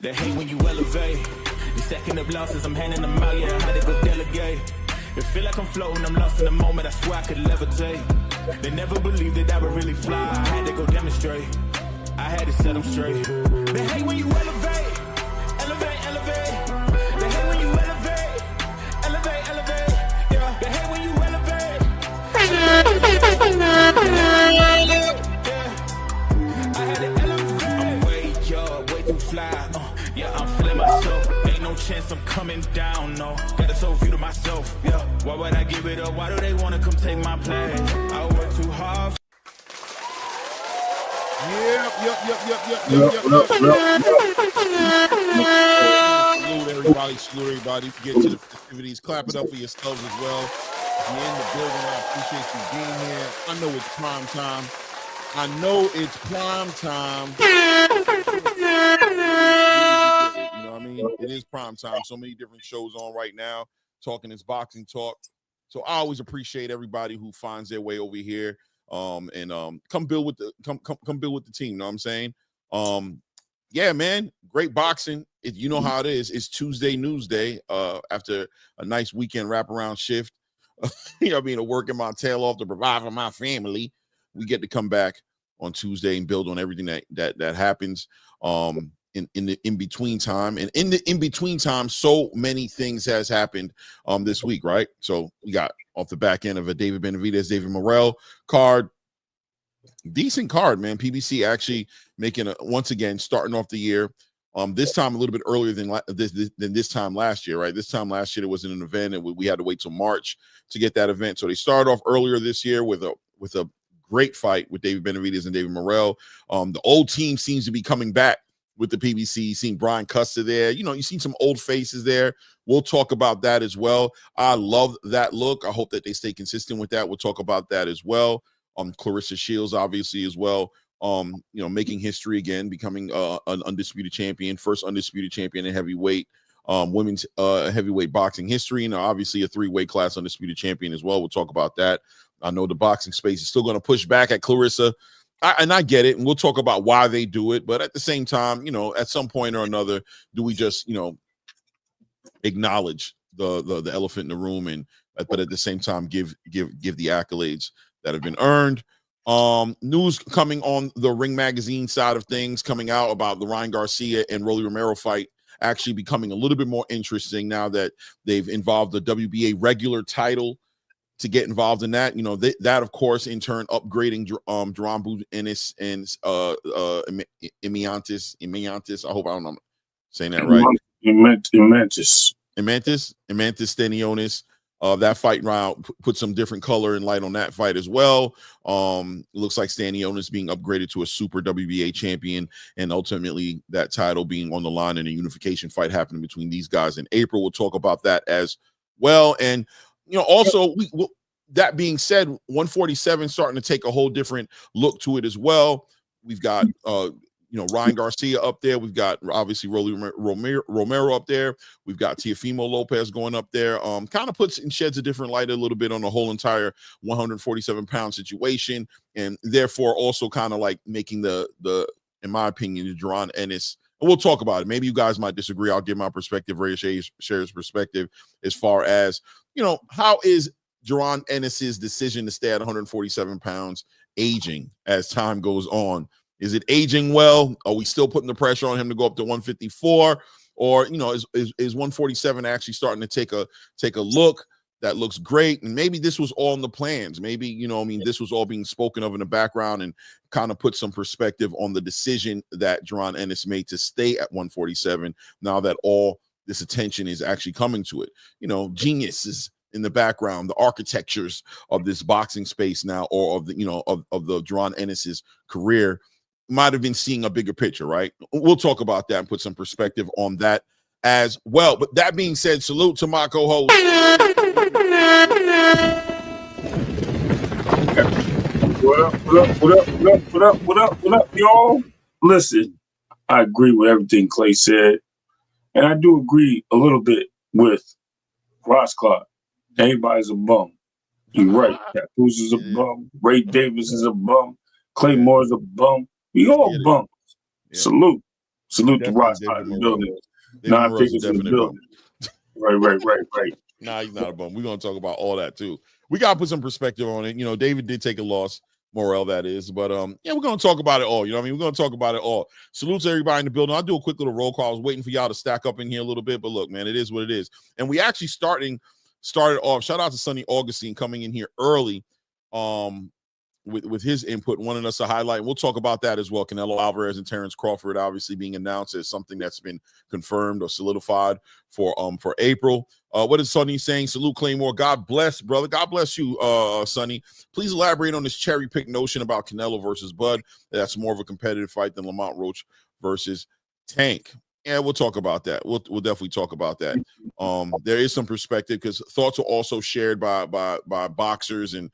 They hate when you elevate. You stacking up losses, I'm handing them out, yeah, I had to go delegate. It feel like I'm floating, I'm lost in the moment, I swear I could levitate. They never believed that I would really fly, I had to go demonstrate. I had to set them straight. They hate when you elevate, elevate, elevate. They hate when you elevate, elevate, elevate. Yeah, they hate when you elevate. I had to elevate. I'm way too fly. Yeah, I'm feeling myself. Ain't no chance I'm coming down, no. Got a soul view to myself, yeah. Why would I give it up? Why do they want to come take my place? I work too hard. Yep. Salute everybody. Get to the festivities. Clap it up for yourselves as well. If you're in the building, I appreciate you being here. I know it's prime time. You know what I mean? It is prime time. So many different shows on right now. Talking is boxing talk. So I always appreciate everybody who finds their way over here. Come build with the team. You know what I'm saying? Yeah, man, great boxing. You know how it is. It's Tuesday News Day. After a nice weekend wraparound shift, you know what I mean, working my tail off to provide for my family. We get to come back on Tuesday and build on everything that happens in the in-between time. And in the in-between time, so many things has happened this week, right? So we got off the back end of a David Benavidez, David Morrell card. Decent card, man. PBC actually making once again starting off the year. This time a little bit earlier than this time last year, right? This time last year it wasn't an event, and we had to wait till March to get that event. So they started off earlier this year with a great fight with David Benavidez and David Morrell. The old team seems to be coming back with the PBC. You've seen Brian Custer there. You know, you've seen some old faces there. We'll talk about that as well. I love that look. I hope that they stay consistent with that. We'll talk about that as well. Clarissa Shields, obviously, as well. You know, making history again, becoming an undisputed champion, first undisputed champion in heavyweight, women's heavyweight boxing history, and obviously a three-weight class undisputed champion as well. We'll talk about that. I know the boxing space is still going to push back at Clarissa, and I get it, and we'll talk about why they do it. But at the same time, you know, at some point or another, do we just, you know, acknowledge the elephant in the room, and but at the same time give the accolades that have been earned. News coming on the Ring Magazine side of things coming out about the Ryan Garcia and Romero fight actually becoming a little bit more interesting now that they've involved the WBA regular title to get involved in that. You know, that of course in turn upgrading Bozy Ennis and Imantis. I hope I'm saying that right. Imantis Stanionis. That fight round put some different color and light on that fight as well. Looks like Stanionis being upgraded to a super WBA champion, and ultimately that title being on the line in a unification fight happening between these guys in April. We'll talk about that as well. And, you know, also that being said, 147 starting to take a whole different look to it as well. We've got, you know, Ryan Garcia up there. We've got obviously Romero up there. We've got Teofimo Lopez going up there. Kind of puts and sheds a different light a little bit on the whole entire 147-pound situation, and therefore also kind of like making the in my opinion, the Jaron Ennis. And we'll talk about it. Maybe you guys might disagree. I'll give my perspective. Ray shares his perspective as far as, you know, how is Jaron Ennis's decision to stay at 147 pounds aging as time goes on? Is it aging well? Are we still putting the pressure on him to go up to 154? Or, you know, is 147 actually starting to take a look that looks great? And maybe this was all in the plans. Maybe, you know, I mean, this was all being spoken of in the background and kind of put some perspective on the decision that Jaron Ennis made to stay at 147 now that all this attention is actually coming to it. You know, geniuses in the background, the architectures of this boxing space now, or of the, you know, of the Jaron Ennis's career, might have been seeing a bigger picture, right? We'll talk about that and put some perspective on that as well. But that being said, salute to my co-host. What up, y'all? Listen, I agree with everything Clay said. And I do agree a little bit with Ross Clark. Everybody's a bum. You're right. That Cruz is a bum. Ray Davis is a bum. Clay Moore's a bum. We all bums. Yeah. Salute to Ross Clark in the building. Non-figures in the building. Right. Nah, he's not a bum. We're going to talk about all that too. We got to put some perspective on it. You know, David did take a loss, Morrell, that is. But, yeah, we're going to talk about it all. You know what I mean? We're going to talk about it all. Salute to everybody in the building. I'll do a quick little roll call. I was waiting for y'all to stack up in here a little bit. But, look, man, it is what it is. And we actually started off. Shout out to Sonny Augustine coming in here early with his input, wanting us to highlight. And we'll talk about that as well. Canelo Alvarez and Terrence Crawford obviously being announced as something that's been confirmed or solidified for April. What is Sonny saying? Salute Claymore. God bless, brother. God bless you, Sonny. Please elaborate on this cherry pick notion about Canelo versus Bud. That's more of a competitive fight than Lamont Roach versus Tank. Yeah, we'll talk about that. We'll definitely talk about that. There is some perspective because thoughts are also shared by boxers and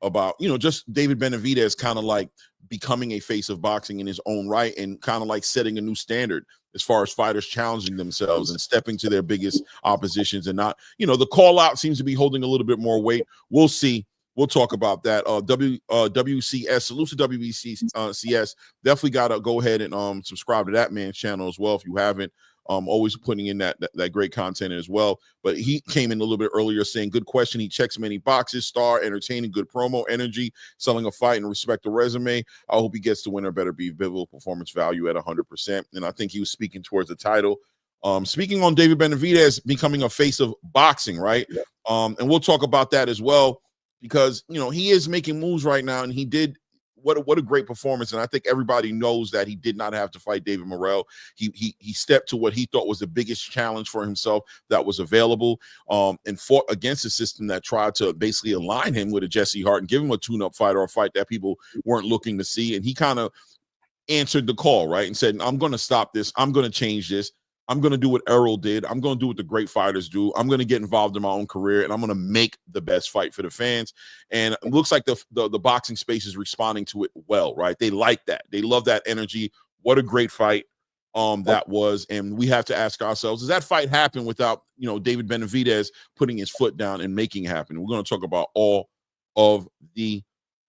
about, you know, just David Benavidez kind of like becoming a face of boxing in his own right and kind of like setting a new standard as far as fighters challenging themselves and stepping to their biggest oppositions and not, you know, the call out seems to be holding a little bit more weight. We'll see. We'll talk about that. WCS, salute to WBCS. Definitely got to go ahead and subscribe to that man's channel as well if you haven't. Always putting in that great content as well. But he came in a little bit earlier saying, good question. He checks many boxes, star, entertaining, good promo, energy, selling a fight, and respect the resume. I hope he gets the winner, better be biblical performance value at 100%. And I think he was speaking towards the title. Speaking on David Benavidez becoming a face of boxing, right? And we'll talk about that as well because, you know, he is making moves right now, and he did. What a great performance. And I think everybody knows that he did not have to fight David Morrell. He stepped to what he thought was the biggest challenge for himself that was available, and fought against a system that tried to basically align him with a Jesse Hart and give him a tune-up fight or a fight that people weren't looking to see. And he kind of answered the call, right, and said, I'm going to stop this. I'm going to change this. I'm going to do what Errol did. I'm going to do what the great fighters do. I'm going to get involved in my own career, and I'm going to make the best fight for the fans. And it looks like the boxing space is responding to it well, right? They like that. They love that energy. What a great fight that was. And we have to ask ourselves, does that fight happen without, you know, David Benavidez putting his foot down and making it happen? We're going to talk about all of the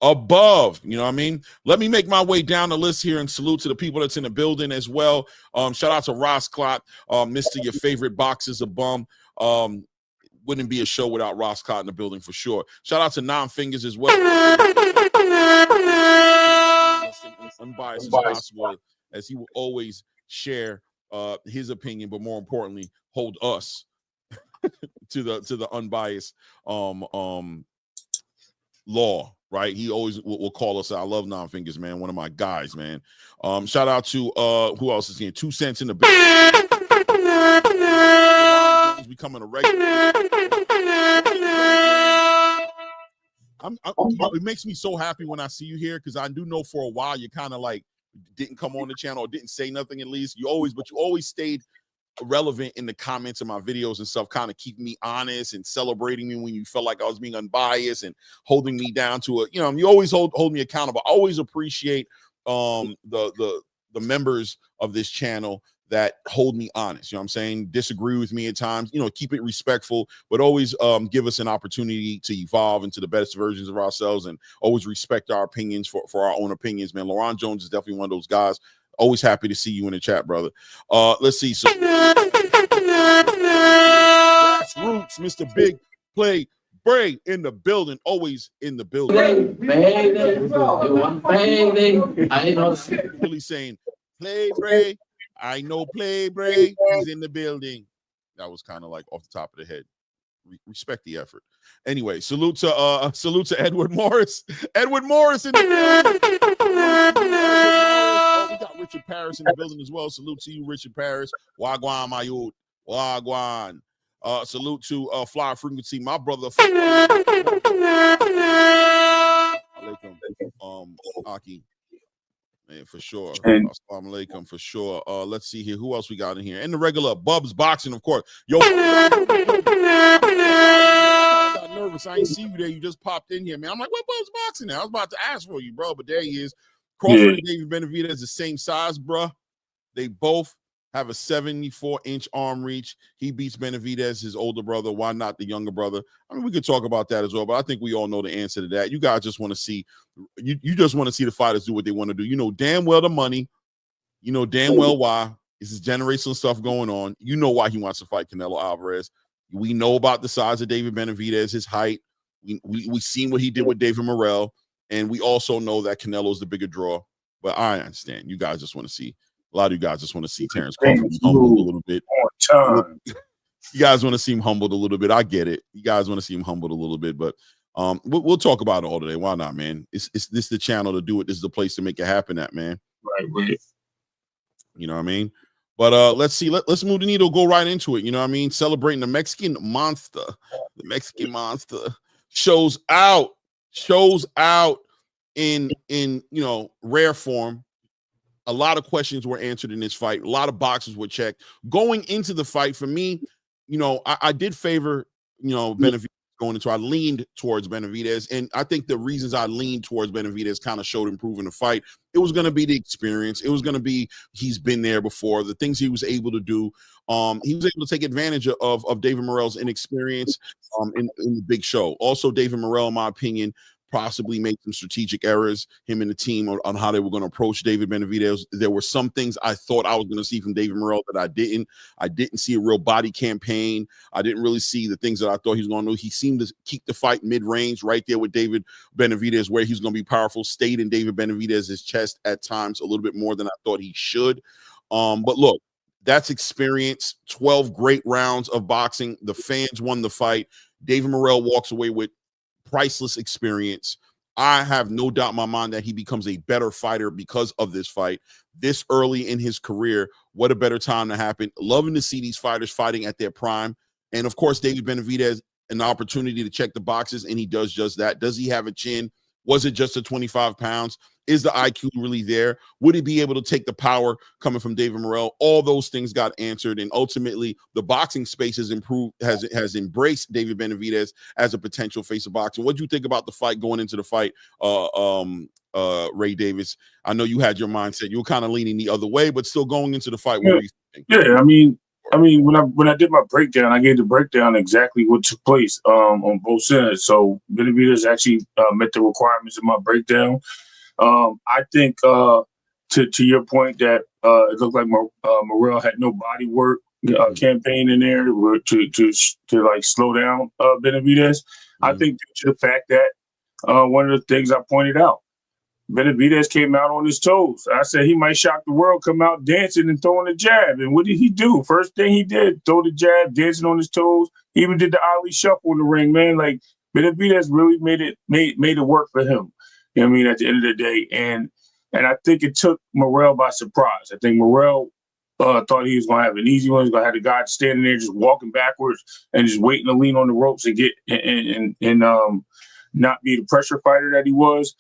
above, you know what I mean? Let me make my way down the list here and salute to the people that's in the building as well. Shout out to Ross Clark, Mr. Your favorite boxer's a bum. Wouldn't be a show without Ross Clark in the building for sure. Shout out to Nine Fingers as well. Unbiased as possible, as he will always share his opinion, but more importantly, hold us to the unbiased law. Right, he always will call us out. I love Nine Fingers, man. One of my guys, man. Shout out to who else is here? 2 Cents in the building. Becoming a regular. It makes me so happy when I see you here because I do know for a while you kind of like didn't come on the channel or didn't say nothing. At least you always stayed relevant in the comments of my videos and stuff, kind of keeping me honest and celebrating me when you felt like I was being unbiased and holding me down to it. You know, you always hold me accountable. I always appreciate the members of this channel that hold me honest. You know what I'm saying? Disagree with me at times, you know, keep it respectful, but always give us an opportunity to evolve into the best versions of ourselves and always respect our opinions for our own opinions, man. Laurent Jones is definitely one of those guys. Always happy to see you in the chat, brother. Let's see. So, Grassroots, Mr. Big Play Bray in the building, always in the building. I know. Really saying, Play Bray. I know Play Bray. He's in the building. That was kind of like off the top of the head. Respect the effort. Anyway, salute to Edward Morris. Edward Morris in the we got Richard Paris in the building as well. Salute to you, Richard Paris. Wagwan, my youth. Wagwan. Salute to Fly Frequency, my brother. Aki. Man, for sure. Assalamu alaikum, for sure. Let's see here. Who else we got in here? And the regular Bubs Boxing, of course. Yo, I got nervous. I ain't see you there. You just popped in here, man. I'm like, what Bubs Boxing now? I was about to ask for you, bro, but there he is. Crawford and David Benavidez is the same size, bro. They both have a 74-inch arm reach. He beats Benavidez, his older brother. Why not the younger brother? I mean, we could talk about that as well, but I think we all know the answer to that. You guys just want to see, you just want to see the fighters do what they want to do. You know damn well the money. You know damn well why. This is generational stuff going on. You know why he wants to fight Canelo Alvarez. We know about the size of David Benavidez, his height. We seen what he did with David Morrell, and we also know that Canelo's the bigger draw. But I understand. You guys just want to see. A lot of you guys just want to see Terrence Crawford humbled a little bit. You guys want to see him humbled a little bit. I get it. You guys want to see him humbled a little bit, but we'll talk about it all today. Why not, man? It's this the channel to do it. This is the place to make it happen at, man. Right. You know what I mean? But let's see. Let's move the needle. Go right into it. You know what I mean? Celebrating the Mexican monster. The Mexican monster shows out in rare form. A lot of questions were answered in this fight. A lot of boxes were checked. Going into the fight, for me, I did favor, Benavidez going into. I leaned towards Benavidez, and I think the reasons I leaned towards Benavidez kind of showed improving the fight. It was going to be the experience. It was going to be he's been there before. The things he was able to do. He was able to take advantage of David Morrell's inexperience in the big show. Also, David Morrell, in my opinion, possibly made some strategic errors, him and the team, on how they were going to approach David Benavidez. There were some things I thought I was going to see from David Morrell that I didn't. I didn't see a real body campaign. I didn't really see the things that I thought he was going to do. He seemed to keep the fight mid-range right there with David Benavidez, where he's going to be powerful, stayed in David Benavidez's chest at times a little bit more than I thought he should. But look, that's experience. 12 great rounds of boxing. The fans won the fight. David Morrell walks away with priceless experience. I have no doubt in my mind that he becomes a better fighter because of this fight. This early in his career, what a better time to happen. Loving to see these fighters fighting at their prime. And of course, David Benavidez, an opportunity to check the boxes, and he does just that. Does he have a chin? Was it just the 25 pounds? Is the IQ really there? Would he be able to take the power coming from David Morrell? All those things got answered, and ultimately the boxing space has improved, has embraced David Benavidez as a potential face of boxing. What do you think about the fight going into the fight, Ray Davis? I know you had your mindset. You were kind of leaning the other way, but still going into the fight. What do you think? Yeah, I mean, when I did my breakdown, I gave the breakdown exactly what took place on both sides. So Benavidez actually met the requirements of my breakdown. I think to your point that it looked like Morrell had no body work campaign in there to like slow down Benavidez. I think due to the fact that one of the things I pointed out, Benavidez came out on his toes. I said he might shock the world, come out dancing and throwing a jab. And what did he do? First thing he did, throw the jab, dancing on his toes. He even did the Ali shuffle in the ring, man. Like Benavidez really made it work for him. You know what I mean? At the end of the day, and I think it took Morrell by surprise. I think Morrell thought he was going to have an easy one. He was going to have the guy standing there just walking backwards and just waiting to lean on the ropes and get and not be the pressure fighter that he was.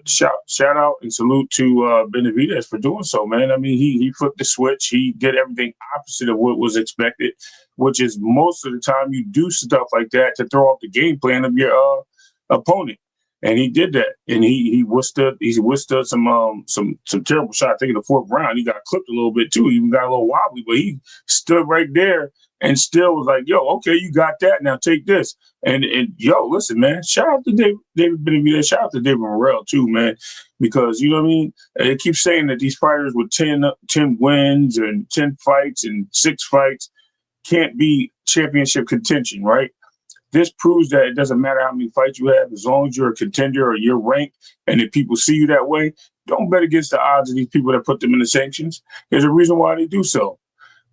Shout out and salute to Benavidez for doing so, man. I mean, he flipped the switch. He did everything opposite of what was expected, which is most of the time you do stuff like that to throw off the game plan of your opponent. And he did that, and he withstood some terrible shots. I think in the fourth round, he got clipped a little bit too. He even got a little wobbly, but he stood right there and still was like, "Yo, okay, you got that. Now take this." And yo, listen, man, shout out to David Benavidez, shout out to David Morrell too, man, because you know what I mean. They keep saying that these fighters with 10 wins and 10 fights and 6 fights can't be championship contention, right? This proves that it doesn't matter how many fights you have, as long as you're a contender or you're ranked, and if people see you that way, don't bet against the odds of these people that put them in the sanctions. There's a reason why they do so,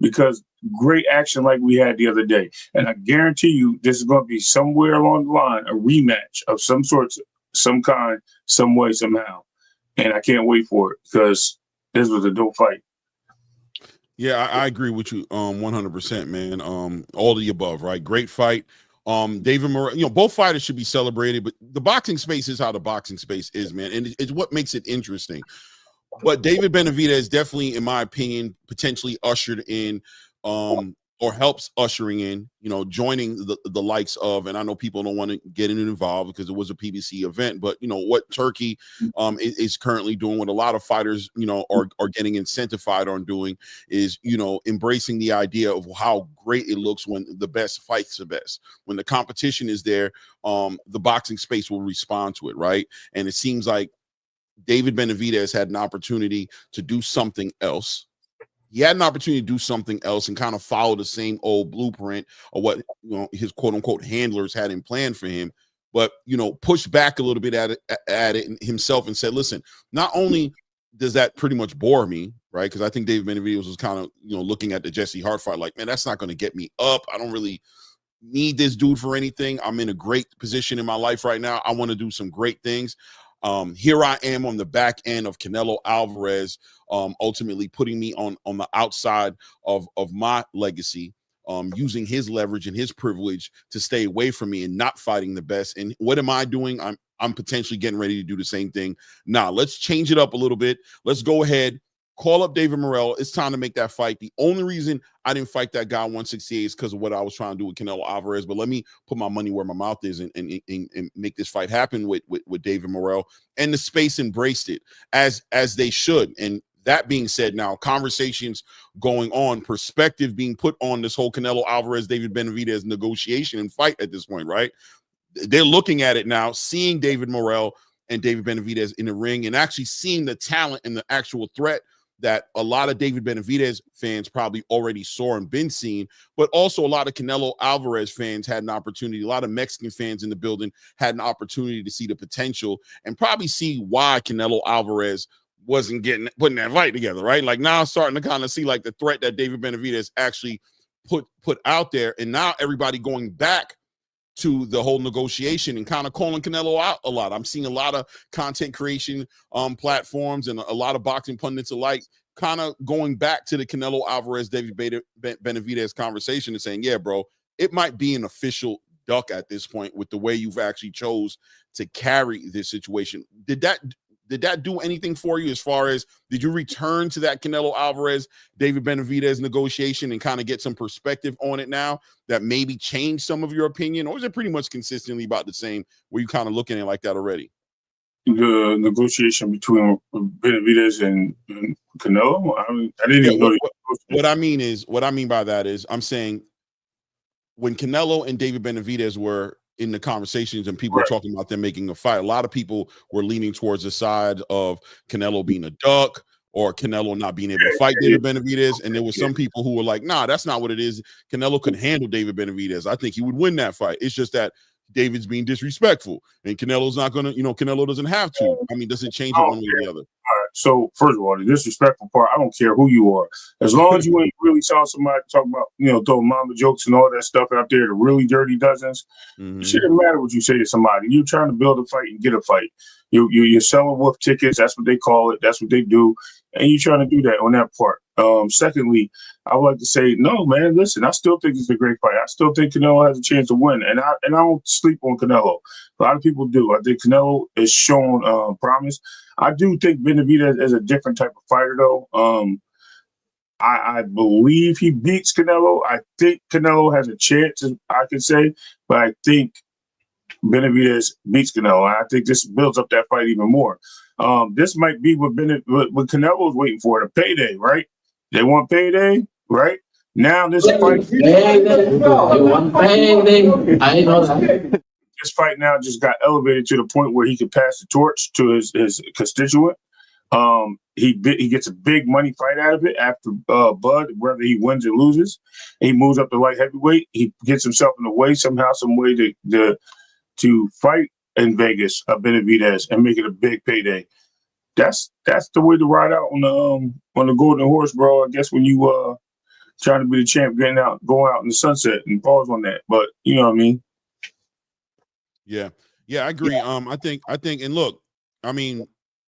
because great action like we had the other day. And I guarantee you this is going to be somewhere along the line, a rematch of some sort, some kind, some way, somehow. And I can't wait for it because this was a dope fight. Yeah, I agree with you 100%, man. All of the above, right? Great fight. David Morrell, both fighters should be celebrated, but the boxing space is how the boxing space is, man. And it's what makes it interesting. But David Benavidez definitely, in my opinion, potentially ushered in or helps ushering in, joining the likes of, and I know people don't want to get involved because it was a PBC event, but what Turkey is currently doing, what a lot of fighters, are getting incentivized on doing is, embracing the idea of how great it looks when the best fights the best. When the competition is there, the boxing space will respond to it, right? And it seems like David Benavidez had an opportunity to do something else. He had an opportunity to do something else and kind of follow the same old blueprint of what his quote unquote handlers had in plan for him, but pushed back a little bit at it himself and said, listen, not only does that pretty much bore me, right? Because I think David Benavidez was kind of looking at the Jesse Hart fight like, man, that's not going to get me up. I don't really need this dude for anything. I'm in a great position in my life right now. I want to do some great things. Here I am on the back end of Canelo Alvarez, ultimately putting me on the outside of my legacy, using his leverage and his privilege to stay away from me and not fighting the best. And what am I doing? I'm potentially getting ready to do the same thing. Now, let's change it up a little bit. Let's go ahead, call up David Morrell. It's time to make that fight. The only reason I didn't fight that guy 168 is because of what I was trying to do with Canelo Alvarez. But let me put my money where my mouth is and make this fight happen with David Morrell. And the space embraced it as they should. And that being said, now conversations going on, perspective being put on this whole Canelo Alvarez, David Benavidez negotiation and fight at this point, right? They're looking at it now, seeing David Morrell and David Benavidez in the ring and actually seeing the talent and the actual threat that a lot of David Benavidez fans probably already saw and been seeing, but also a lot of Canelo Alvarez fans had an opportunity. A lot of Mexican fans in the building had an opportunity to see the potential and probably see why Canelo Alvarez wasn't putting that fight together, right? Like now starting to kind of see like the threat that David Benavidez actually put out there. And now everybody going back to the whole negotiation and kind of calling Canelo out a lot. I'm seeing a lot of content creation platforms and a lot of boxing pundits alike kind of going back to the Canelo Alvarez, David Benavidez conversation and saying, yeah, bro, it might be an official duck at this point with the way you've actually chose to carry this situation. Did that do anything for you as far as, did you return to that Canelo Alvarez, David Benavidez negotiation and kind of get some perspective on it now that maybe changed some of your opinion? Or is it pretty much consistently about the same? Were you kind of looking at it like that already? The negotiation between Benavidez and Canelo? I didn't even know. What I mean by that is I'm saying when Canelo and David Benavidez were in the conversations and people were talking about them making a fight, a lot of people were leaning towards the side of Canelo being a duck or Canelo not being able to fight David Benavidez. And there were some people who were like, nah, that's not what it is. Canelo could handle David Benavidez. I think he would win that fight. It's just that David's being disrespectful and Canelo's not going to, Canelo doesn't have to. I mean, does it change it one way or the other? All right. So first of all, the disrespectful part, I don't care who you are. As long as you ain't really saw somebody talk about, throwing mama jokes and all that stuff out there, the really dirty dozens, it shouldn't matter what you say to somebody. You're trying to build a fight and get a fight. You're selling wolf tickets. That's what they call it. That's what they do. And you're trying to do that on that part. Secondly, I would like to say, no, man, listen, I still think it's a great fight. I still think Canelo has a chance to win. And I don't sleep on Canelo. A lot of people do. I think Canelo is showing promise. I do think Benavidez is a different type of fighter, though. I believe he beats Canelo. I think Canelo has a chance, I can say, but I think Benavidez beats Canelo. I think this builds up that fight even more. This might be what Canelo's waiting for, the payday, right? They want payday, right? Now this fight. You want payday? I know that. This fight now just got elevated to the point where he can pass the torch to his constituent. He gets a big money fight out of it after Bud, whether he wins or loses. He moves up to light heavyweight. He gets himself in the way somehow, some way to fight in Vegas, Benavidez, and make it a big payday. That's the way to ride out on the golden horse, bro. I guess when you trying to be the champ, going out in the sunset, and pause on that. But you know what I mean? Yeah, I agree. Yeah. I think, and look, I mean,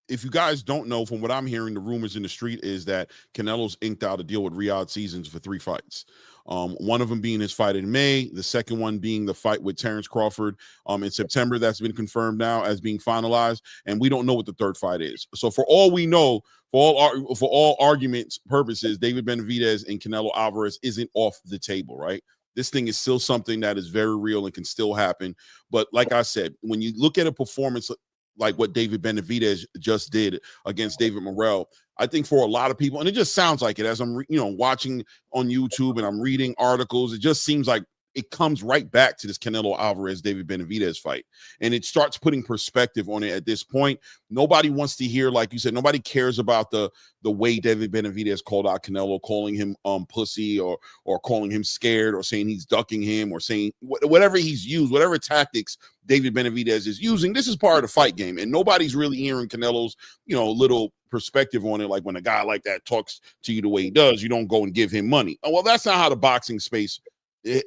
if you guys don't know, from what I'm hearing, the rumors in the street is that Canelo's inked out a deal with Riyadh Seasons for 3 fights. One of them being his fight in May, the second one being the fight with Terrence Crawford in September. That's been confirmed now as being finalized, and we don't know what the third fight is. So for all we know, for all arguments purposes, David Benavidez and Canelo Alvarez isn't off the table, right? This thing is still something that is very real and can still happen. But like I said, when you look at a performance like what David Benavidez just did against David Morrell, I think for a lot of people, and it just sounds like it as I'm, watching on YouTube and I'm reading articles, it just seems like it comes right back to this Canelo Alvarez David Benavidez fight, and it starts putting perspective on it. At this point, nobody wants to hear, like you said, nobody cares about the way David Benavidez called out Canelo, calling him pussy or calling him scared or saying he's ducking him or saying whatever he's used, whatever tactics David Benavidez is using. This is part of the fight game, and nobody's really hearing Canelo's little perspective on it. Like when a guy like that talks to you the way he does, you don't go and give him money. Well, that's not how the boxing space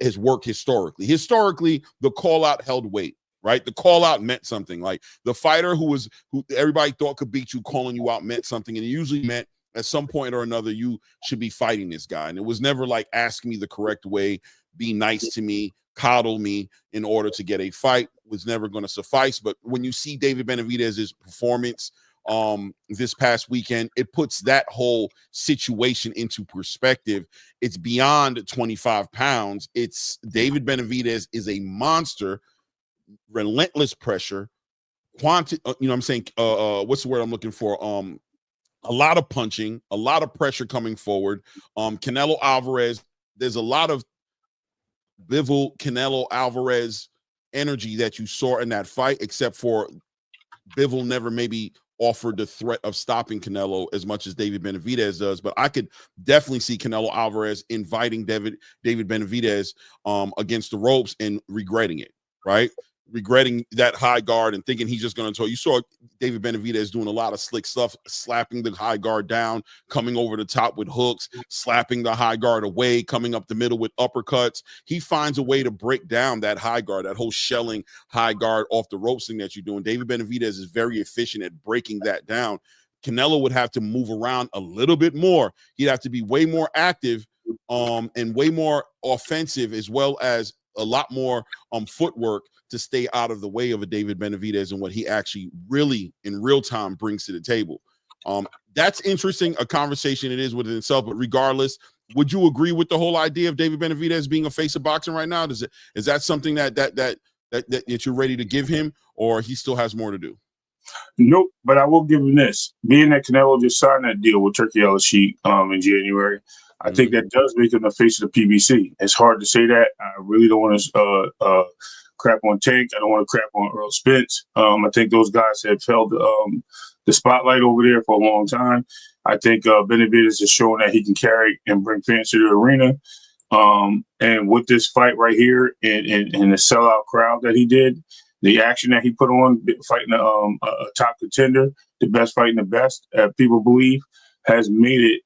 has worked historically. Historically, the call out held weight, right? The call out meant something. Like the fighter who everybody thought could beat you, calling you out meant something, and it usually meant at some point or another you should be fighting this guy. And it was never like, ask me the correct way, be nice to me, coddle me in order to get a fight. Was never going to suffice. But when you see David Benavidez's performance this past weekend, it puts that whole situation into perspective. It's beyond 25 pounds. It's David Benavidez is a monster, relentless pressure, what's the word I'm looking for? A lot of punching, a lot of pressure coming forward. Canelo Alvarez, there's a lot of Bivol Canelo Alvarez energy that you saw in that fight, except for Bivol never maybe offered the threat of stopping Canelo as much as David Benavidez does. But I could definitely see Canelo Alvarez inviting David Benavidez against the ropes and regretting it, right? Regretting that high guard and thinking he's just going to throw. You saw David Benavidez doing a lot of slick stuff, slapping the high guard down, coming over the top with hooks, slapping the high guard away, coming up the middle with uppercuts. He finds a way to break down that high guard, that whole shelling high guard off the ropes thing that you're doing. David Benavidez is very efficient at breaking that down. Canelo would have to move around a little bit more. He'd have to be way more active and way more offensive, as well as a lot more footwork to stay out of the way of a David Benavidez and what he actually really in real time brings to the table. That's interesting, a conversation it is within itself. But regardless, would you agree with the whole idea of David Benavidez being a face of boxing right now? Is that something that you're ready to give him, or he still has more to do? Nope, but I will give him this. Being that Canelo just signed that deal with Turkey Al-Sheikh in January, I think that does make him the face of the PBC. It's hard to say that. I really don't want to crap on Tank. I don't want to crap on Earl Spence. I think those guys have held the spotlight over there for a long time. I think Benavidez is showing that he can carry and bring fans to the arena. And with this fight right here and the sellout crowd that he did, the action that he put on fighting a top contender, the best fighting the best, people believe, has made it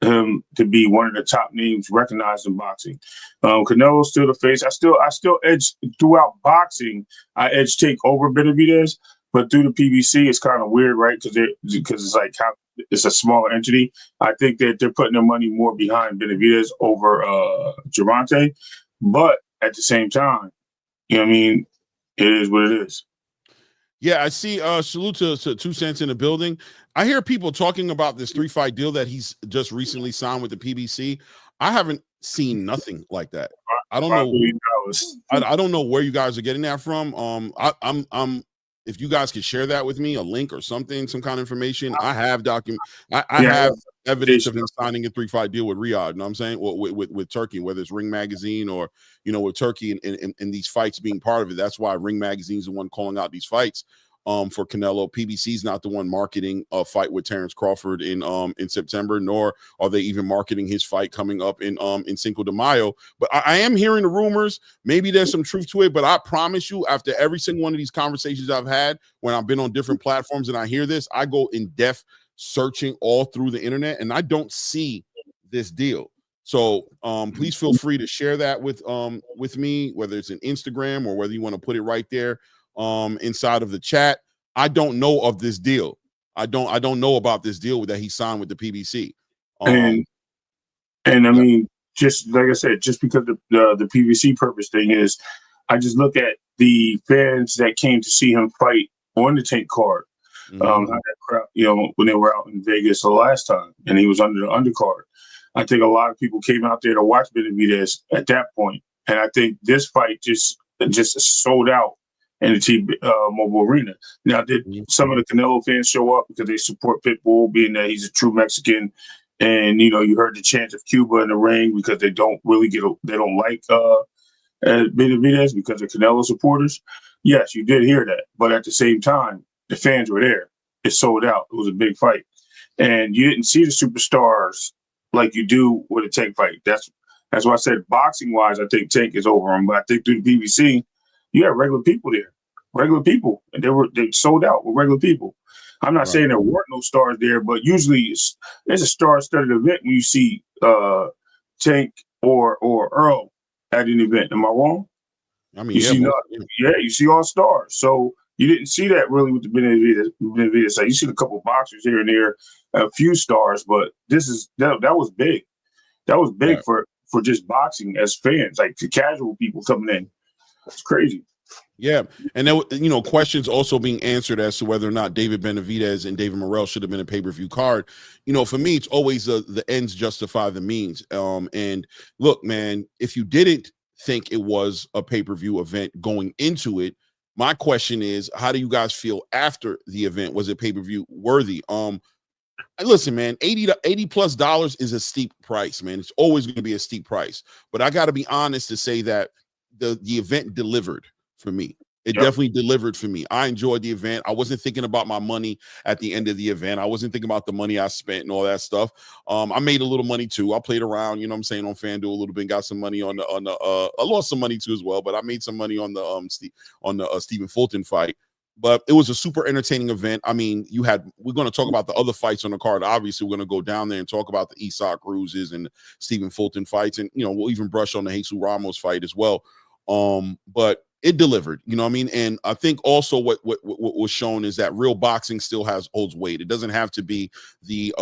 him to be one of the top names recognized in boxing. Canelo's still the face. I still edge throughout boxing. I edge Tank over Benavidez, but through the PBC, it's kind of weird, right? Because it's like it's a smaller entity. I think that they're putting their money more behind Benavidez over Gervonta, but at the same time, you know what I mean? It is what it is. Yeah, I see. Salute to 2 Cents in the building. I hear people talking about this 3-fight deal that he's just recently signed with the PBC. I haven't seen nothing like that. I don't know. I don't know where you guys are getting that from. I'm. If you guys could share that with me, a link or something, some kind of information. I have I have evidence of him signing a 3-fight deal with Riyadh. You know what I'm saying? With Turkey, whether it's Ring Magazine or, with Turkey and these fights being part of it. That's why Ring Magazine is the one calling out these fights for Canelo. PBC's not the one marketing a fight with Terrence Crawford in September, nor are they even marketing his fight coming up in Cinco de Mayo. But I am hearing the rumors. Maybe there's some truth to it, but I promise you, after every single one of these conversations I've had when I've been on different platforms and I hear this, I go in depth searching all through the internet and I don't see this deal. So please feel free to share that with me, whether it's an Instagram or whether you want to put it right there inside of the chat. I don't know of this deal. I don't know about this deal that he signed with the PBC. And I mean, just like I said, just because the PBC purpose thing is, I just look at the fans that came to see him fight on the Tank card. How that crowd, when they were out in Vegas the last time, and he was under the undercard. I think a lot of people came out there to watch Benavidez at that point, and I think this fight just sold out in the T-Mobile Arena. Now, did some of the Canelo fans show up because they support Pitbull, being that he's a true Mexican, and you heard the chant of Cuba in the ring because they don't really they don't like Benavidez because they're Canelo supporters? Yes, you did hear that, but at the same time, the fans were there. It sold out. It was a big fight. And you didn't see the superstars like you do with a Tank fight. That's why I said boxing-wise, I think Tank is over him. But I think through the PBC, you have regular people there. Regular people. And they sold out with regular people. I'm not saying there weren't no stars there, but usually it's a star-studded event when you see Tank or Earl at an event. Am I wrong? I mean, you see all stars. So you didn't see that really with the Benavidez. So you see a couple boxers here and there, a few stars, but that was big. That was big for just boxing as fans, like the casual people coming in. It's crazy. Yeah, and there, questions also being answered as to whether or not David Benavidez and David Morrell should have been a pay-per-view card. For me, it's always the ends justify the means. And look, man, if you didn't think it was a pay-per-view event going into it, my question is, how do you guys feel after the event? Was it pay-per-view worthy? Listen, man, $80+ is a steep price, man. It's always going to be a steep price. But I got to be honest to say that the event delivered for me. It definitely delivered for me. I enjoyed the event. I wasn't thinking about my money at the end of the event. I wasn't thinking about the money I spent and all that stuff. I made a little money too. I played around, on FanDuel a little bit, got some money on I lost some money too as well, but I made some money on the Stephen Fulton fight. But it was a super entertaining event. I mean, we're going to talk about the other fights on the card. Obviously, we're going to go down there and talk about the Eastside Cruzes and Stephen Fulton fights. And, we'll even brush on the Jesus Ramos fight as well. But it delivered, you know what I mean? And I think also what was shown is that real boxing still holds weight. It doesn't have to be the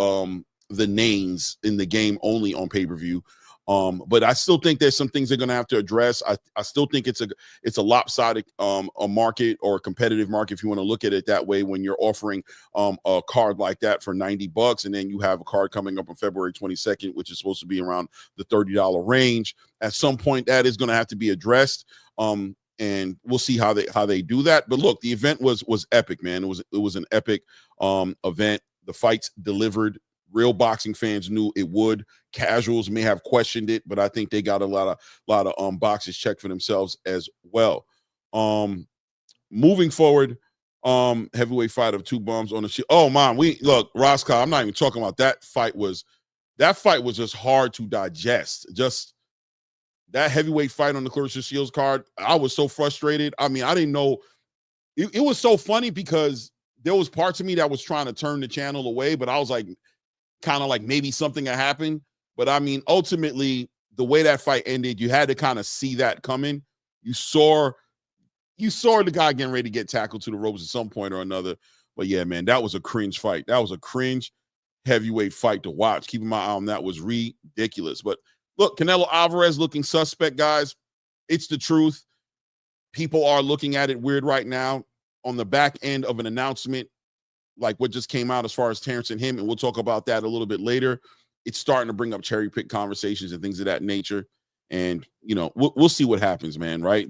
names in the game only on pay-per-view. But I still think there's some things they're going to have to address. I still think it's a lopsided a market or a competitive market, if you want to look at it that way, when you're offering a card like that for $90, and then you have a card coming up on February 22nd, which is supposed to be around the $30 range. At some point, that is going to have to be addressed. And we'll see how they do that. But look, the event was epic, man. It was an epic event. The fights delivered. Real boxing fans knew it would. Casuals may have questioned it, but I think they got a lot of boxes checked for themselves as well. Moving forward, heavyweight fight of two bums on the shit. Oh man, Roscoe, I'm not even talking about that fight. That fight was just hard to digest. Just that heavyweight fight on the Clarissa Shields card, I was so frustrated. I mean, I didn't know. It was so funny because there was parts of me that was trying to turn the channel away, but I was like, kind of like maybe something had happened. But I mean, ultimately, the way that fight ended, you had to kind of see that coming. You saw the guy getting ready to get tackled to the ropes at some point or another. But yeah, man, that was a cringe fight. That was a cringe heavyweight fight to watch. Keeping my eye on that was ridiculous. But look, Canelo Alvarez looking suspect, guys. It's the truth. People are looking at it weird right now on the back end of an announcement like what just came out as far as Terrence and him, and we'll talk about that a little bit later. It's starting to bring up cherry pick conversations and things of that nature. And, we'll see what happens, man, right?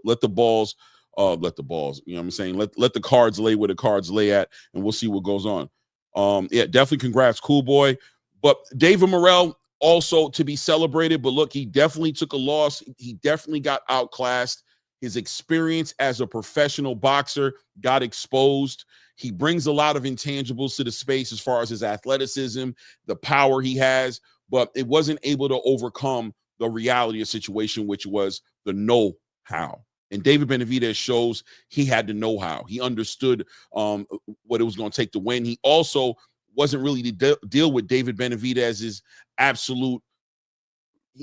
Let the balls, you know what I'm saying? Let the cards lay where the cards lay at, and we'll see what goes on. Yeah, definitely congrats, cool boy. But David Morrell also to be celebrated, but look, he definitely took a loss. He definitely got outclassed. His experience as a professional boxer got exposed. He brings a lot of intangibles to the space as far as his athleticism, the power he has, but it wasn't able to overcome the reality of the situation, which was the know-how. And David Benavidez shows he had the know-how. He understood what it was going to take to win. He also wasn't really to deal with David Benavidez's absolute,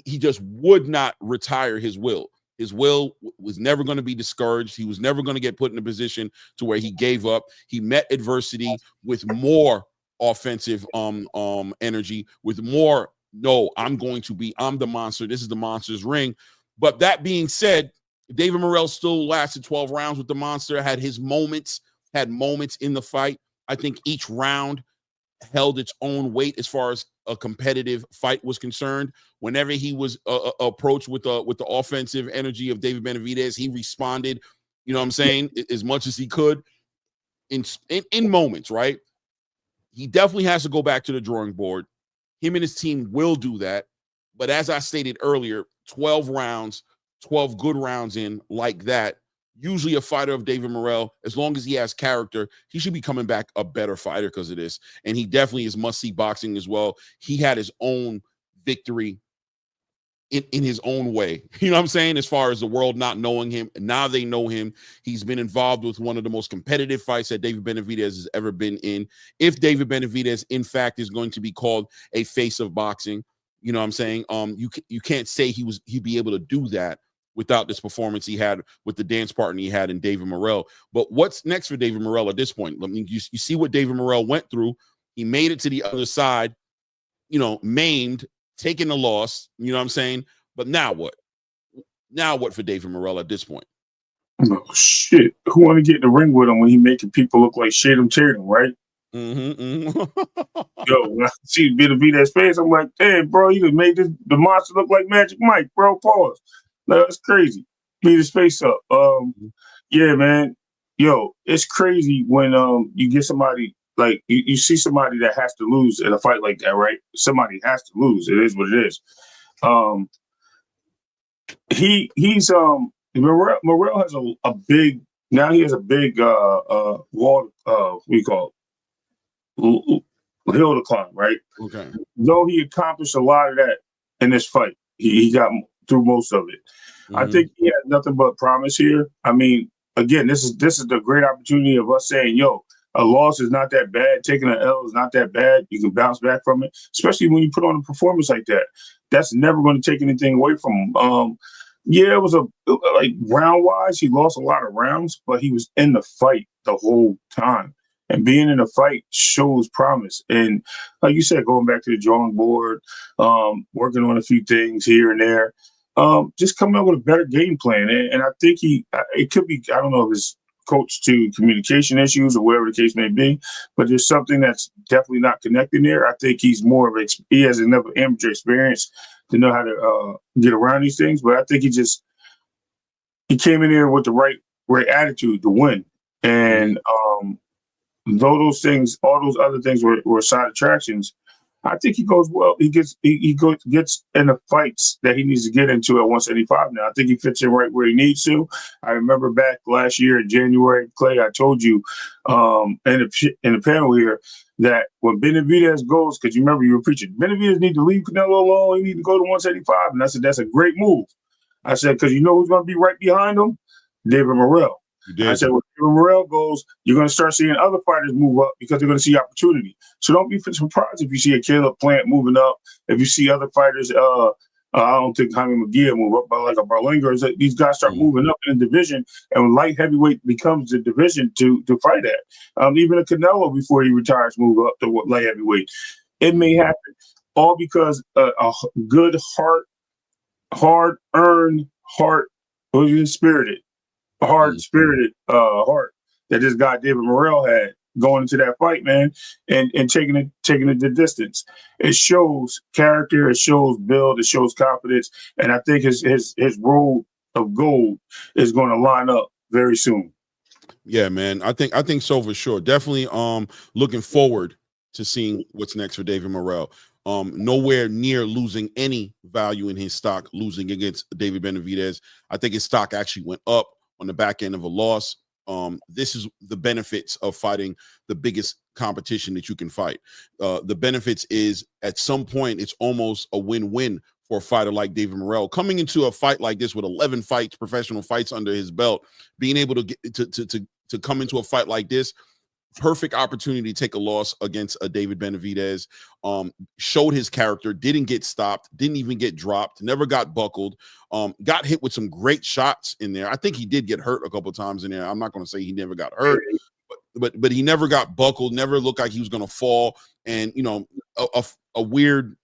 he just would not retire his will. His will was never going to be discouraged. He was never going to get put in a position to where he gave up. He met adversity with more offensive energy, with more no, I'm the monster. This is the monster's ring. But that being said, David Morrell still lasted 12 rounds with the monster, had moments in the fight. I think each round held its own weight as far as a competitive fight was concerned. Whenever he was approached with the offensive energy of David Benavidez, he responded, you know what I'm saying, as much as he could in moments, right? He definitely has to go back to the drawing board. Him and his team will do that. But as I stated earlier, 12 rounds, 12 good rounds in like that, usually a fighter of David Morrell, as long as he has character, he should be coming back a better fighter because of this. And he definitely is must-see boxing as well. He had his own victory in his own way. You know what I'm saying? As far as the world not knowing him, now they know him. He's been involved with one of the most competitive fights that David Benavidez has ever been in. If David Benavidez, in fact, is going to be called a face of boxing, you know what I'm saying? You can't say he'd be able to do that without this performance he had with the dance partner he had in David Morrell. But what's next for David Morrell at this point? I mean, you see what David Morrell went through. He made it to the other side, you know, maimed, taking the loss, you know what I'm saying? But now what? Now what for David Morrell at this point? Oh, shit. Who want to get in the ring with him when he making people look like Tatum, right? Yo, when I see Benavidez face, I'm like, damn, bro, you just made the monster look like Magic Mike, bro. Pause. No, that's crazy. Beat his face up. Yeah, man. Yo, it's crazy when you get somebody like you see somebody that has to lose in a fight like that, right? Somebody has to lose. It is what it is. Morrell has a big now. He has a big wall. What do you call it? Hill to climb, right? Okay. Though he accomplished a lot of that in this fight, he got through most of it. I think he had nothing but promise here. I mean, again, this is the great opportunity of us saying, yo, a loss is not that bad. Taking an L is not that bad. You can bounce back from it, especially when you put on a performance like that. That's never going to take anything away from him. Yeah, it was like round wise, he lost a lot of rounds, but he was in the fight the whole time. And being in a fight shows promise. And like you said, going back to the drawing board, working on a few things here and there, just coming up with a better game plan. And I think it could be, I don't know if it's coach to communication issues or whatever the case may be, but there's something that's definitely not connecting there. I think he's he has enough amateur experience to know how to get around these things. But I think he came in there with the right attitude to win. And though those things, all those other things were side attractions, I think he goes well. He gets in the fights that he needs to get into at 175 now. I think he fits in right where he needs to. I remember back last year in January, Clay, I told you in the panel here that when Benavidez goes, because you remember you were preaching, Benavidez need to leave Canelo alone. He need to go to 175. And I said, that's a great move. I said, because you know who's going to be right behind him? David Morrell. I said, when David Morrell goes, you're going to start seeing other fighters move up because they're going to see opportunity. So don't be surprised if you see a Caleb Plant moving up. If you see other fighters, I don't think Jaime McGee move up, but like a Berlinger, these guys start moving up in the division, and when light heavyweight becomes the division to fight at. Even a Canelo before he retires move up to light heavyweight. It may happen all because a good hard-earned heart, spirited. Hard-spirited heart that this guy David Morrell had going into that fight, man, and taking it the distance. It shows character, it shows build, it shows confidence, and I think his road of gold is going to line up very soon. Yeah, man, I think so for sure. Definitely looking forward to seeing what's next for David Morrell. Nowhere near losing any value in his stock, losing against David Benavidez. I think his stock actually went up on the back end of a loss. This is the benefits of fighting the biggest competition that you can fight. The benefits is at some point, it's almost a win-win for a fighter like David Morrell. Coming into a fight like this with 11 fights, professional fights under his belt, being able to get to come into a fight like this, perfect opportunity to take a loss against a David Benavidez. Showed his character, didn't get stopped, didn't even get dropped, never got buckled, got hit with some great shots in there. I think he did get hurt a couple of times in there. I'm not going to say he never got hurt, but he never got buckled, never looked like he was going to fall. And, you know, a weird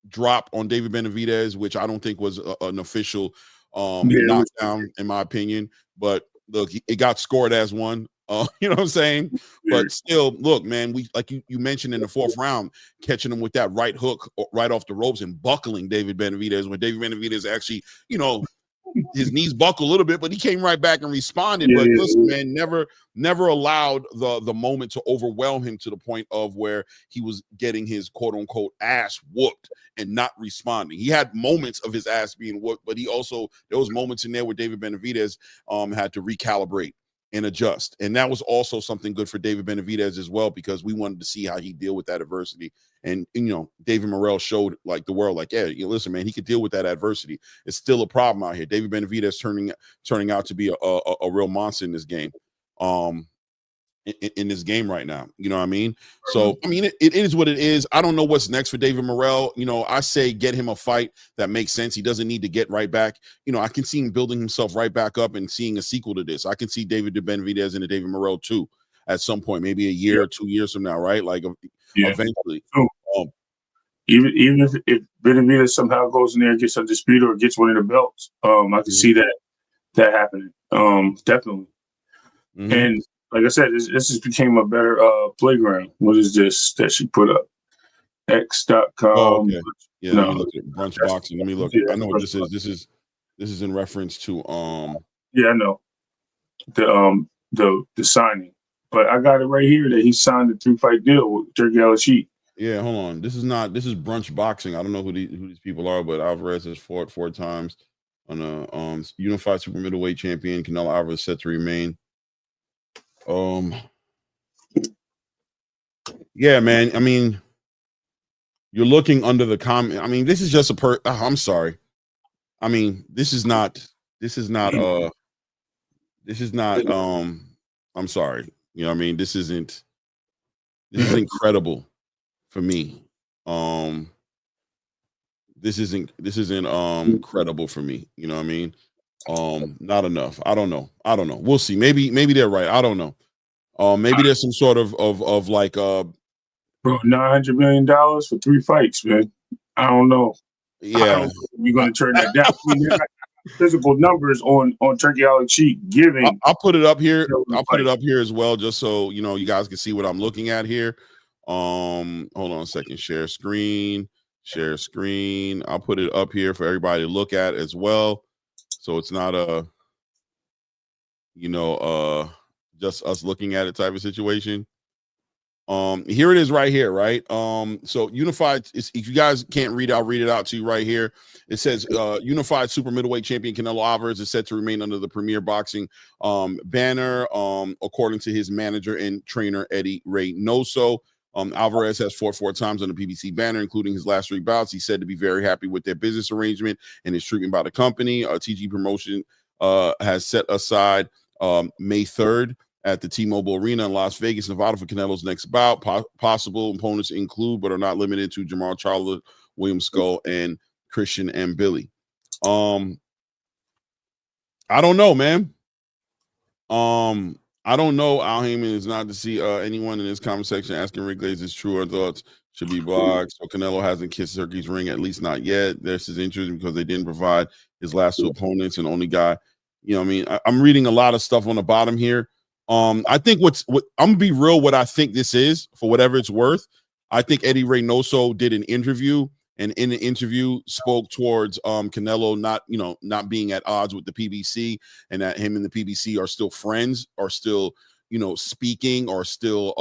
drop on David Benavidez, which I don't think was an official knockdown, in my opinion. But look, it got scored as one. You know what I'm saying? But still, look, man, we like you mentioned in the 4th round, catching him with that right hook right off the ropes and buckling David Benavidez when David Benavidez actually, you know, his knees buckled a little bit, but he came right back and responded. But listen, man, never allowed the moment to overwhelm him to the point of where he was getting his quote unquote ass whooped and not responding. He had moments of his ass being whooped, but there was moments in there where David Benavidez had to recalibrate and adjust. And that was also something good for David Benavidez as well, because we wanted to see how he deal with that adversity. And you know, David Morrell showed like the world, like, yeah, listen, man, he could deal with that adversity. It's still a problem out here. David Benavidez turning out to be a real monster in this game. In this game right now, you know what I mean? So, I mean, it is what it is. I don't know what's next for David Morrell. You know, I say get him a fight that makes sense. He doesn't need to get right back. You know, I can see him building himself right back up and seeing a sequel to this. I can see David Benavidez and the David Morrell too at some point, maybe a year or 2 years from now, right? Like eventually. Even if Benavidez somehow goes in there and gets undisputed or gets one of the belts, I can see that happening. Definitely. And like I said, this just became a better playground. What is this that she put up? X.com. Oh, okay. Yeah, let me look at Brunch Boxing. Let me look. I know what this is. This is in reference to yeah, I know. The signing. But I got it right here that he signed a 3-fight deal with Turkey Al-Sheikh. Yeah, hold on. This is Brunch Boxing. I don't know who these people are, but Alvarez has fought 4 times on a unified super middleweight champion. Canelo Alvarez set to remain. Yeah, man. I mean, you're looking under the comment. I mean, this is just I'm sorry. I mean, this is not I'm sorry. You know what I mean? This is incredible for me. This isn't credible for me. You know what I mean? Not enough. I don't know. We'll see. Maybe they're right. I don't know. Maybe there's some sort of like bro, $900 million for 3 fights, man. I don't know. Yeah, you're gonna turn that down. I mean, physical numbers on Turkey Al-Sheikh giving. I'll put it up here. I'll put it up here as well, just so you know you guys can see what I'm looking at here. Hold on a second. Share screen. I'll put it up here for everybody to look at as well. So it's not just us looking at it type of situation. Here it is right here, right? So unified, if you guys can't read it, I'll read it out to you right here. It says unified super middleweight champion Canelo Alvarez is set to remain under the Premier Boxing banner, according to his manager and trainer, Eddie Reynoso. Alvarez has fought 4 times on the PBC banner, including his last 3 bouts. He's said to be very happy with their business arrangement and his treatment by the company. TG Promotion has set aside May 3rd at the T-Mobile Arena in Las Vegas, Nevada for Canelo's next bout. Possible opponents include, but are not limited to, Jamal Charlo, William Skull, and Christian and Billy. I don't know, man. I don't know. Al Heyman is not to see anyone in this comment section asking Rick Glaze's true or thoughts should be blocked. So Canelo hasn't kissed Turkey's ring, at least not yet. This is interesting because they didn't provide his last 2 opponents and only guy. You know what I mean? I'm reading a lot of stuff on the bottom here. I think what I'm gonna be real, what I think this is, for whatever it's worth. I think Eddie Reynoso did an interview, and in the interview spoke towards Canelo not being at odds with the PBC, and that him and the PBC are still friends, are still, speaking, or still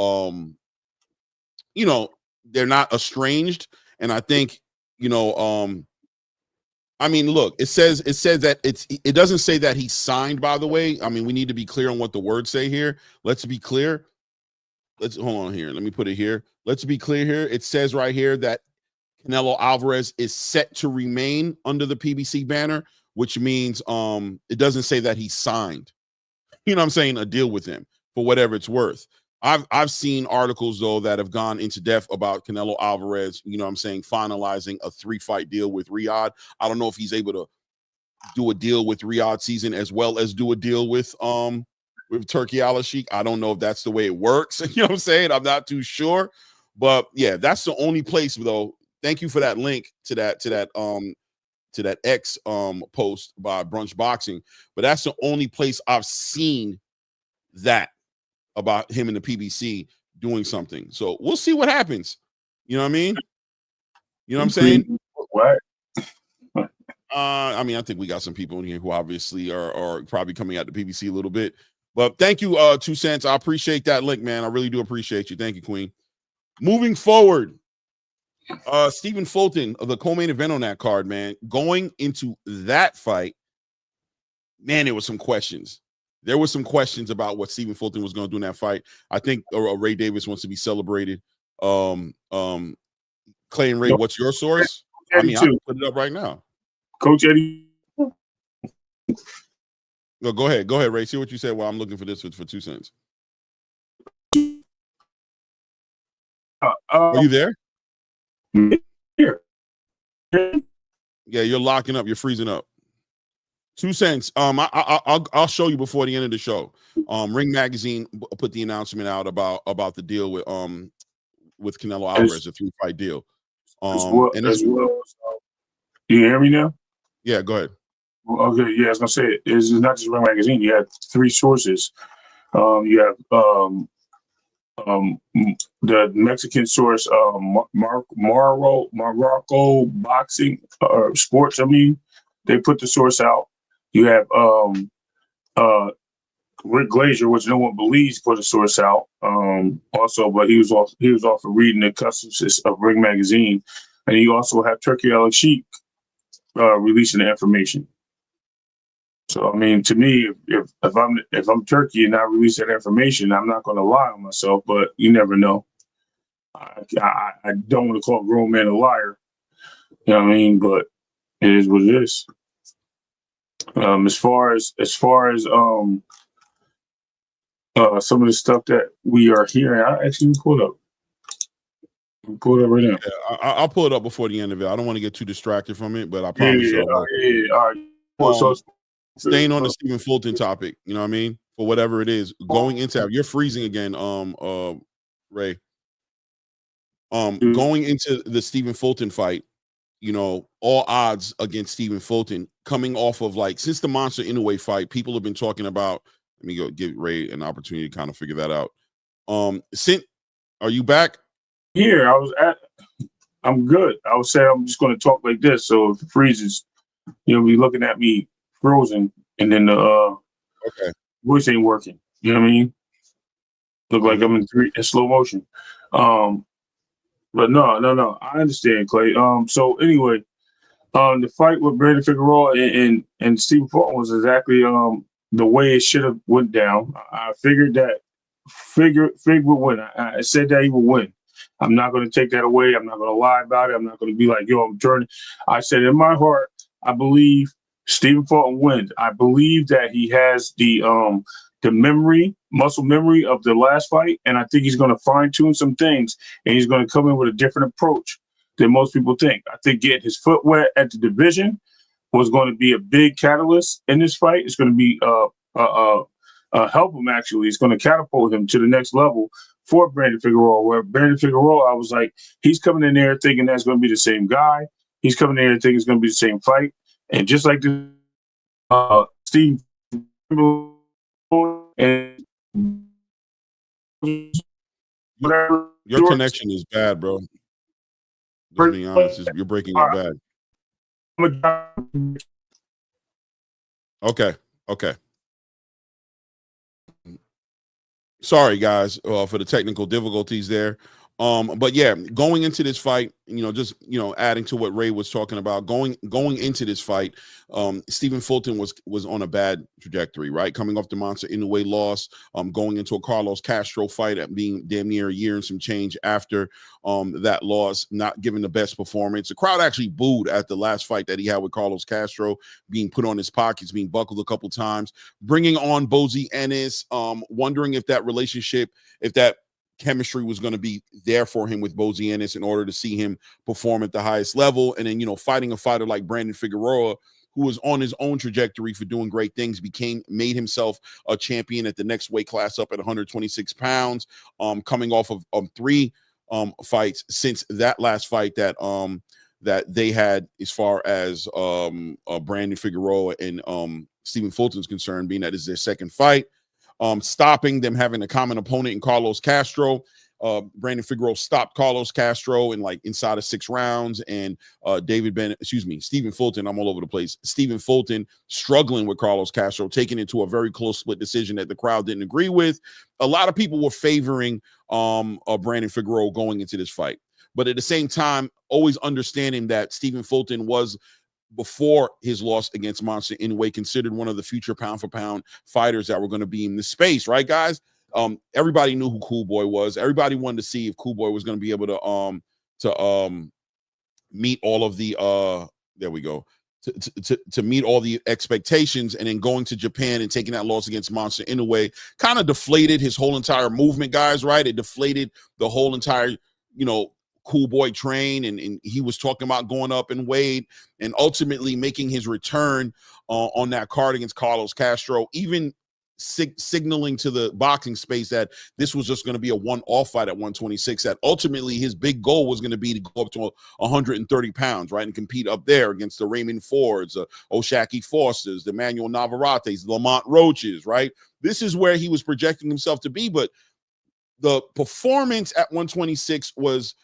they're not estranged. And I think, I mean, look, it says that it doesn't say that he signed, by the way. I mean, we need to be clear on what the words say here. Let's be clear. Hold on here. Let me put it here. Let's be clear here. It says right here that Canelo Alvarez is set to remain under the PBC banner, which means it doesn't say that he signed, I'm saying, a deal with him, for whatever it's worth. I've seen articles, though, that have gone into depth about Canelo Alvarez, finalizing a 3-fight deal with Riyadh. I don't know if he's able to do a deal with Riyadh season as well as do a deal with Turkey Al-Sheikh. I don't know if that's the way it works. You know what I'm saying? I'm not too sure. But yeah, that's the only place, though, thank you for that link to that X post by Brunch Boxing. But that's the only place I've seen that about him and the PBC doing something. So we'll see what happens. You know what I mean? You know what I'm saying? What? I mean, I think we got some people in here who obviously are probably coming out the PBC a little bit. But thank you, 2 cents. I appreciate that link, man. I really do appreciate you. Thank you, Queen. Moving forward, Stephen Fulton, the co-main event on that card, man. Going into that fight, man, there were some questions. There were some questions about what Stephen Fulton was going to do in that fight. I think Ray Davis wants to be celebrated. Clay and Ray, what's your source? I mean, I can put it up right now. Coach Eddie. No, go ahead, Ray. See what you said while I'm looking for this for 2 cents. Are you there? Here. Yeah, you're locking up. You're freezing up. 2 cents. I'll show you before the end of the show. Ring Magazine put the announcement out about the deal with Canelo Alvarez, a 3-fight deal. You hear me now? Yeah, go ahead. Okay, yeah, I was gonna say it's not just Ring Magazine. You have 3 sources. You have the Mexican source, Morrell Boxing or Sports. I mean, they put the source out. You have Rick Glazier, which no one believes, put a source out. Also, but he was off of reading the customs of Ring Magazine, and you also have Turkey Al Sheikh releasing the information. So I mean, to me, if I'm Turkey and I release that information, I'm not going to lie on myself. But you never know. I don't want to call a grown man a liar. You know what I mean? But it is what it is. As far as some of the stuff that we are hearing, I actually pulled up. Pull it up right now. Yeah, I'll pull it up before the end of it. I don't want to get too distracted from it, but I promise you. All right. Staying on the Stephen Fulton topic, you know what I mean? For whatever it is, going into you're freezing again, Ray. Going into the Stephen Fulton fight, you know, all odds against Stephen Fulton coming off of since the Monster Inoue fight, people have been talking about. Let me go give Ray an opportunity to kind of figure that out. Are you back? Here, I'm good. I would say I'm just going to talk like this. So if it freezes, you'll be looking at me frozen, and then the voice ain't working. You know what I mean? Look like I'm in slow motion. But no. I understand, Clay. So anyway, the fight with Brandon Figueroa and Stephen Fulton was exactly the way it should have went down. I figured that Fig would win. I said that he would win. I'm not going to take that away. I'm not going to lie about it. I'm not going to be like, yo, I'm turning. I said in my heart, I believe Stephen Fulton wins. I believe that he has the muscle memory of the last fight, and I think he's going to fine tune some things, and he's going to come in with a different approach than most people think. I think getting his foot wet at the division was going to be a big catalyst in this fight. It's going to be help him, actually. It's going to catapult him to the next level for Brandon Figueroa, where Brandon Figueroa, I was like, he's coming in there thinking that's going to be the same guy. He's coming in there thinking it's going to be the same fight. And just like the Steve and whatever. Your connection is bad, bro. Just being honest, you're breaking it bad. Okay. Sorry, guys, for the technical difficulties there. But yeah, going into this fight, adding to what Ray was talking about, going into this fight, Stephen Fulton was on a bad trajectory, right? Coming off the Monster Inoue loss, going into a Carlos Castro fight at being damn near a year and some change after that loss, not giving the best performance. The crowd actually booed at the last fight that he had with Carlos Castro, being put on his pockets, being buckled a couple times, bringing on Bozy Ennis, wondering if that relationship, if that chemistry was going to be there for him with Bozy Ennis in order to see him perform at the highest level. And then, fighting a fighter like Brandon Figueroa, who was on his own trajectory for doing great things, made himself a champion at the next weight class up at 126 pounds, coming off of 3 fights since that last fight that that they had, as far as Brandon Figueroa and Stephen Fulton's concerned, being that is their second fight. Stopping them having a common opponent in Carlos Castro. Brandon Figueroa stopped Carlos Castro in like inside of 6 rounds, and Stephen Fulton, I'm all over the place. Stephen Fulton struggling with Carlos Castro, taking it to a very close split decision that the crowd didn't agree with. A lot of people were favoring Brandon Figueroa going into this fight, but at the same time, always understanding that Stephen Fulton was, before his loss against Monster Inoue, considered one of the future pound for pound fighters that were going to be in this space, right, guys? Everybody knew who Cool Boy was. Everybody wanted to see if Cool Boy was going to be able to meet all of the to meet all the expectations. And then going to Japan and taking that loss against Monster Inoue kind of deflated his whole entire movement, guys, right? It deflated the whole entire, Cool Boy train, and he was talking about going up in weight and ultimately making his return on that card against Carlos Castro, even signaling to the boxing space that this was just going to be a one-off fight at 126, that ultimately his big goal was going to be to go up to 130 pounds, right, and compete up there against the Raymond Fords, Oshaki Fosters, the Manuel Navarrates, the Lamont Roaches, right? This is where he was projecting himself to be, but the performance at 126 was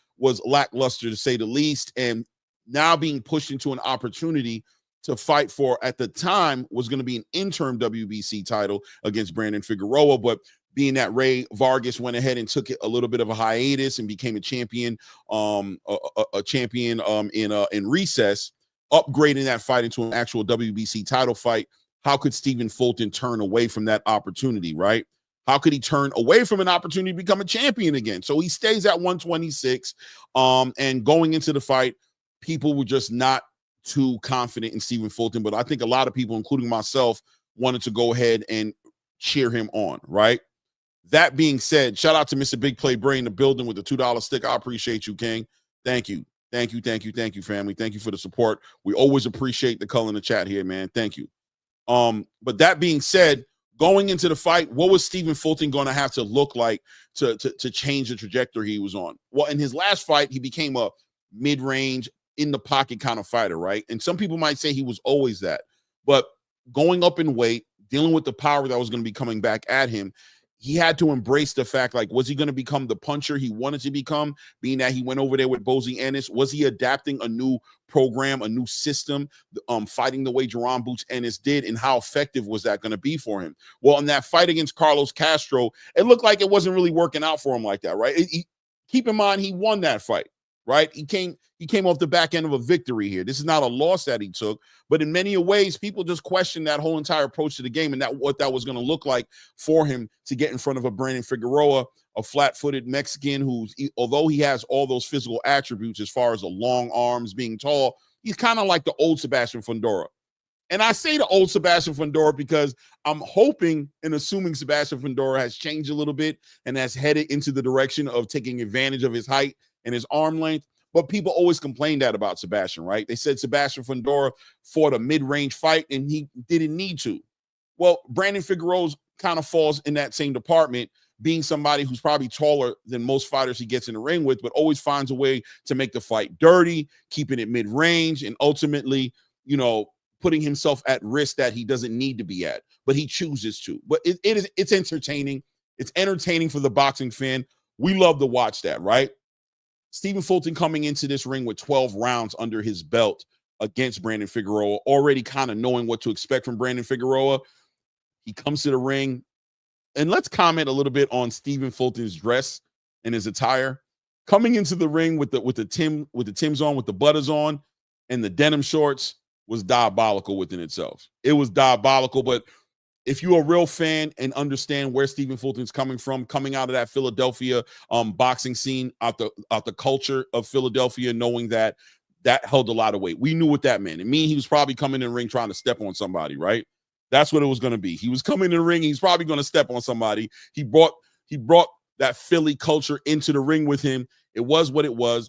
lackluster, to say the least, and now being pushed into an opportunity to fight for, at the time, was going to be an interim WBC title against Brandon Figueroa, but being that Ray Vargas went ahead and took a little bit of a hiatus and became a champion, in recess, upgrading that fight into an actual WBC title fight. How could Stephen Fulton turn away from that opportunity, right? How could he turn away from an opportunity to become a champion again? So he stays at 126, and going into the fight, people were just not too confident in Stephen Fulton, but I think a lot of people, including myself, wanted to go ahead and cheer him on, right? That being said, shout out to Mr. Big Play Brain in the building with the $2 stick. I appreciate you, King. Thank you. Thank you, family. Thank you for the support. We always appreciate the color in the chat here, man. Thank you. But that being said, going into the fight, what was Stephen Fulton going to have to look like to change the trajectory he was on? Well, in his last fight, he became a mid-range, in the pocket kind of fighter, right? And some people might say he was always that, but going up in weight, dealing with the power that was going to be coming back at him, he had to embrace the fact, like, was he going to become the puncher he wanted to become, being that he went over there with Bozy Ennis? Was he adapting a new program, a new system, fighting the way Jerron Boots Ennis did, and how effective was that going to be for him? Well, in that fight against Carlos Castro, it looked like it wasn't really working out for him like that, right? Keep in mind, he won that fight, right? He came off the back end of a victory here. This is not a loss that he took, but in many ways, people just questioned that whole entire approach to the game and what that was going to look like for him to get in front of a Brandon Figueroa, a flat-footed Mexican who's, although he has all those physical attributes as far as the long arms, being tall, he's kind of like the old Sebastian Fundora. And I say the old Sebastian Fundora because I'm hoping and assuming Sebastian Fundora has changed a little bit and has headed into the direction of taking advantage of his height and his arm length. But people always complained that about Sebastian, right? They said Sebastian Fundora fought a mid-range fight and he didn't need to. Well, Brandon Figueroa kind of falls in that same department, being somebody who's probably taller than most fighters he gets in the ring with, but always finds a way to make the fight dirty, keeping it mid-range, and ultimately, putting himself at risk that he doesn't need to be at, but he chooses to. But it's entertaining. It's entertaining for the boxing fan. We love to watch that, right? Stephen Fulton coming into this ring with 12 rounds under his belt against Brandon Figueroa, already kind of knowing what to expect from Brandon Figueroa. He comes to the ring, and let's comment a little bit on Stephen Fulton's dress and his attire. Coming into the ring with the Timbs on, with the butters on, and the denim shorts was diabolical within itself. It was diabolical, but if you're a real fan and understand where Stephen Fulton's coming from, coming out of that Philadelphia boxing scene, out the culture of Philadelphia, knowing that held a lot of weight. We knew what that meant. It mean he was probably coming in the ring trying to step on somebody, right? That's what it was going to be. He was coming in the ring. He's probably going to step on somebody. He brought that Philly culture into the ring with him. It was what it was.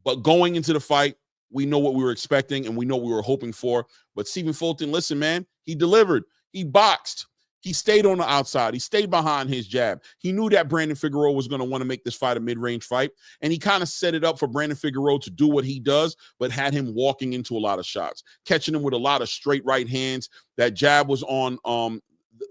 But going into the fight, we know what we were expecting and we know what we were hoping for. But Stephen Fulton, listen, man, he delivered. He boxed. He stayed on the outside. He stayed behind his jab. He knew that Brandon Figueroa was going to want to make this fight a mid-range fight, and he kind of set it up for Brandon Figueroa to do what he does, but had him walking into a lot of shots, catching him with a lot of straight right hands. That jab was on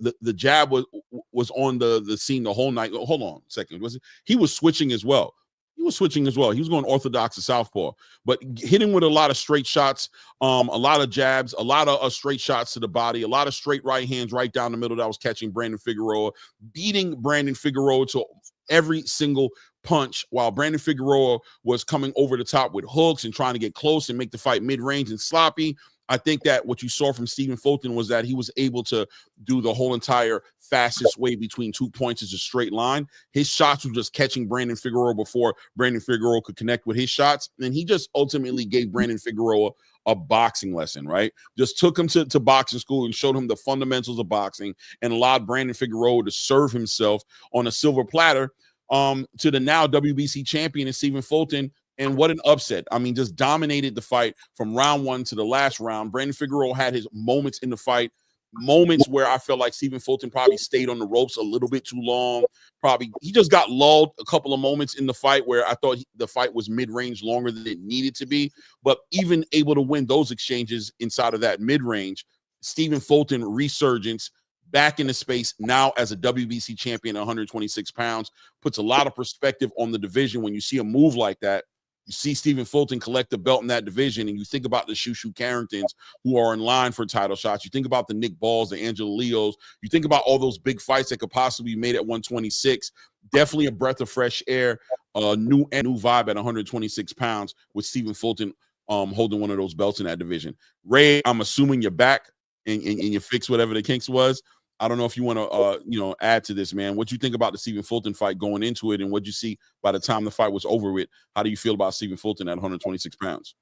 the jab was on the scene the whole night. Hold on a second. He was switching as well. He was going orthodox to southpaw, but hitting with a lot of straight shots, a lot of jabs, a lot of straight shots to the body, a lot of straight right hands right down the middle that was catching Brandon Figueroa, beating Brandon Figueroa to every single punch, while Brandon Figueroa was coming over the top with hooks and trying to get close and make the fight mid-range and sloppy. I think that what you saw from Stephen Fulton was that he was able to do the whole entire fastest way between 2 points as a straight line. His shots were just catching Brandon Figueroa before Brandon Figueroa could connect with his shots. And he just ultimately gave Brandon Figueroa a boxing lesson, right? Just took him to boxing school and showed him the fundamentals of boxing and allowed Brandon Figueroa to serve himself on a silver platter to the now WBC champion and Stephen Fulton. And what an upset. I mean, just dominated the fight from round one to the last round. Brandon Figueroa had his moments in the fight, moments where I felt like Stephen Fulton probably stayed on the ropes a little bit too long. Probably he just got lulled a couple of moments in the fight where I thought the fight was mid-range longer than it needed to be. But even able to win those exchanges inside of that mid-range, Stephen Fulton resurgence back into space now as a WBC champion at 126 pounds puts a lot of perspective on the division. When you see a move like that, you see Stephen Fulton collect the belt in that division, and you think about the Shushu Carringtons who are in line for title shots. You think about the Nick Balls, the Angela Leos. You think about all those big fights that could possibly be made at 126. Definitely a breath of fresh air, new vibe at 126 pounds with Stephen Fulton holding one of those belts in that division. Ray, I'm assuming you're back and you fixed whatever the kinks was. I don't know if you want to, add to this, man. What you think about the Stephen Fulton fight going into it, and what you see by the time the fight was over with? How do you feel about Stephen Fulton at 126 pounds?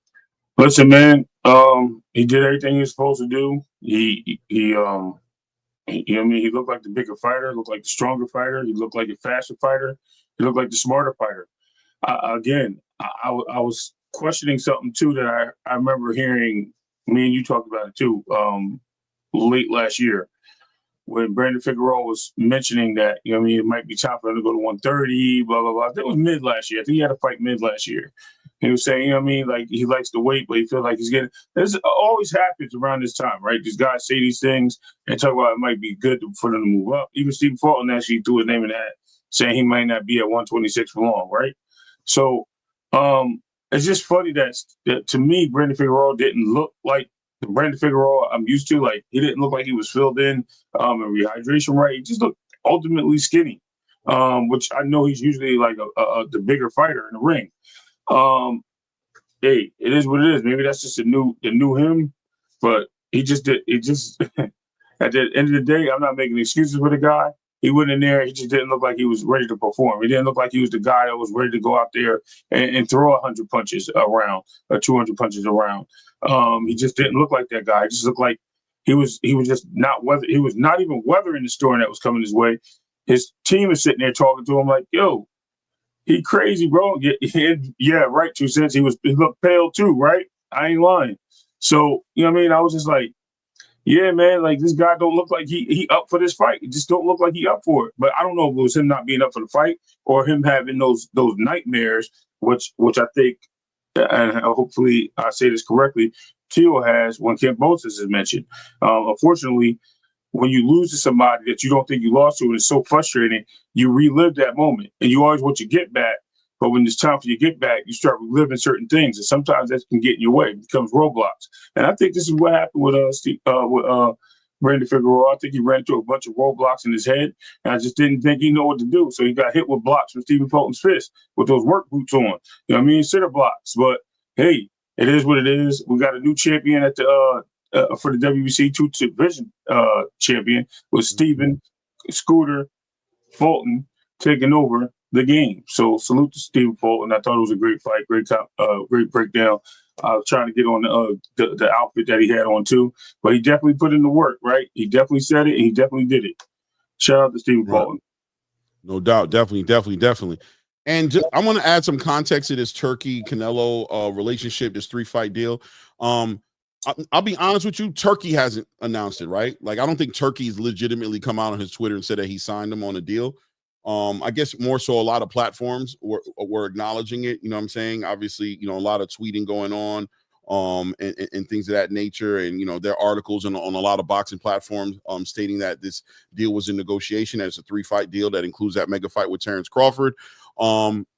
Listen, man, he did everything he was supposed to do. He he looked like the bigger fighter, looked like the stronger fighter. He looked like a faster fighter. He looked like the smarter fighter. I was questioning something too that I remember hearing. Me and you talked about it too, late last year, when Brandon Figueroa was mentioning that, it might be time for him to go to 130, blah, blah, blah. That was mid last year. I think he had a fight mid last year. He was saying, like he likes the weight, but he feels like he's getting – this always happens around this time, right? These guys say these things and talk about it might be good for them to move up. Even Stephen Fulton actually threw his name in that, saying he might not be at 126 for long, right? So it's just funny that to me, Brandon Figueroa didn't look like the Brandon Figueroa I'm used to. Like, he didn't look like he was filled in and rehydration right. He just looked ultimately skinny, which I know he's usually like the bigger fighter in the ring. Hey, it is what it is. Maybe that's just the new him, but he just did. It just at the end of the day, I'm not making excuses for the guy. He went in there. He just didn't look like he was ready to perform. He didn't look like he was the guy that was ready to go out there and throw 100 punches around or 200 punches around. He just didn't look like that guy. He just looked like he was just not weather. He was not even weathering the storm that was coming his way. His team is sitting there talking to him like, "Yo, he crazy, bro." Yeah, right. 2 cents. He looked pale too, right? I ain't lying. So I was just like, yeah, man, like this guy don't look like he up for this fight. It just don't look like he up for it. But I don't know if it was him not being up for the fight or him having those nightmares, which I think, and hopefully I say this correctly, Teo has when Ken Bosis is mentioned. Unfortunately, when you lose to somebody that you don't think you lost to, and it's so frustrating, you relive that moment, and you always want your get back. But when it's time for your get back, you start reliving certain things, and sometimes that can get in your way. It becomes roadblocks. And I think this is what happened with Brandon Figueroa. I think he ran into a bunch of roadblocks in his head, and I just didn't think he knew what to do. So he got hit with blocks from Stephen Fulton's fist with those work boots on. Center blocks. But hey, it is what it is. We got a new champion at the for the WBC 2 division champion with Stephen Scooter Fulton taking over the game. So salute to Stephen Fulton. I thought it was a great fight, great breakdown. I was trying to get on the outfit that he had on too, but he definitely put in the work, right? He definitely said it, and he definitely did it. Shout out to Stephen Fulton. No doubt, definitely. And I want to add some context to this Turkey Canelo relationship, this 3-fight deal. I'll be honest with you. Turkey hasn't announced it, right? Like, I don't think Turkey's legitimately come out on his Twitter and said that he signed him on a deal. I guess more so a lot of platforms were acknowledging it. You know what I'm saying? Obviously, you know, a lot of tweeting going on, and things of that nature. And, you know, there are articles on a lot of boxing platforms stating that this deal was in negotiation. As a 3-fight deal that includes that mega fight with Terrence Crawford.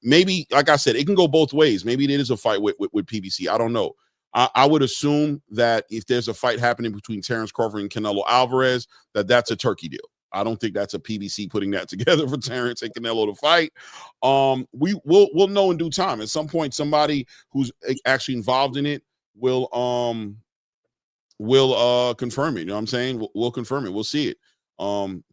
Maybe, like I said, it can go both ways. Maybe it is a fight with PBC. I don't know. I would assume that if there's a fight happening between Terrence Crawford and Canelo Alvarez, that's a Turkey deal. I don't think that's a PBC putting that together for Terrence and Canelo to fight. We'll know in due time. At some point, somebody who's actually involved in it will confirm it. You know what I'm saying? We'll confirm it. We'll see it.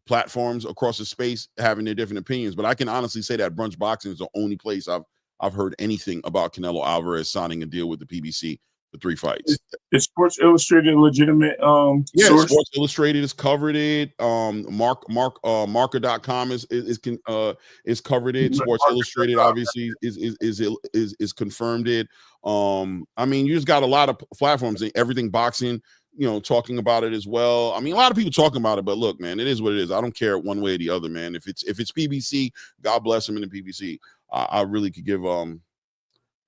Platforms across the space having their different opinions, but I can honestly say that Brunch Boxing is the only place I've heard anything about Canelo Alvarez signing a deal with the PBC for 3 fights. Is Sports Illustrated a legitimate yeah, source? Sports Illustrated has covered it. Marker.com is covered it. Sports Illustrated obviously is confirmed it. I mean, you just got a lot of platforms, Everything Boxing, you know, talking about it as well. I mean, a lot of people talking about it, but look, man, it is what it is. I don't care one way or the other, man. If it's PBC, God bless him in the PBC. I really could give I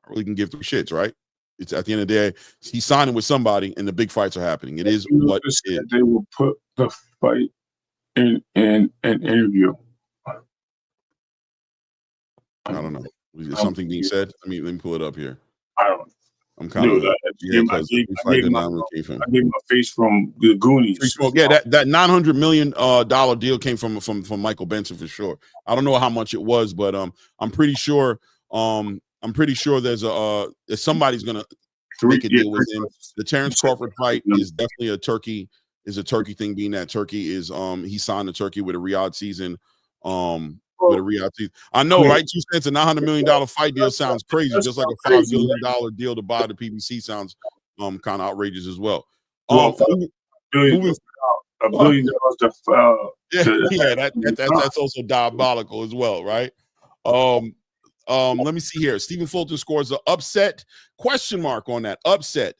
really can give 3 shits, right? It's at the end of the day, he's signing with somebody, and the big fights are happening. It is what it is. They will put the fight in an interview. I don't know. Is something being said? I mean, let me pull it up here. I don't know. I'm kind of I gave my face from the Goonies. Yeah, that $900 million deal came from Michael Benson for sure. I don't know how much it was, but I'm pretty sure there's somebody's gonna make a deal with him. The Terrence Crawford fight is definitely a Turkey thing, being that Turkey is he signed the Turkey with a Riyadh season. With a Riyadh season. I know, right? 2 cents, a $900 million fight deal sounds crazy, just like a $5 billion deal to buy the PBC sounds kind of outrageous as well. $1 billion that's also diabolical as well, right? Let me see here. Stephen Fulton scores an upset? Question mark on that. Upset.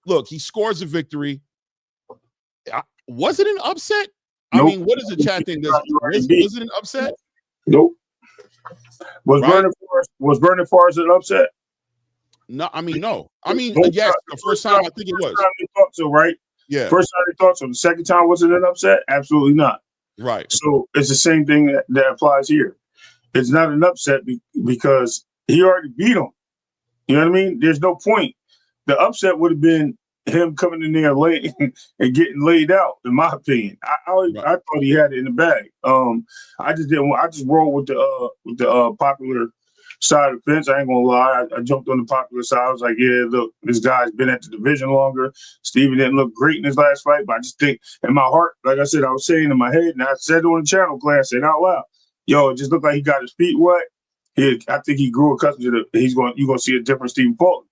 Look, he scores a victory. Was it an upset? Nope. I mean, what is the chat thing? Was it an upset? Nope. Was Vernon Forrest an upset? No, I mean, no. I mean, yes, the first time I think it was. First time they thought so, right? Yeah. First time they thought so. The second time, was it an upset? Absolutely not. Right. So it's the same thing that applies here. It's not an upset because he already beat him. You know what I mean? There's no point. The upset would have been him coming in there late and getting laid out, in my opinion. I thought he had it in the bag. I just didn't. I just rolled with the popular side of the fence. I ain't gonna lie. I jumped on the popular side. I was like, yeah, look, this guy's been at the division longer. Steven didn't look great in his last fight, but I just think in my heart, like I said, I was saying in my head, and I said it on the channel class, said out loud, yo, it just looked like he got his feet wet. I think he grew accustomed to you're gonna see a different Stephen Fulton.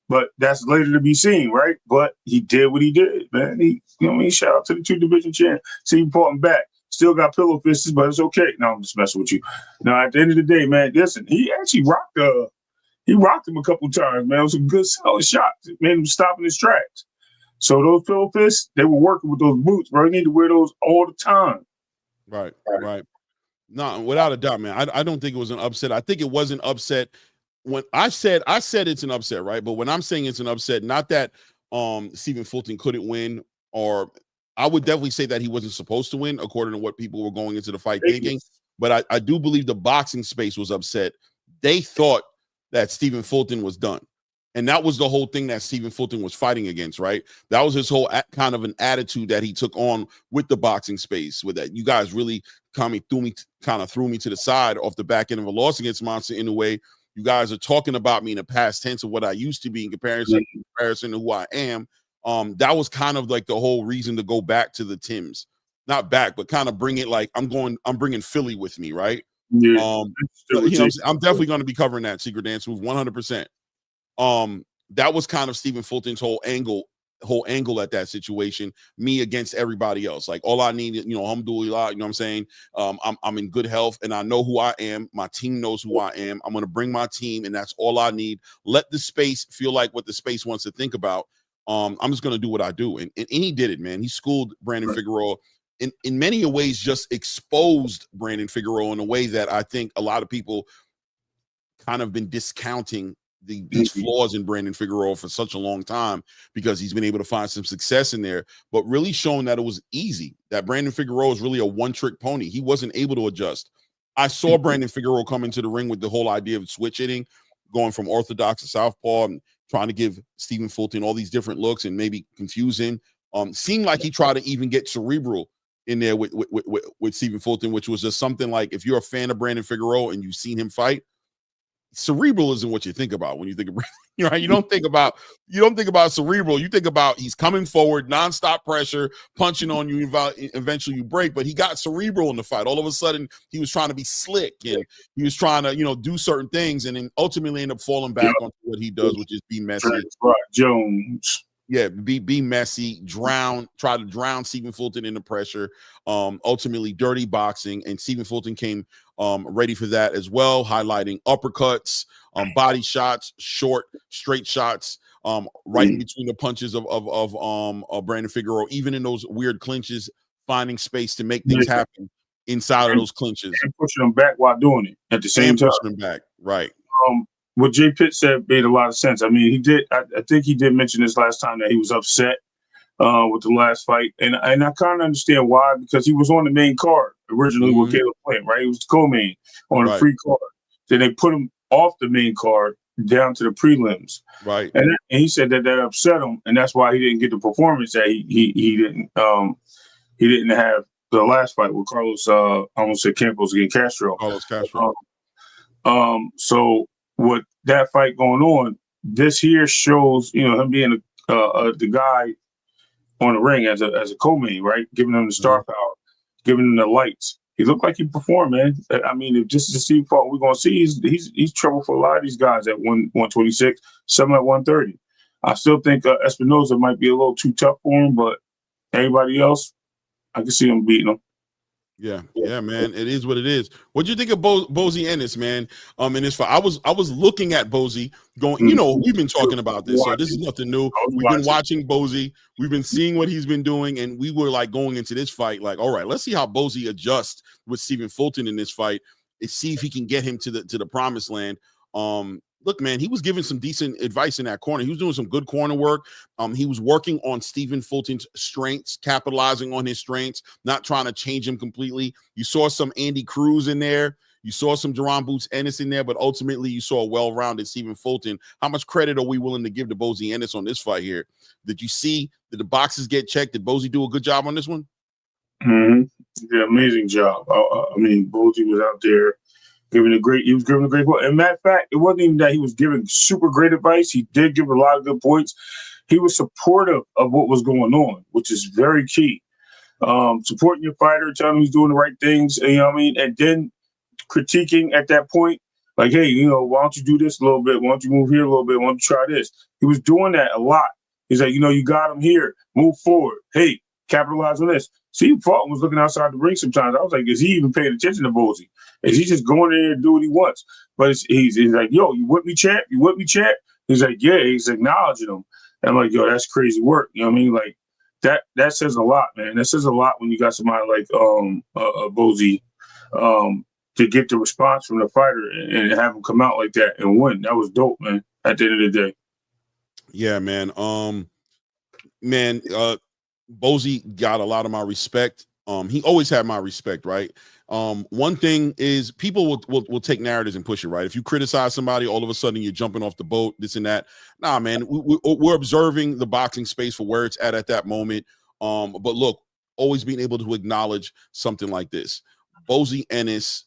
But that's later to be seen, right? But he did what he did, man. Shout out to the 2 division champ. Stephen Fulton back. Still got pillow fists, but it's okay. No, I'm just messing with you. Now, at the end of the day, man, listen, he actually rocked him a couple times, man. It was a good solid shot. It made him stop in his tracks. So those pillow fists, they were working with those boots, bro. You need to wear those all the time. Right. No, without a doubt, man. I don't think it was an upset. I think it was an upset. When I said it's an upset, right? But when I'm saying it's an upset, not that Stephen Fulton couldn't win, or I would definitely say that he wasn't supposed to win, according to what people were going into the fight thinking. But I do believe the boxing space was upset. They thought that Stephen Fulton was done. And that was the whole thing that Stephen Fulton was fighting against, right? That was his whole kind of an attitude that he took on with the boxing space, with that you guys really threw me to the side off the back end of a loss against Monster in a way. You guys are talking about me in the past tense of what I used to be in comparison to who I am. That was kind of like the whole reason to go back to the Tims. Not back, but kind of bring it like I'm bringing Philly with me, right? Yeah. I'm definitely going to be covering that Secret Dance Move 100%. That was kind of Stephen Fulton's whole angle at that situation, me against everybody else. Like, all I need, alhamdulillah, you know what I'm saying? I'm in good health, and I know who I am. My team knows who I am. I'm going to bring my team, and that's all I need. Let the space feel like what the space wants to think about. I'm just gonna do what I do, and he did it, man. He schooled Brandon Figueroa. In many ways, just exposed Brandon Figueroa in a way that I think a lot of people kind of been discounting these flaws in Brandon Figueroa for such a long time, because he's been able to find some success in there, but really showing that it was easy, that Brandon Figueroa is really a one-trick pony. He wasn't able to adjust. I saw Brandon Figueroa come into the ring with the whole idea of switch hitting, going from orthodox to southpaw, and trying to give Stephen Fulton all these different looks and maybe confuse him. Seemed like he tried to even get cerebral in there with Stephen Fulton, which was just something like, if you're a fan of Brandon Figueroa and you've seen him fight, cerebral isn't what you think about when you think of, you know, you don't think about cerebral. You think about he's coming forward, nonstop pressure, punching on you, eventually you break. But he got cerebral in the fight. All of a sudden, he was trying to be slick, and he was trying to, do certain things, and then ultimately end up falling back on what he does, which is be messy. Jones. Yeah, be messy, try to drown Stephen Fulton in the pressure. Ultimately, dirty boxing, and Stephen Fulton came ready for that as well, highlighting uppercuts, body shots, short, straight shots, right in between the punches of Brandon Figueroa, even in those weird clinches, finding space to make things happen inside of those clinches. And pushing them back while doing it at the same time. Pushing them back, right. What Jay Pitt said made a lot of sense. I mean, he did. I think he did mention this last time that he was upset with the last fight, and I kind of understand why, because he was on the main card originally with Caleb Plant, right? He was the co-main on a free card. Then they put him off the main card down to the prelims, right? And he said that upset him, and that's why he didn't get the performance that he didn't have the last fight with Carlos. I almost said Campos against Castro. Carlos Castro. So with that fight going on, this here shows, him being the guy on the ring as a co-main, right? Giving him the star power, giving him the lights. He looked like he performed, man. I mean, if this is the Steve Fulton we're gonna see, he's trouble for a lot of these guys at 126, some at 130. I still think Espinosa might be a little too tough for him, but everybody else, I can see him beating him. Yeah, man. It is what it is. What do you think of Bozy Ennis, man? In this fight, I was looking at Bozy, going, we've been talking about this, so this is nothing new. We've been watching Bozy. We've been seeing what he's been doing, and we were like going into this fight, like, all right, let's see how Bozy adjusts with Stephen Fulton in this fight, and see if he can get him to the promised land. Look, man, he was giving some decent advice in that corner. He was doing some good corner work. He was working on Stephen Fulton's strengths, capitalizing on his strengths, not trying to change him completely. You saw some Andy Cruz in there. You saw some Jerron Boots Ennis in there, but ultimately you saw a well-rounded Stephen Fulton. How much credit are we willing to give to Bozy Ennis on this fight here? Did you see, did the boxes get checked? Did Bozy do a good job on this one? Yeah, amazing job. I mean, Bozy was out there he was giving a great point. And matter of fact, it wasn't even that he was giving super great advice. He did give a lot of good points. He was supportive of what was going on, which is very key. Supporting your fighter, telling him he's doing the right things, you know what I mean? And then critiquing at that point, like, hey, why don't you do this a little bit? Why don't you move here a little bit? Why don't you try this? He was doing that a lot. He's like, you got him here. Move forward. Hey, capitalize on this. See, Fulton was looking outside the ring sometimes. I was like, is he even paying attention to Bozy? Is he just going in there and do what he wants? But he's like, yo, you with me, champ? You with me, champ? He's like, yeah, he's acknowledging him. And I'm like, yo, that's crazy work. You know what I mean? Like, that says a lot, man. That says a lot when you got somebody like Bozy to get the response from the fighter and have him come out like that and win. That was dope, man, at the end of the day. Yeah, man. Bozy got a lot of my respect. He always had my respect, right? One thing is people will take narratives and push it, right? If you criticize somebody, all of a sudden you're jumping off the boat, this and that. Nah, man, we're observing the boxing space for where it's at that moment. But look, always being able to acknowledge something like this. Bozy Ennis,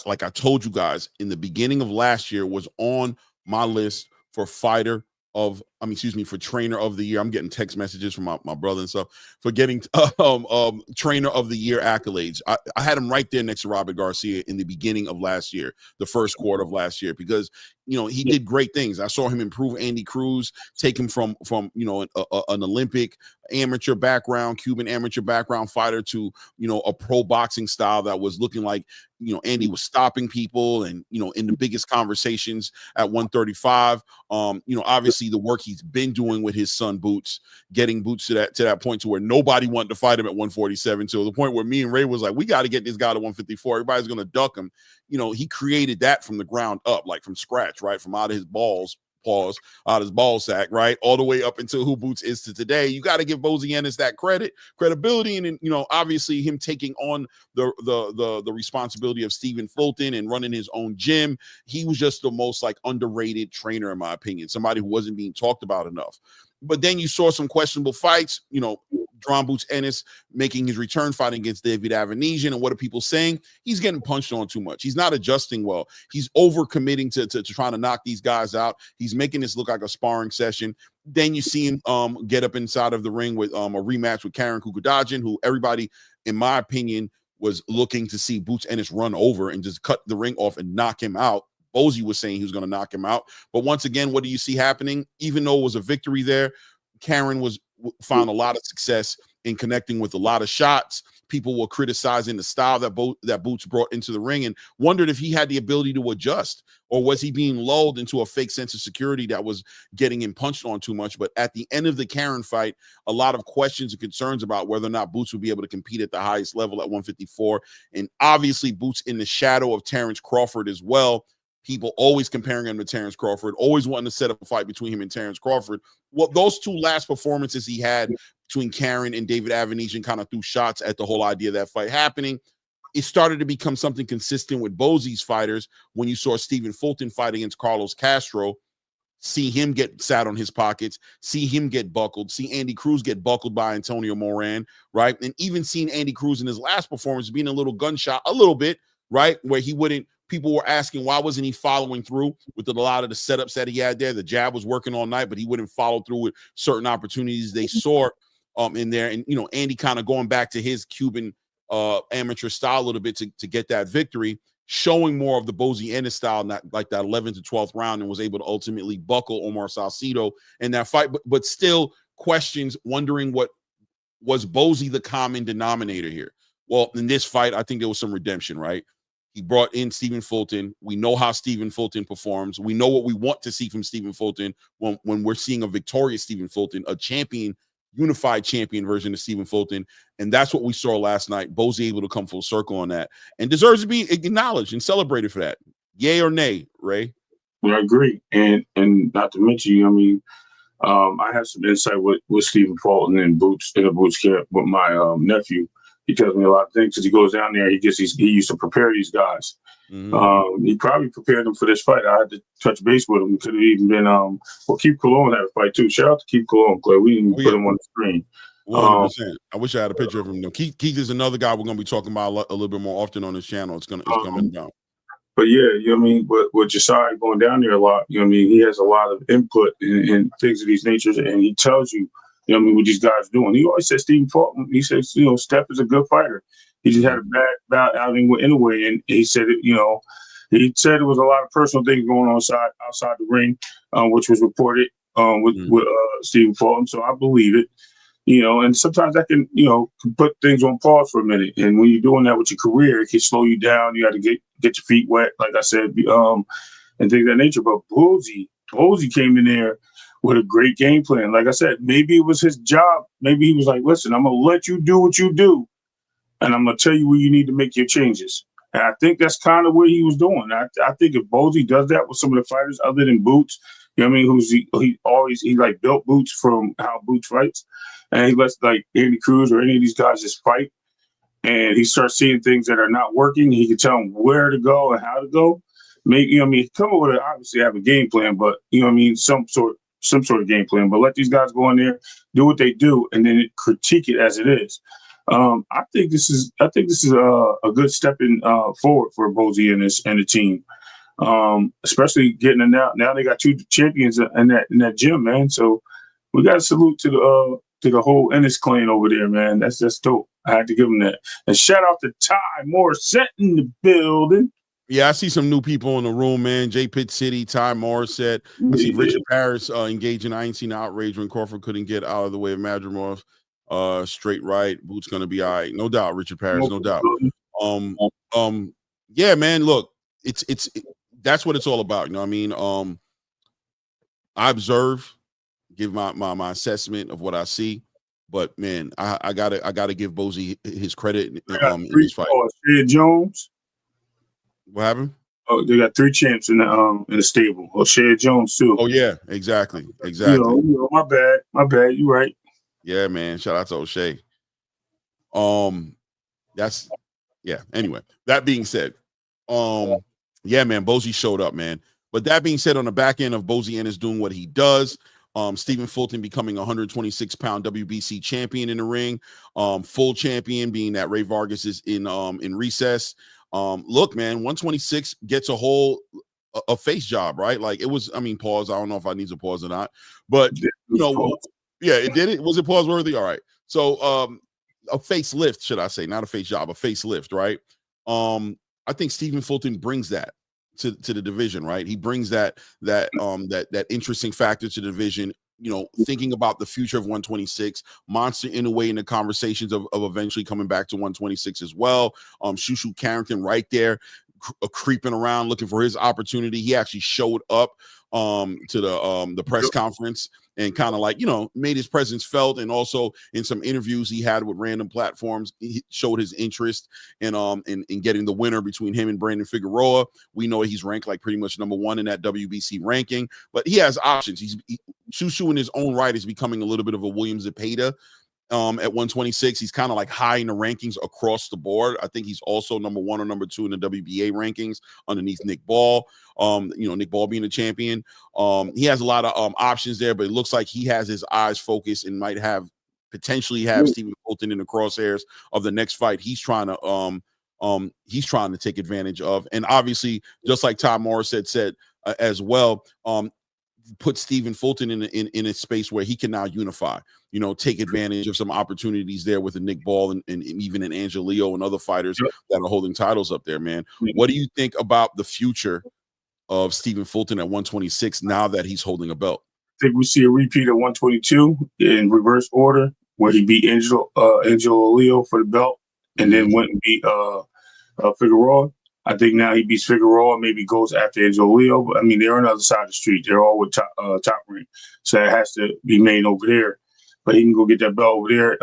like I told you guys in the beginning of last year, was on my list for for trainer of the year. I'm getting text messages from my brother and stuff for getting trainer of the year accolades. I had him right there next to Robert Garcia in the beginning of last year, the first quarter of last year, because he did great things. I saw him improve Andy Cruz, take him from an Olympic amateur background, Cuban amateur background fighter to a pro boxing style that was looking like Andy was stopping people and in the biggest conversations at 135. Obviously the work he's been doing with his son Boots, getting Boots to that point to where nobody wanted to fight him at 147, to the point where me and Ray was like, we got to get this guy to 154. Everybody's going to duck him. You know, he created that from the ground up, like from scratch, right? From out of his balls, pause, out of his ball sack, right? All the way up until who Boots is to today. You got to give Bozy Ennis that credibility, and you know, obviously him taking on the responsibility of Stephen Fulton and running his own gym. He was just the most like underrated trainer, in my opinion, somebody who wasn't being talked about enough. But then you saw some questionable fights, you know, Drawn Boots Ennis making his return, fighting against David Avenesian. And what are people saying? He's getting punched on too much. He's not adjusting well. He's overcommitting to trying to knock these guys out. He's making this look like a sparring session. Then you see him get up inside of the ring with a rematch with Karen Kukudajin, who everybody, in my opinion, was looking to see Boots Ennis run over and just cut the ring off and knock him out. Bozy was saying he was going to knock him out. But once again, what do you see happening? Even though it was a victory there, Karen found a lot of success in connecting with a lot of shots. People were criticizing the style that Boots brought into the ring and wondered if he had the ability to adjust, or was he being lulled into a fake sense of security that was getting him punched on too much. But at the end of the Karen fight, a lot of questions and concerns about whether or not Boots would be able to compete at the highest level at 154. And obviously Boots in the shadow of Terrence Crawford as well. People always comparing him to Terrence Crawford, always wanting to set up a fight between him and Terrence Crawford. Well, those two last performances he had between Karen and David Avenesian kind of threw shots at the whole idea of that fight happening. It started to become something consistent with Bozy's fighters when you saw Stephen Fulton fight against Carlos Castro, see him get sat on his pockets, see him get buckled, see Andy Cruz get buckled by Antonio Moran, right? And even seeing Andy Cruz in his last performance being a little gunshot, a little bit, right? Where he wouldn't, people were asking why wasn't he following through with a lot of the setups that he had there. The jab was working all night, but he wouldn't follow through with certain opportunities they saw in there. And, you know, Andy kind of going back to his Cuban amateur style a little bit to get that victory, showing more of the Bozy Ennis style, not like that 11th to 12th round, and was able to ultimately buckle Omar Salcido in that fight. But still questions, wondering what was Bozy the common denominator here. Well, in this fight, I think there was some redemption, right? He brought in Stephen Fulton. We know how Stephen Fulton performs. We know what we want to see from Stephen Fulton when we're seeing a victorious Stephen Fulton, a champion, unified champion version of Stephen Fulton. And that's what we saw last night. Bozy able to come full circle on that and deserves to be acknowledged and celebrated for that. Yay or nay, Ray? I agree. And not to mention, I mean, I have some insight with Stephen Fulton and Boots in a Boots camp with my nephew. He tells me a lot of things because he goes down there. He used to prepare these guys. Mm-hmm. He probably prepared them for this fight. I had to touch base with him. It could have even been well, Keith Cologne had a fight too. Shout out to Keith Cologne, Clay. We didn't put him on the screen. 100%. I wish I had a picture of him. No, Keith is another guy we're going to be talking about a little bit more often on this channel. It's coming down. But yeah, you know what I mean? With Josiah going down there a lot, you know what I mean? He has a lot of input in things of these natures, and he tells you, you know what I mean, what these guys are doing. He always says Stephen Fulton, he says, you know, Steph is a good fighter. He just had a bad outing anyway. And he said, you know, he said there was a lot of personal things going on outside the ring, which was reported with Stephen Fulton. So I believe it, you know, and sometimes that can, you know, put things on pause for a minute. And when you're doing that with your career, it can slow you down. You got to get your feet wet, like I said, and things of that nature. But Bozy came in there with a great game plan. Like I said, maybe it was his job. Maybe he was like, listen, I'm going to let you do what you do, and I'm going to tell you where you need to make your changes. And I think that's kind of what he was doing. I think if Bozy does that with some of the fighters other than Boots, you know what I mean, he like built Boots from how Boots fights, and he lets like Andy Cruz or any of these guys just fight, and he starts seeing things that are not working. He can tell them where to go and how to go. Maybe, you know what I mean, come over to obviously have a game plan, but, you know what I mean, some sort of game plan, but let these guys go in there, do what they do, and then critique it as it is. I think this is a good stepping forward for Bozy and the team, especially getting it now they got two champions in that gym, man. So we got to salute to the whole Ennis clan over there, man. That's dope. I had to give them that. And shout out to Ty Morrissette in the building. Yeah, I see some new people in the room, man. J Pitt City, Ty Morrissette. I see Richard Paris engaging. I ain't seen the outrage when Crawford couldn't get out of the way of Madrimov. Straight right. Boots gonna be all right. No doubt, Richard Paris, no doubt. Yeah, man, look, it's that's what it's all about. You know what I mean? I observe give my assessment of what I see. But man, I gotta give Bozy his credit in this fight. O'Shea Jones. What happened? Oh, they got 3 champs in the stable. O'Shea Jones too. Oh yeah, exactly. My bad. You right. Yeah, man. Shout out to O'Shea. That's yeah. Anyway, that being said, yeah, man, Bozy showed up, man. But that being said, on the back end of Bozy Ennis doing what he does, Stephen Fulton becoming 126-pound WBC champion in the ring, full champion, being that Ray Vargas is in recess. Look, man, 126 gets a whole a face job, right? Like it was. I mean, pause. I don't know if I need to pause or not, but yeah, it did. It was it pause worthy. All right. So, a facelift, should I say, not a face job, a facelift, right? I think Stephen Fulton brings that to the division, right? He brings that interesting factor to the division. You know, thinking about the future of 126, Monster in a way in the conversations of eventually coming back to 126 as well. Shushu Carrington right there, creeping around looking for his opportunity. He actually showed up to the press conference and kind of like, you know, made his presence felt. And also in some interviews he had with random platforms, he showed his interest in getting the winner between him and Brandon Figueroa. We know he's ranked like pretty much #1 in that WBC ranking, but he has options. Shushu in his own right is becoming a little bit of a William Zepeda. At 126, he's kind of like high in the rankings across the board. I think he's also #1 or #2 in the WBA rankings underneath Nick Ball. You know, Nick Ball being the champion. He has a lot of options there, but it looks like he has his eyes focused and might potentially have Stephen Fulton in the crosshairs of the next fight he's trying to take advantage of. And obviously, just like Tom Morris said as well, put Stephen Fulton in a space where he can now unify, you know, take advantage of some opportunities there with a Nick Ball and even an Angelio and other fighters that are holding titles up there, man. What do you think about the future of Stephen Fulton at 126 now that he's holding a belt? I think we see a repeat of 122 in reverse order, where he beat Angelo Leo for the belt and then went and beat Figueroa. I think now he beats Figueroa, maybe goes after Angelo Leo. But I mean, they're on the other side of the street. They're all with top ring. So it has to be made over there. But he can go get that belt over there.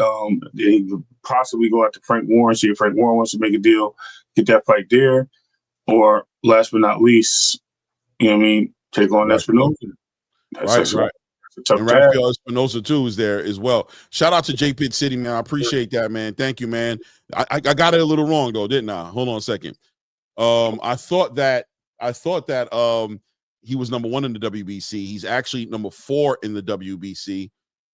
He could possibly go after Frank Warren, see if Frank Warren wants to make a deal, get that fight there. Or last but not least, you know what I mean, take on Espinosa. That's a tough and Rafael Espinosa too is there as well. Shout out to J Pit City, man. I appreciate that, man. Thank you, man. I got it a little wrong though, didn't I? Hold on a second. I thought that he was #1 in the WBC. He's actually #4 in the WBC.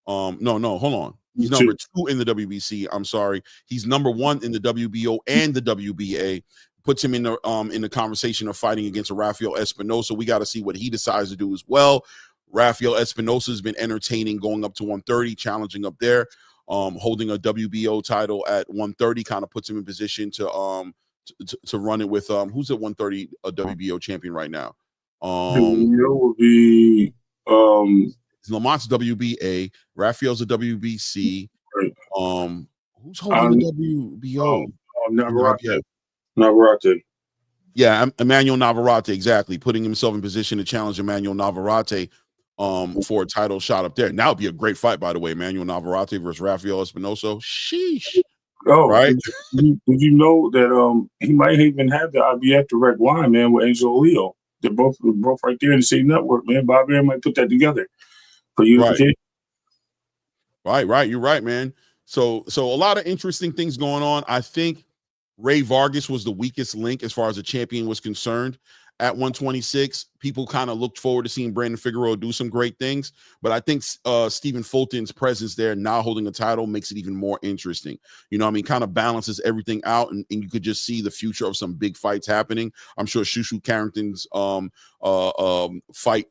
No, hold on. He's #2 in the WBC. I'm sorry. He's #1 in the WBO and the WBA. Puts him in the conversation of fighting against a Rafael Espinosa. We got to see what he decides to do as well. Rafael Espinosa has been entertaining going up to 130, challenging up there, holding a WBO title at 130, kind of puts him in position to run it with who's at 130 a WBO champion right now. Will be Lamont's WBA, Rafael's a WBC. Right. Who's holding the WBO? Navarrete. Yeah, Emmanuel Navarrete, exactly, putting himself in position to challenge Emmanuel Navarrete for a title shot up there. Now it'd be a great fight, by the way. Emmanuel Navarrete versus Rafael Espinosa. Sheesh. Oh, right. Did you know that he might even have the IBF direct line, man, with Angelo Leo? They're both right there in the same network, man. Bob Air might put that together for you. Right. You're right, man. So a lot of interesting things going on. I think Ray Vargas was the weakest link as far as a champion was concerned at 126. People kind of looked forward to seeing Brandon Figueroa do some great things, but I think Stephen Fulton's presence there now holding a title makes it even more interesting. You know what I mean? Kind of balances everything out, and you could just see the future of some big fights happening. I'm sure Shushu Carrington's fight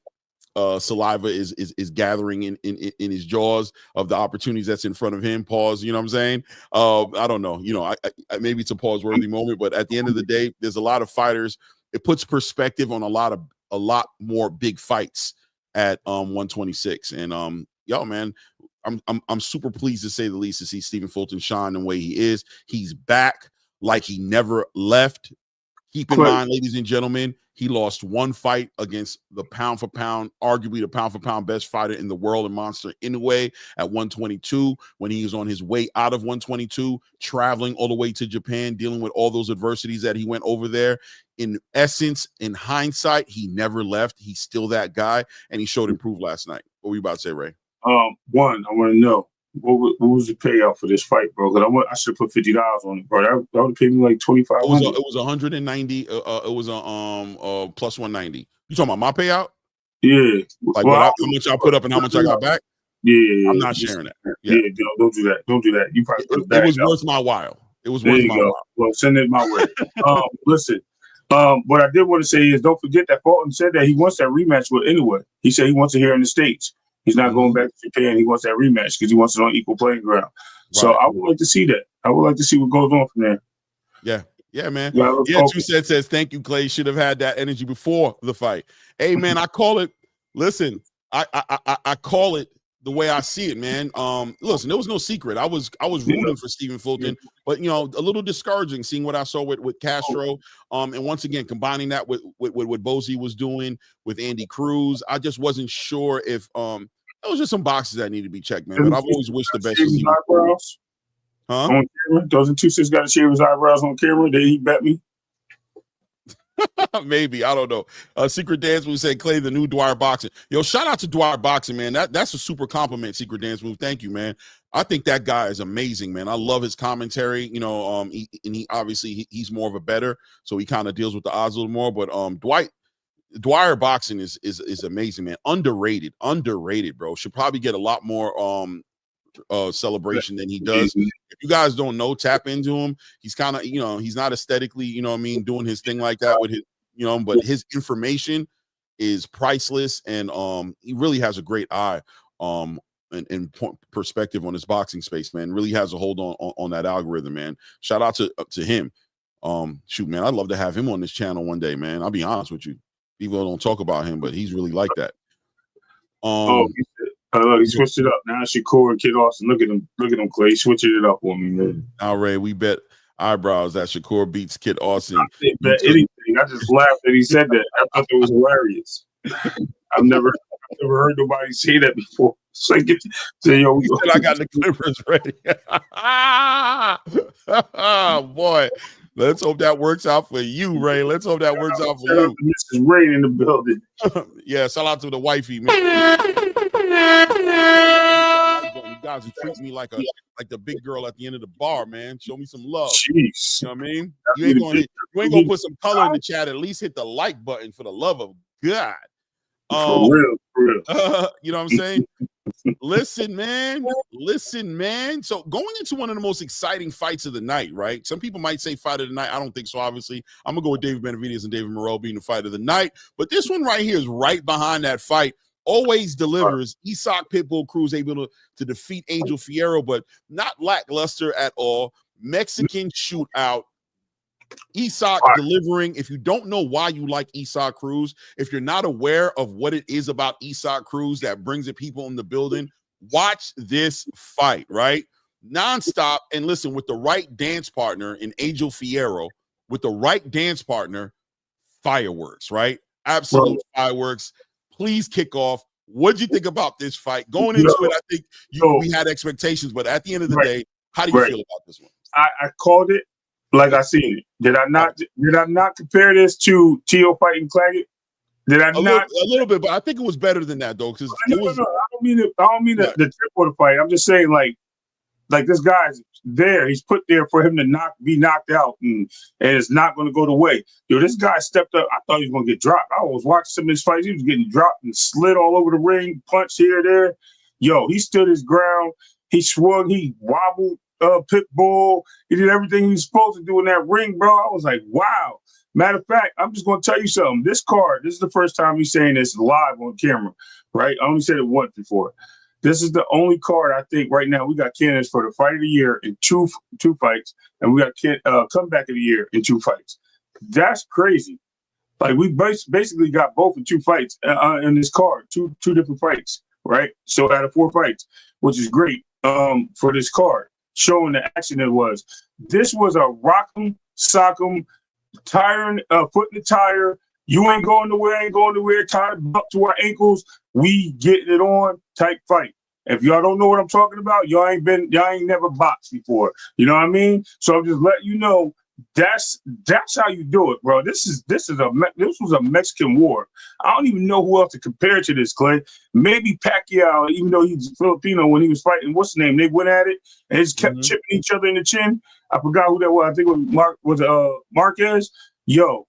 saliva is gathering in his jaws of the opportunities that's in front of him. Pause. You know what I'm saying? I don't know. You know, I maybe it's a pause worthy moment, but at the end of the day, there's a lot of fighters. It puts perspective on a lot more big fights at 126. And yo, man, I'm super pleased to say the least to see Stephen Fulton shine the way he is. He's back like he never left. Keep in mind, ladies and gentlemen, he lost one fight against the pound for pound, arguably the pound for pound best fighter in the world, and Monster Inoue at 122, when he was on his way out of 122, traveling all the way to Japan, dealing with all those adversities that he went over there. In essence, in hindsight, he never left. He's still that guy, and he showed improved last night. What were you about to say, Ray? One, I want to know what was the payout for this fight, bro? Because I should put $50 on it, bro. That would pay me like $2,500. It was 190. It was a plus 190. You talking about my payout? Yeah. Like how much I put up and how much I got back? Yeah. I'm not sharing that. Yeah, don't do that. Don't do that. You probably put it back. It was worth my while. It was worth my while. Well, send it my way. Listen. What I did want to say is, don't forget that Fulton said that he wants that rematch with Inoue. He said he wants it here in the States. He's not going back to Japan. He wants that rematch because he wants it on equal playing ground. Right. So I would like to see that. I would like to see what goes on from there. Yeah, man. Yeah, says, thank you, Clay. Should have had that energy before the fight. Hey, man, I call it. Listen, I call it the way I see it, man. Listen, there was no secret. I was rooting for Stephen Fulton, but a little discouraging seeing what I saw with Castro. And once again, combining that with what Bozy was doing with Andy Cruz, I just wasn't sure if there was just some boxes that need to be checked, man. But I've always wished the best. Huh? On camera? Doesn't 2-6 got to shave his eyebrows on camera? Did he bet me? Maybe, I don't know. Secret Dance Move said, Clay, the new Dwyer Boxing. Yo, shout out to Dwyer Boxing, man. That's a super compliment, Secret Dance Move. Thank you, man. I think that guy is amazing, man. I love his commentary. He obviously he's more of a bettor, so he kind of deals with the odds a little more. But Dwyer Boxing is amazing, man. Underrated, bro. Should probably get a lot more celebration than he does. If you guys don't know, tap into him. He's kind of, he's not aesthetically, doing his thing like that with his, but his information is priceless, and he really has a great eye and perspective on his boxing space, man. Really has a hold on that algorithm, man. Shout out to him. Shoot, man, I'd love to have him on this channel one day, man. I'll be honest with you. People don't talk about him, but he's really like that. He switched it up. Now Shakur and Kid Austin. Look at him, Clay. Switching it up on me, man. Now, Ray, we bet eyebrows that Shakur beats Kid Austin. I didn't bet anything. I just laughed that he said that. I thought it was hilarious. I've never heard nobody say that before. So yo, he said I got the Clippers ready. Oh, boy. Let's hope that works out for you, Ray. Let's hope that works out for you. Mrs. Ray in the building. Yeah, shout out to the wifey, man. You guys are treating me like the big girl at the end of the bar, man. Show me some love. Jeez. You know what I mean? You ain't gonna put some color in the chat. At least hit the like button, for the love of God. For real. You know what I'm saying? Listen, man. So going into one of the most exciting fights of the night, right? Some people might say fight of the night. I don't think so, obviously. I'm going to go with David Benavidez and David Morrell being the fight of the night. But this one right here is right behind that fight. Always delivers. Isak Pitbull Cruz able to defeat Angel Figueroa, but not lackluster at all. Mexican shootout. Isak delivering. If you don't know why you like Isak Cruz, if you're not aware of what it is about Isak Cruz that brings the people in the building, watch this fight, right? Nonstop. And listen, with the right dance partner in Angel Figueroa, with the right dance partner, fireworks, right? Absolute fireworks. Please kick off. What'd you think about this fight? Going into it, I think we had expectations, but at the end of the day, how do you feel about this one? I called it like I seen it. Did I not compare this to Tio fighting Claggett? Did I not? A little bit, but I think it was better than that, though. Because I don't mean the trip or the fight. I'm just saying, like this guy's there. He's put there for him to be knocked out, and it's not going to go the way. Yo, this guy stepped up. I thought he was going to get dropped. I was watching some of his fights. He was getting dropped and slid all over the ring, punched here, there. Yo, he stood his ground. He swung. He wobbled. Pitbull. He did everything he was supposed to do in that ring, bro. I was like, wow. Matter of fact, I'm just going to tell you something. This card, this is the first time he's saying this live on camera, right? I only said it once before. This is the only card I think right now we got candidates for the fight of the year in two fights, and we got comeback of the year in 2 fights. That's crazy. Like, we basically got both in 2 fights in this card, two different fights, right? So out of 4 fights, which is great for this card, showing the action it was. This was a rock'em, sock'em, putting the tire. You ain't going nowhere. Tire up to our ankles. We getting it on type fight. If y'all don't know what I'm talking about, y'all ain't never boxed before. You know what I mean? So I'm just letting you know that's how you do it, bro. This was a Mexican war. I don't even know who else to compare to this, Clay. Maybe Pacquiao, even though he's Filipino, when he was fighting, what's his name? They went at it and just kept chipping each other in the chin. I forgot who that was. I think it was Marquez. Yo,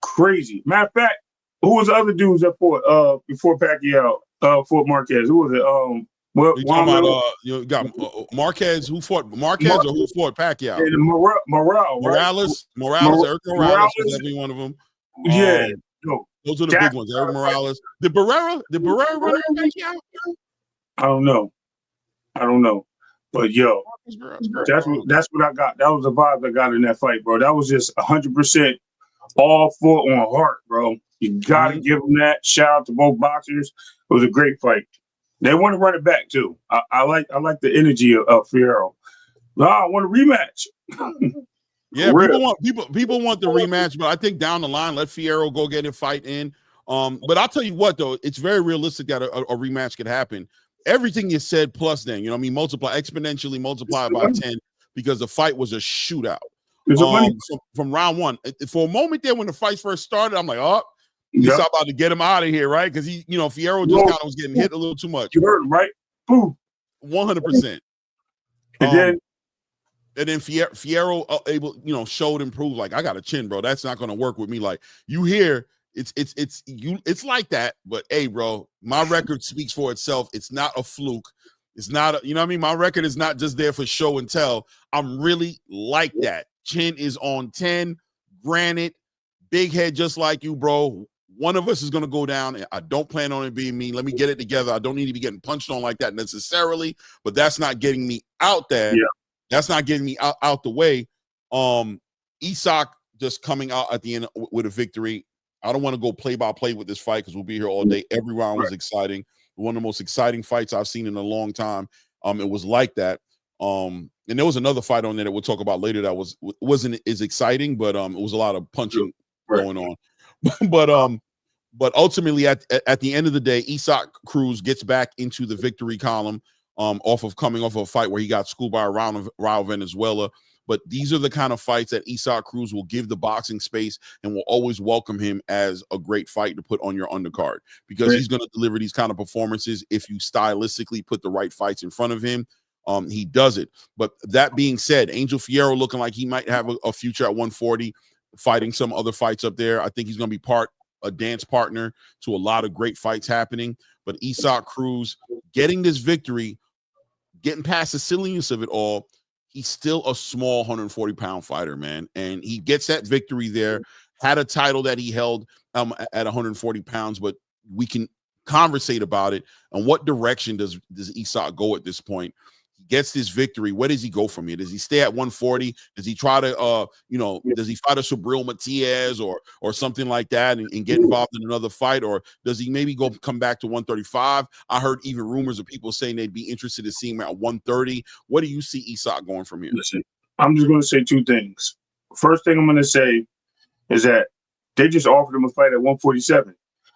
crazy. Matter of fact, who was the other dudes that fought before Pacquiao? Fought Marquez. Who was it? You talking about you got Marquez? Who fought Marquez or who fought Pacquiao? And Morrell, right? Morales, Eric Morales was definitely one of them. Yeah, those are the big ones. Eric Morales. Did Barrera run on Pacquiao? I don't know. But yo, that's what I got. That was the vibe I got in that fight, bro. That was just 100% all for on heart, bro. You gotta give them that. Shout out to both boxers. It was a great fight. They want to run it back too. I like the energy of Figueroa. No, I want a rematch. Yeah, people want the rematch, but I think down the line, let Figueroa go get a fight in. But I'll tell you what, though, it's very realistic that a rematch could happen. Everything you said plus then, you know what I mean, exponentially multiply by 10 because the fight was a shootout. From round one. For a moment there when the fight first started, I'm like, oh, he's about to get him out of here, right? Because Figueroa just kind of was getting hit a little too much. You heard him, right? Boom. 100%. And then Figueroa showed and proved like I got a chin, bro. That's not gonna work with me. Like you hear, it's like that. But hey, bro, my record speaks for itself. It's not a fluke. It's not you know what I mean? My record is not just there for show and tell. I'm really like that. Chin is on 10. Granted, big head just like you, bro. One of us is going to go down. I don't plan on it being me. Let me get it together. I don't need to be getting punched on like that necessarily, but that's not getting me out there. Yeah. That's not getting me out the way. Isak just coming out at the end with a victory. I don't want to go play by play with this fight because we'll be here all day. Every round was exciting. One of the most exciting fights I've seen in a long time. It was like that. And there was another fight on there that we'll talk about later that wasn't as exciting, but it was a lot of punching going on. But ultimately at the end of the day, Isak Cruz gets back into the victory column coming off of a fight where he got schooled by a Raul Venezuela. But these are the kind of fights that Isak Cruz will give the boxing space and will always welcome him as a great fight to put on your undercard because he's going to deliver these kind of performances if you stylistically put the right fights in front of him. He does it. But that being said, Angel Figueroa looking like he might have a future at 140, fighting some other fights up there. I think he's going to be a dance partner to a lot of great fights happening. But Isak Cruz getting this victory, getting past the silliness of it all, he's still a small 140-pound fighter, man. And he gets that victory there, had a title that he held at 140 pounds, but we can conversate about it. And what direction does Isak go at this point? He gets this victory. Where does he go from here? Does he stay at 140? Does he try to, does he fight a Subriel Matias or something like that and get involved in another fight? Or does he maybe come back to 135? I heard even rumors of people saying they'd be interested in seeing him at 130. What do you see Isak going from here? Listen, I'm just going to say two things. First thing I'm going to say is that they just offered him a fight at 147.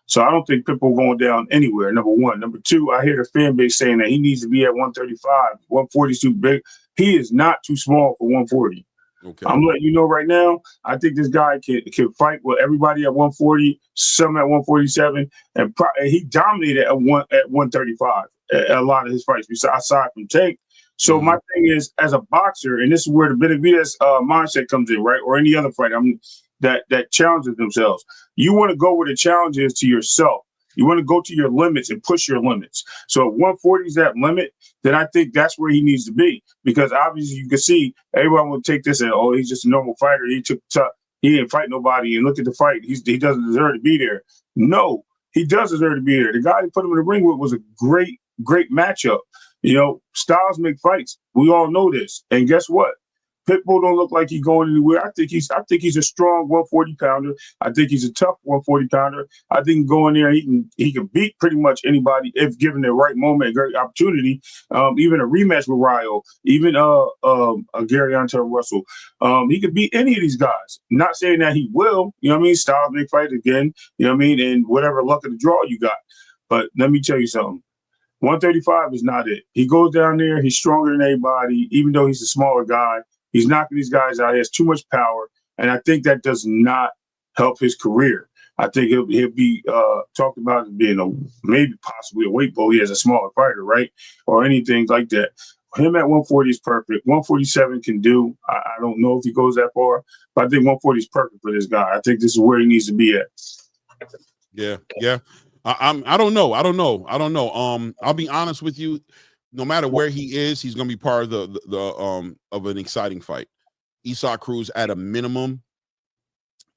So I don't think Pitbull going down anywhere, number one. Number two, I hear the fan base saying that he needs to be at 135. 140 is too big. He is not too small for 140. Okay. I'm letting you know right now, I think this guy can fight with everybody at 140, some at 147, and he dominated at 135 a lot of his fights, aside from Tank. So my thing is, as a boxer, and this is where the Benavidez mindset comes in, right? Or any other fight that challenges themselves. You want to go where the challenge is to yourself. You want to go to your limits and push your limits. So if 140 is that limit, then I think that's where he needs to be. Because obviously you can see everyone will take this and, he's just a normal fighter. He didn't fight nobody. And look at the fight. He doesn't deserve to be there. No, he does deserve to be there. The guy he put him in the ring with was a great, great matchup. Styles make fights. We all know this. And guess what? Pitbull don't look like he's going anywhere. I think he's a strong 140 pounder. I think he's a tough 140 pounder. I think he can go in there. He can beat pretty much anybody if given the right moment, a great opportunity. Even a rematch with Ryo, even Gary Hunter Russell. He could beat any of these guys. Not saying that he will. You know what I mean? Styles may fight again. You know what I mean? And whatever luck of the draw you got. But let me tell you something. 135 is not it. He goes down there. He's stronger than anybody, even though he's a smaller guy. He's knocking these guys out. He has too much power, and I think that does not help his career. I think he'll be talked about as being maybe possibly a weight bully as a smaller fighter, right, or anything like that. Him at 140 is perfect. 147 can do. I don't know if he goes that far, but I think 140 is perfect for this guy. I think this is where he needs to be at. Yeah. I don't know. I'll be honest with you. No matter where he is, he's going to be part of the of an exciting fight. Isaac Cruz, at a minimum,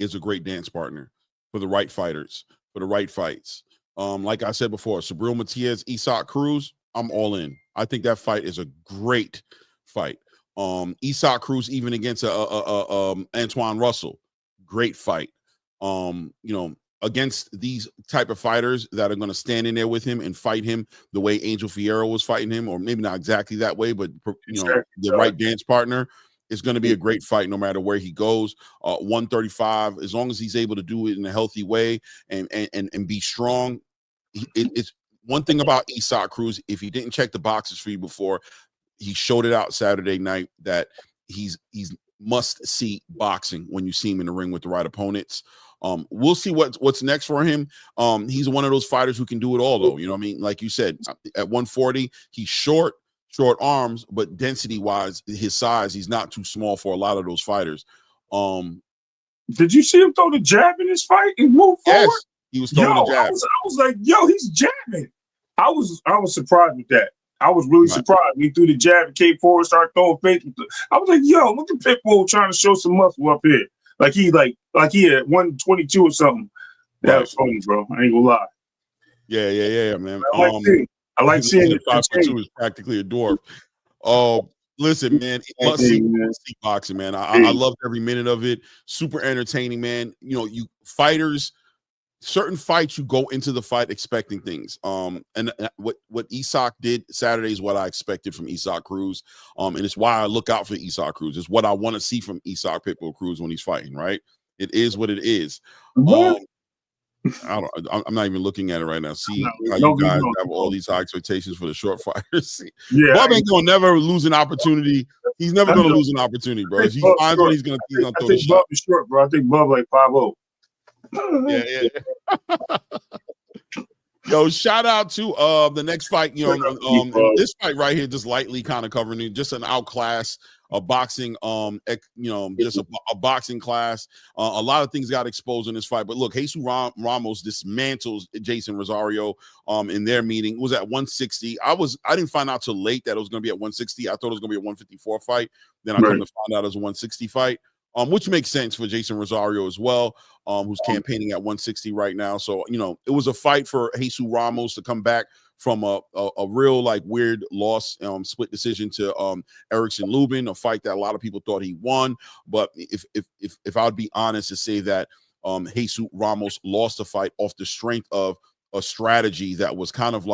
is a great dance partner for the right fighters, for the right fights. Like I said before, Subriel Matias, Isaac Cruz, I'm all in. I think that fight is a great fight. Isaac Cruz, even against Antoine Russell, great fight. Against these type of fighters that are going to stand in there with him and fight him the way Angel Figueroa was fighting him, or maybe not exactly that way, but the right dance partner, is going to be a great fight no matter where he goes. 135, as long as he's able to do it in a healthy way and be strong. It's one thing about Isaac Cruz. If he didn't check the boxes for you before, he showed it out Saturday night that he's must see boxing when you see him in the ring with the right opponents. We'll see what's next for him. He's one of those fighters who can do it all, though. You know what I mean? Like you said, at 140, he's short arms, but density-wise, his size, he's not too small for a lot of those fighters. Did you see him throw the jab in this fight and move forward? Yes, he was throwing the jab. I was like, yo, he's jabbing. I was surprised with that. I was really surprised. He threw the jab and came forward, started throwing fakes. I was like, yo, look at Pitbull trying to show some muscle up here. Like he had 122 or something. That was funny, bro. I ain't gonna lie. Yeah, man. I like seeing it. 5'2" is practically a dwarf. Listen, man, must see boxing, man. I loved every minute of it. Super entertaining, man. You fighters, certain fights, you go into the fight expecting things. And what Isaac did Saturday is what I expected from Isaac Cruz. And it's why I look out for Isaac Cruz. It's what I want to see from Isaac Pitbull Cruz when he's fighting, right? It is what it is. I'm not even looking at it right now. See how you guys have all these high expectations for the short fighters. Yeah, Bob ain't gonna never lose an opportunity. He's never gonna lose an opportunity, bro. He finds one, he's gonna throw the shot. Bob is short, bro. I think Bob like 5'0". Yeah. Yo, shout out to the next fight. This fight right here, just lightly kind of covering it, just an outclass. A boxing, just a boxing class. A lot of things got exposed in this fight. But look, Jesus Ramos dismantles Jason Rosario in their meeting. It was at 160. I didn't find out till late that it was going to be at 160. I thought it was going to be a 154 fight. Then I come to find out it was a 160 fight, which makes sense for Jason Rosario as well, who's campaigning at 160 right now. So, it was a fight for Jesus Ramos to come back from a real weird loss, split decision to Erickson Lubin, a fight that a lot of people thought he won. But if I would be honest to say that Jesus Ramos lost the fight off the strength of a strategy that was kind of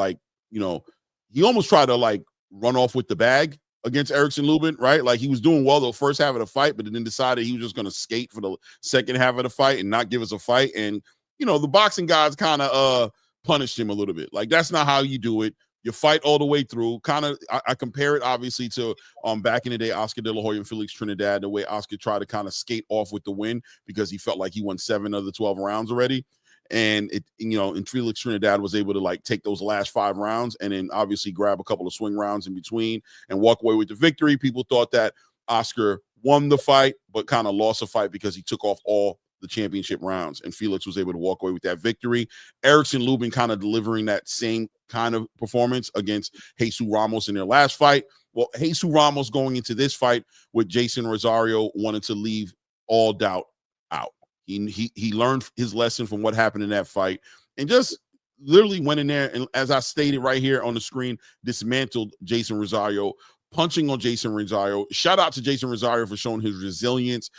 he almost tried to run off with the bag against Erickson Lubin, right? Like he was doing well the first half of the fight, but then decided he was just going to skate for the second half of the fight and not give us a fight. And, the boxing guys kind of punished him a little bit. Like, that's not how you do it. You fight all the way through. Kind of, I compare it obviously to back in the day, Oscar De La Hoya and Felix Trinidad, the way Oscar tried to kind of skate off with the win because he felt like he won 7 of the 12 rounds already. And and Felix Trinidad was able to take those last 5 rounds and then obviously grab a couple of swing rounds in between and walk away with the victory. People thought that Oscar won the fight, but kind of lost the fight because he took off all the championship rounds, and Felix was able to walk away with that victory. Erickson Lubin kind of delivering that same kind of performance against Jesus Ramos in their last fight. Well, Jesus Ramos going into this fight with Jason Rosario wanted to leave all doubt out. He learned his lesson from what happened in that fight and just literally went in there and, as I stated right here on the screen, dismantled Jason Rosario punching on Jason Rosario. Shout out to Jason Rosario for showing his resilience,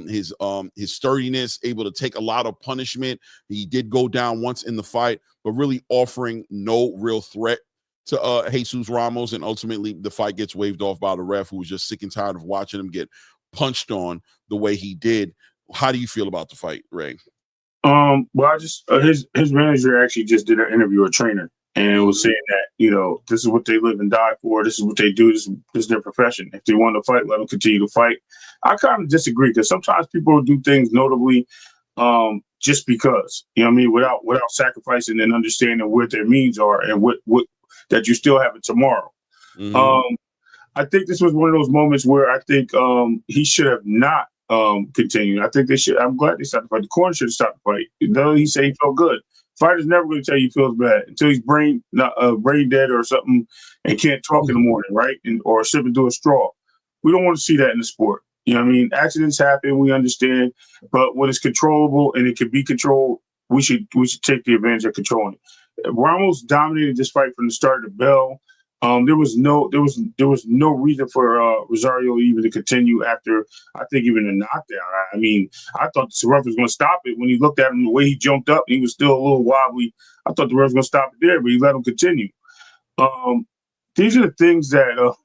his sturdiness, able to take a lot of punishment. He did go down once in the fight, but really offering no real threat to Jesus Ramos, and ultimately the fight gets waved off by the ref, who was just sick and tired of watching him get punched on the way he did. How do you feel about the fight, Ray? Well, I just his manager actually just did an interview with a trainer and was saying that, you know, this is what they live and die for. This is what they do. This is their profession. If they want to fight, let them continue to fight. I kind of disagree, because sometimes people do things notably just because, you know what I mean, without sacrificing and understanding what their means are and what that you still have it tomorrow. I think this was one of those moments where I think he should have not continued. I think they should. I'm glad they stopped the fight. The corner should have stopped the fight. Though he said he felt good. Fighter's never going to tell you he feels bad until he's brain dead or something and can't talk in the morning, right? Or sipping through a straw. We don't want to see that in the sport. You know what I mean? Accidents happen. We understand, but when it's controllable and it can be controlled, we should take the advantage of controlling it. Ramos dominated this fight from the start to the bell. There was no reason for Rosario even to continue after, I think, even a knockdown. I mean, I thought the ref was going to stop it when he looked at him the way he jumped up. He was still a little wobbly. I thought the ref was going to stop it there, but he let him continue. These are the things that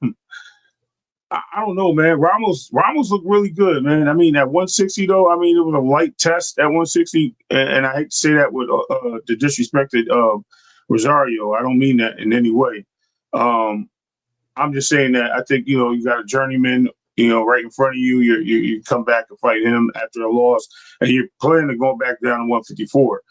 I don't know, man. Ramos looked really good, man. I mean, at 160 though, I mean, it was a light test at 160, and I hate to say that with the disrespected Rosario. I don't mean that in any way. I'm just saying that I think, you know, you got a journeyman, you know, right in front of you. You come back and fight him after a loss, and you're planning to go back down to 154.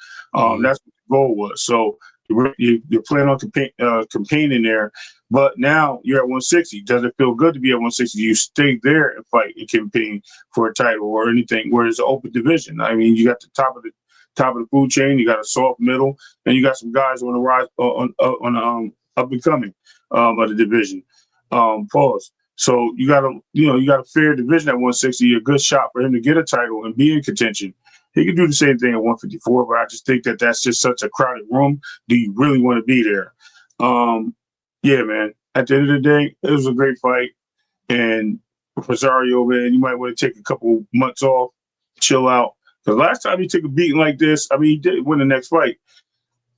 That's what the goal was. So you're planning on campaigning there, but now you're at 160. Does it feel good to be at 160? You stay there and fight and campaign for a title or anything where it's an open division. I mean, you got the top of the food chain, you got a soft middle, and you got some guys on the rise on up and coming of the division. Pause. So you got a fair division at 160, a good shot for him to get a title and be in contention. He could do the same thing at 154, but I just think that that's just such a crowded room. Do you really want to be there? Yeah, man. At the end of the day, it was a great fight. And Rosario, man, you might want to take a couple months off, chill out. Because last time he took a beating like this, I mean, he did win the next fight.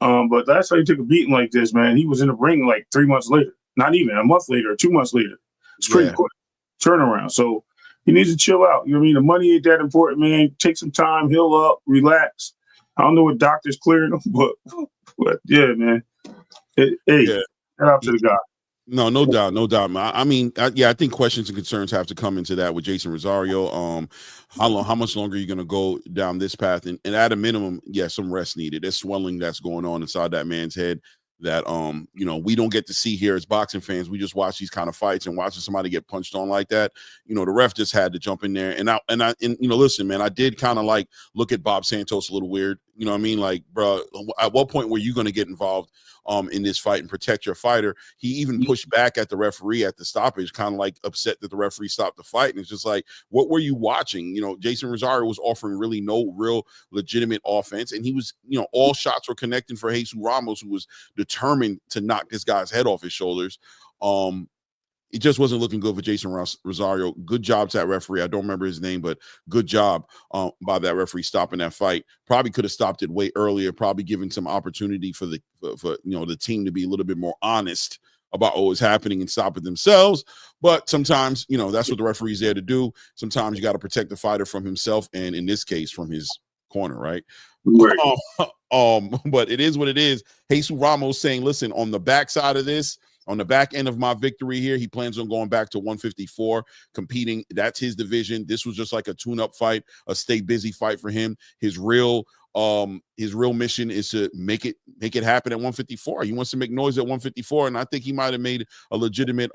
But last time he took a beating like this, man, he was in the ring like 3 months later. Not even a month later or 2 months later. It's pretty quick turnaround. So he needs to chill out. You know what I mean? The money ain't that important, man. Take some time, heal up, relax. I don't know what doctors clearing him, but yeah, man. Shout out to the guy. No doubt. I mean, I think questions and concerns have to come into that with Jason Rosario. How much longer are you going to go down this path? And at a minimum, some rest needed. There's swelling that's going on inside that man's head that we don't get to see here as boxing fans. We just watch these kind of fights, and watching somebody get punched on like that, the ref just had to jump in there. And listen, man, I did kind of like look at Bob Santos a little weird. You know what I mean? Like, bro, at what point were you going to get involved in this fight and protect your fighter? He even pushed back at the referee at the stoppage, kind of like upset that the referee stopped the fight. And it's just like, what were you watching? Jason Rosario was offering really no real legitimate offense. And he was, all shots were connecting for Jesus Ramos, who was determined to knock this guy's head off his shoulders. It just wasn't looking good for Jason Rosario. Good job to that referee. I don't remember his name, but good job by that referee stopping that fight. Probably could have stopped it way earlier, probably giving some opportunity for the team to be a little bit more honest about what was happening and stop it themselves. But sometimes, that's what the referee's there to do. Sometimes you got to protect the fighter from himself, and in this case, from his corner, right? But it is what it is. Jesus Ramos saying, listen, on the backside of this, on the back end of my victory here, he plans on going back to 154, competing. That's his division. This was just like a tune-up fight, a stay busy fight for him. His real mission is to make it happen at 154. He wants to make noise at 154, and I think he might have made a legitimate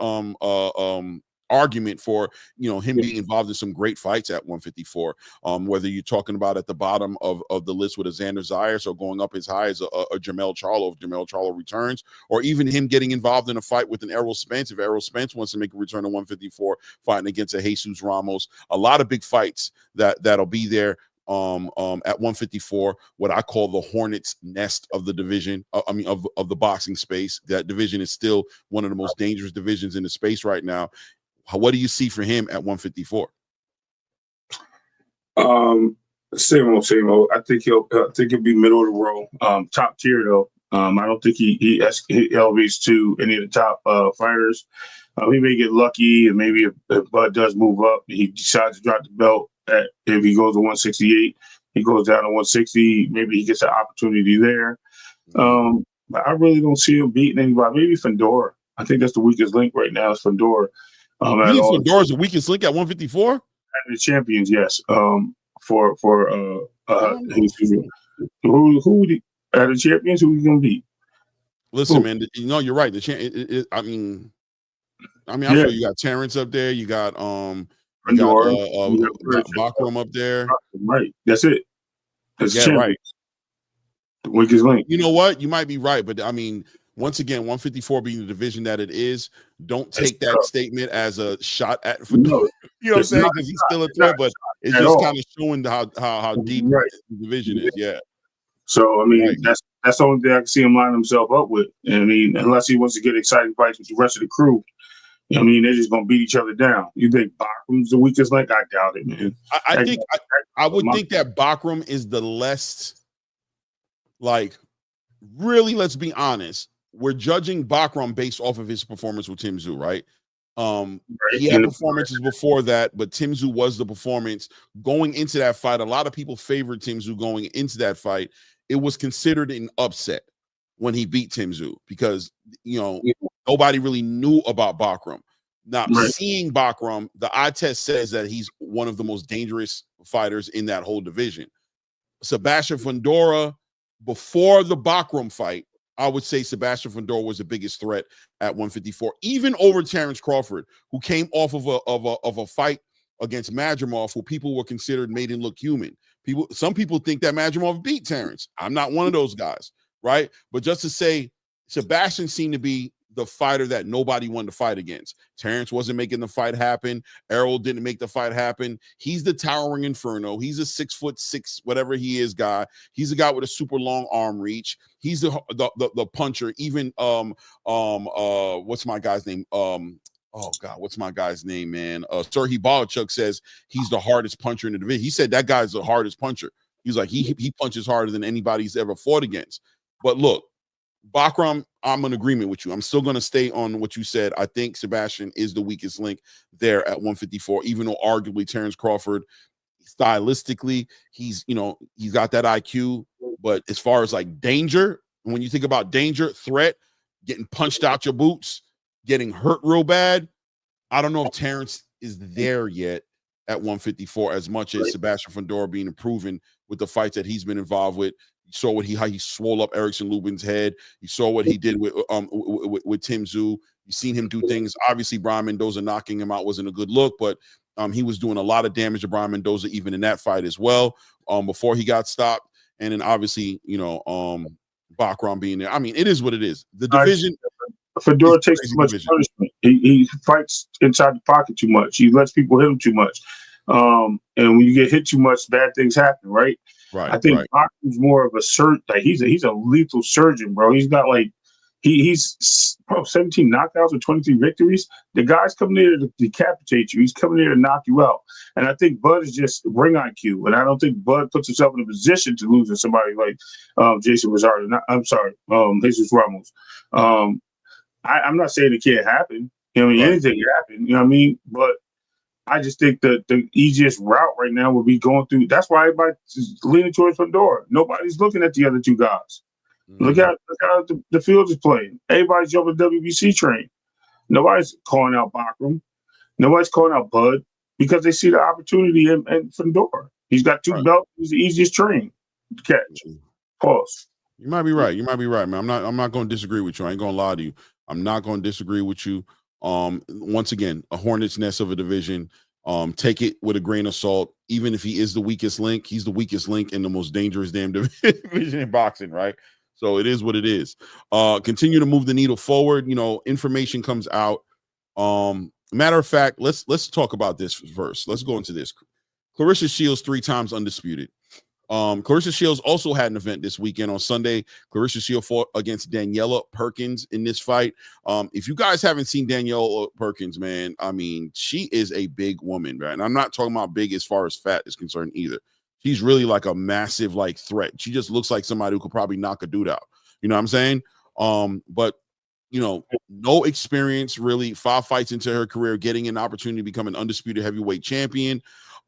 argument for him being involved in some great fights at 154. Whether you're talking about at the bottom of the list with a Xander Zayas, or going up as high as a Jermell Charlo if Jermell Charlo returns, or even him getting involved in a fight with an Errol Spence if Errol Spence wants to make a return to 154, fighting against a Jesus Ramos. A lot of big fights that'll be there. at 154, what I call the hornet's nest of the division. Of the boxing space. That division is still one of the most dangerous divisions in the space right now. What do you see for him at 154? Same old. I think he'll be middle of the road. Top tier though. I don't think he elevates to any of the top fighters. He may get lucky, and maybe if Bud does move up, he decides to drop the belt. If he goes to 168, he goes down to 160. Maybe he gets an opportunity there. But I really don't see him beating anybody. Maybe Figueroa. I think that's the weakest link right now is Figueroa. You think Figueroa is the weakest link at 154? The champions, yes. Who would he, at the champions? Who are you gonna beat? Listen, man. You're right. The I feel you got Terrence up there. You got Bakram up there. Right. That's it. That's right. The weakest link. You know what? You might be right, but I mean, once again, 154 being the division that it is, don't take that statement as a shot at Figueroa. You know what I'm saying? Because he's still a threat, but it's just kind of showing how deep the division is. Yeah. So I mean, that's the only thing I can see him line himself up with. And I mean, unless he wants to get exciting fights with the rest of the crew, I mean, they're just gonna beat each other down. You think Bakram's the weakest link? I doubt it, man. I would think that Bakram is the less, like, really. Let's be honest. We're judging Bakram based off of his performance with Tim Tszyu, right? He had performances before that, but Tim Tszyu was the performance going into that fight. A lot of people favored Tim Tszyu going into that fight. It was considered an upset when he beat Tim Tszyu because nobody really knew about Bakram. Now, seeing Bakram, the eye test says that he's one of the most dangerous fighters in that whole division. Sebastian Figueroa, before the Bakram fight, I would say Sebastian Figueroa was the biggest threat at 154, even over Terrence Crawford, who came off of a fight against Madrimov, who people were considered made him look human. Some people think that Madrimov beat Terrence. I'm not one of those guys, right? But just to say, Sebastian seemed to be the fighter that nobody wanted to fight against. Terrence wasn't making the fight happen. Errol didn't make the fight happen. He's the towering inferno. He's a 6'6", whatever he is, guy. He's a guy with a super long arm reach. He's the puncher. Even what's my guy's name? What's my guy's name, man? Serhii Balachuk says he's the hardest puncher in the division. He said that guy's the hardest puncher. He's like he punches harder than anybody's ever fought against. But look, Bakram, I'm in agreement with you. I'm still going to stay on what you said. I think Sebastian is the weakest link there at 154, even though arguably Terrence Crawford, stylistically, he's got that IQ. But as far as like danger, when you think about danger, threat, getting punched out your boots, getting hurt real bad, I don't know if Terrence is there yet at 154 as much as Sebastian Figueroa being proven with the fights that he's been involved with. You saw how he swole up Erickson Lubin's head. You saw what he did with Tim Tszyu. You've seen him do things. Obviously, Brian Mendoza knocking him out wasn't a good look, but he was doing a lot of damage to Brian Mendoza even in that fight as well before he got stopped. And then obviously, Bakram being there. I mean, it is what it is. The division. Figueroa takes too much punishment. He fights inside the pocket too much. He lets people hit him too much. And when you get hit too much, bad things happen, right? Right. I think Bakram's more of a surgeon. Like he's a lethal surgeon, bro. He's not like he's 17 knockouts or 23 victories. The guy's coming there to decapitate you. He's coming there to knock you out. And I think Bud is just ring IQ. And I don't think Bud puts himself in a position to lose to somebody like Jason Rosario. Jesus Ramos. I'm not saying it can't happen. Anything can happen. You know what I mean? But I just think that the easiest route right now would be going through. That's why everybody's leaning towards Figueroa. Nobody's looking at the other two guys. Mm-hmm. Look how the field is playing. Everybody's jumping the WBC train. Nobody's calling out Bakram. Nobody's calling out Bud because they see the opportunity in Figueroa. He's got two belts. He's the easiest train to catch. Pause. You might be right. You might be right, man. I'm not going to disagree with you. I ain't going to lie to you. I'm not going to disagree with you. Once again, a hornet's nest of a division. Take it with a grain of salt. Even if he is the weakest link, he's the weakest link in the most dangerous damn division in boxing, right? So it is what it is. Continue to move the needle forward. Information comes out. Matter of fact, let's talk about this first. Let's go into this. Clarissa Shields 3 times undisputed. Clarissa Shields also had an event this weekend on Sunday. Clarissa Shields fought against Daniela Perkins in this fight. If you guys haven't seen Daniela Perkins, man, I mean, she is a big woman, right? And I'm not talking about big as far as fat is concerned either. She's really like a massive like threat. She just looks like somebody who could probably knock a dude out. You know what I'm saying? But you know, no experience really. 5 fights into her career, getting an opportunity to become an undisputed heavyweight champion.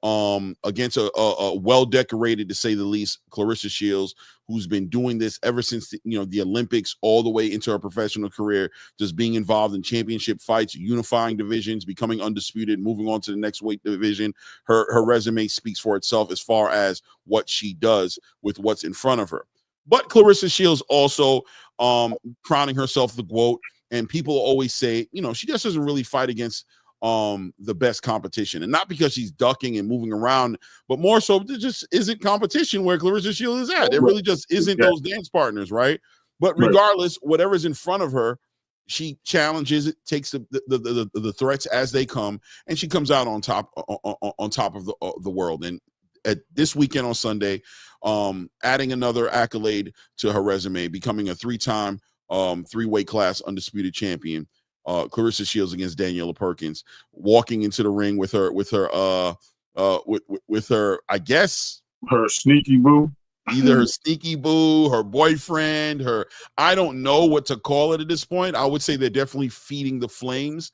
Against a well-decorated, to say the least, Clarissa Shields, who's been doing this ever since the Olympics, all the way into her professional career, just being involved in championship fights, unifying divisions, becoming undisputed, moving on to the next weight division. Her resume speaks for itself as far as what she does with what's in front of her. But Clarissa Shields also crowning herself the GOAT, and people always say, she just doesn't really fight against the best competition, and not because she's ducking and moving around, but more so there just isn't competition where Clarissa Shields is at. There really just isn't those dance partners, right? But regardless, whatever's in front of her, she challenges it, takes the threats as they come, and she comes out on top of the world. And at this weekend on Sunday, adding another accolade to her resume, becoming a 3-time 3-weight class undisputed champion. Clarissa Shields against Daniela Perkins, walking into the ring with her, I guess, her sneaky boo, either her sneaky boo, her boyfriend, I don't know what to call it at this point. I would say they're definitely feeding the flames.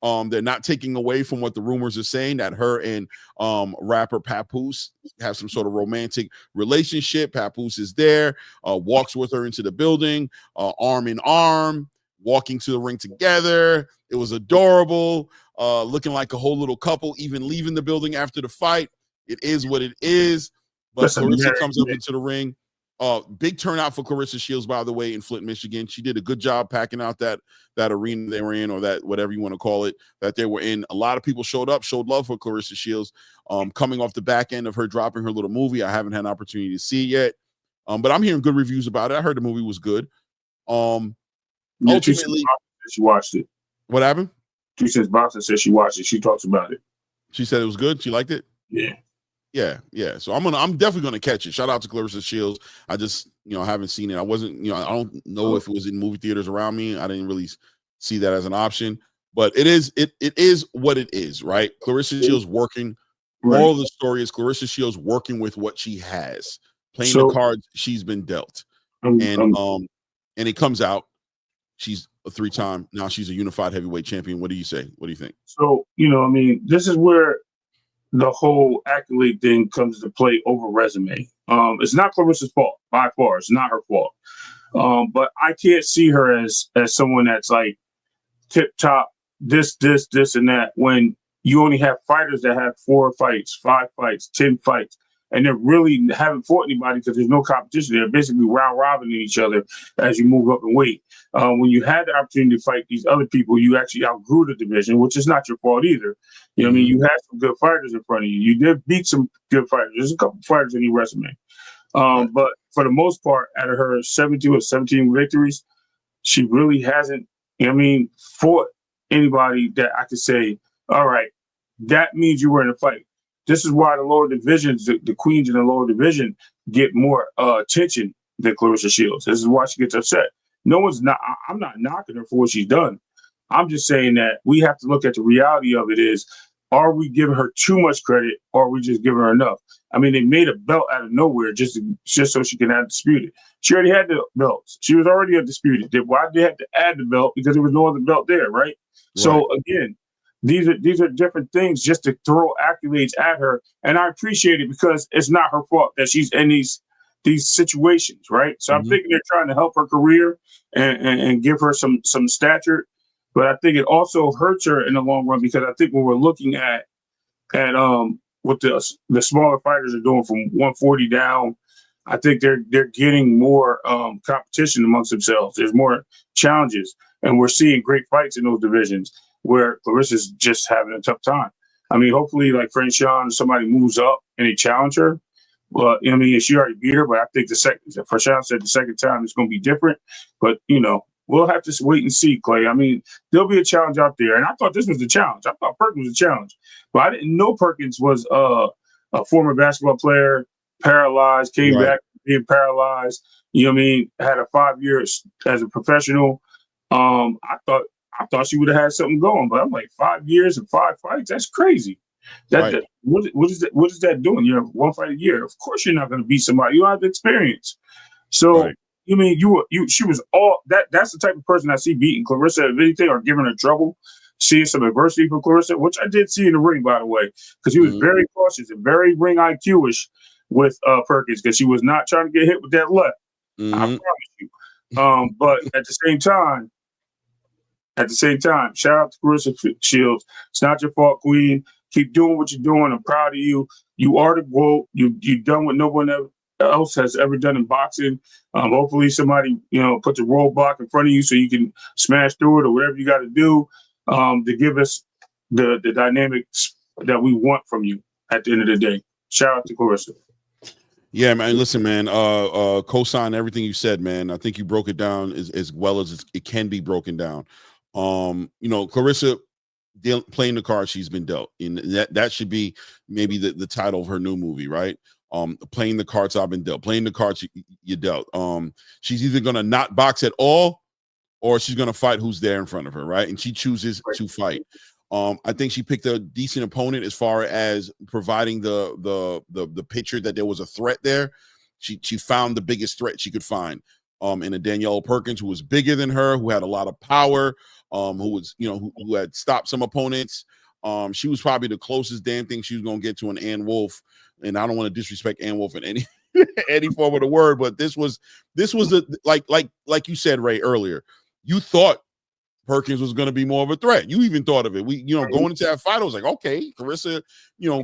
They're not taking away from what the rumors are saying, that her and rapper Papoose have some sort of romantic relationship. Papoose is there, walks with her into the building, arm in arm, walking to the ring together. It was adorable, looking like a whole little couple, even leaving the building after the fight. It is what it is. But Clarissa comes up into the ring. Big turnout for Clarissa Shields, by the way, in Flint, Michigan. She did a good job packing out that arena they were in, or that whatever you want to call it, that they were in. A lot of people showed up, showed love for Clarissa Shields, coming off the back end of her dropping her little movie. I haven't had an opportunity to see it yet, but I'm hearing good reviews about it. I heard the movie was good. Ultimately, she watched it. What happened? She says Boxer said she watched it. She talks about it. She said it was good. She liked it. Yeah. So I'm definitely gonna catch it. Shout out to Clarissa Shields. I just haven't seen it. I wasn't I don't know if it was in movie theaters around me. I didn't really see that as an option. But it is what it is, right? Clarissa Shields working. Moral of the story is Clarissa Shields working with what she has, playing the cards she's been dealt, and it comes out. She's a 3-time. Now she's a unified heavyweight champion. What do you say? What do you think? So, this is where the whole accolade thing comes to play over resume. It's not Clarissa's fault by far. It's not her fault. But I can't see her as someone that's like tip top, this, and that, when you only have fighters that have 4 fights, 5 fights, 10 fights. And they really haven't fought anybody because there's no competition. They're basically round robbing each other as you move up in weight. When you had the opportunity to fight these other people, you actually outgrew the division, which is not your fault either. You had some good fighters in front of you. You did beat some good fighters. There's a couple fighters in your resume. But for the most part, out of her 17 victories, she really hasn't, fought anybody that I could say, all right, that means you were in a fight. This is why the lower divisions, the queens in the lower division, get more attention than Clarissa Shields. This is why she gets upset. I'm not knocking her for what she's done. I'm just saying that we have to look at the reality of it is, are we giving her too much credit, or are we just giving her enough? I mean, they made a belt out of nowhere just so she can have disputed. She already had the belts. She was already undisputed. Why did they have to add the belt? Because there was no other belt there, right? So again, these are different things just to throw accolades at her. And I appreciate it because it's not her fault that she's in these situations, right? So I'm thinking they're trying to help her career and give her some stature. But I think it also hurts her in the long run, because I think when we're looking at what the smaller fighters are doing from 140 down, I think they're getting more competition amongst themselves. There's more challenges, and we're seeing great fights in those divisions where Clarissa's just having a tough time. I mean, hopefully, like Frank Sean, somebody moves up and they challenge her. Well, she already beat her, but I think for Sean said the second time it's going to be different. But, we'll have to wait and see, Clay. I mean, there'll be a challenge out there. And I thought this was the challenge. I thought Perkins was a challenge. But I didn't know Perkins was a former basketball player, paralyzed, came back being paralyzed. You know what I mean? Had a 5 years as a professional. I thought she would have had something going, but I'm like 5 years and 5 fights. That's crazy. What is that doing? You have 1 fight a year. Of course, you're not going to beat somebody. You don't have the experience. So you mean she was all that? That's the type of person I see beating Clarissa if anything or giving her trouble. Seeing some adversity from Clarissa, which I did see in the ring, by the way, because he was very cautious and very ring IQ-ish with Perkins, because she was not trying to get hit with that left. I promise you. But at the same time, shout out to Clarissa Shields. It's not your fault, Queen. Keep doing what you're doing. I'm proud of you. You are the GOAT. You've done what no one else has ever done in boxing. Hopefully somebody, puts a roadblock in front of you so you can smash through it or whatever you got to do to give us the dynamics that we want from you at the end of the day. Shout out to Clarissa. Yeah, man. Listen, man. Co-sign everything you said, man. I think you broke it down as well as it can be broken down. Clarissa playing the cards she's been dealt, and that should be maybe the title of her new movie, right? Playing the cards I've been dealt, playing the cards you dealt. She's either gonna not box at all, or she's gonna fight who's there in front of her, right? And she chooses to fight. I think she picked a decent opponent as far as providing the picture that there was a threat there. She found the biggest threat she could find. In a Daniela Perkins who was bigger than her, who had a lot of power, who was, who had stopped some opponents. She was probably the closest damn thing she was gonna get to an Ann Wolfe. And I don't want to disrespect Ann Wolfe in any form of the word, but this was like you said, Ray, earlier. You thought Perkins was going to be more of a threat. You even thought of it. Going into that fight, I was like, okay, Clarissa,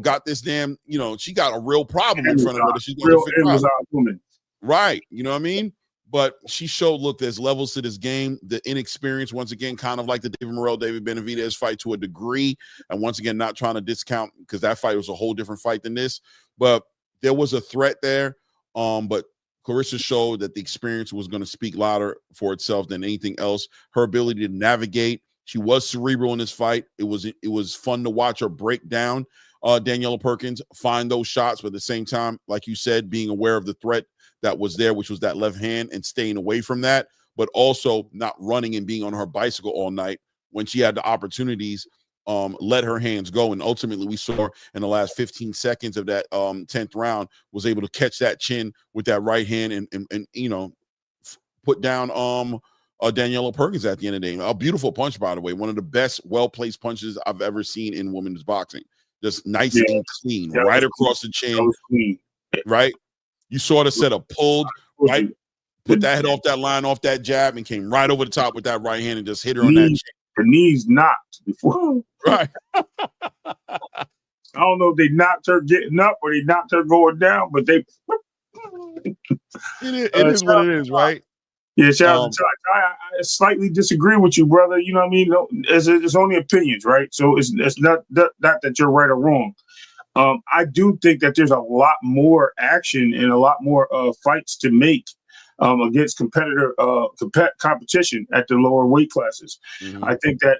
got this damn, she got a real problem in front of her that she's going to figure out. Woman. Right. You know what I mean? But she showed, look, there's levels to this game. The inexperience, once again, kind of like the David Morrell, David Benavidez fight to a degree. And once again, not trying to discount, because that fight was a whole different fight than this. But there was a threat there. But Clarissa showed that the experience was going to speak louder for itself than anything else. Her ability to navigate. She was cerebral in this fight. It was fun to watch her break down Daniela Perkins, find those shots, but at the same time, like you said, being aware of the threat that was there, which was that left hand, and staying away from that, but also not running and being on her bicycle all night when she had the opportunities. Let her hands go, and ultimately we saw in the last 15 seconds of that 10th round was able to catch that chin with that right hand and put down Daniela Perkins at the end of the day. A beautiful punch, by the way, one of the best well-placed punches I've ever seen in women's boxing. Just nice and clean, right across the chin. Right, you saw the setup pulled right, put that head off that line, off that jab, and came right over the top with that right hand and just hit her on that chin. Her knees knocked before. Right. I don't know if they knocked her getting up or they knocked her going down, but they. It is what it is, right? Yeah, shout out to I slightly disagree with you, brother. You know what I mean? It's only opinions, right? So it's not that you're right or wrong. I do think that there's a lot more action and a lot more fights to make against competition at the lower weight classes. Mm-hmm. I think that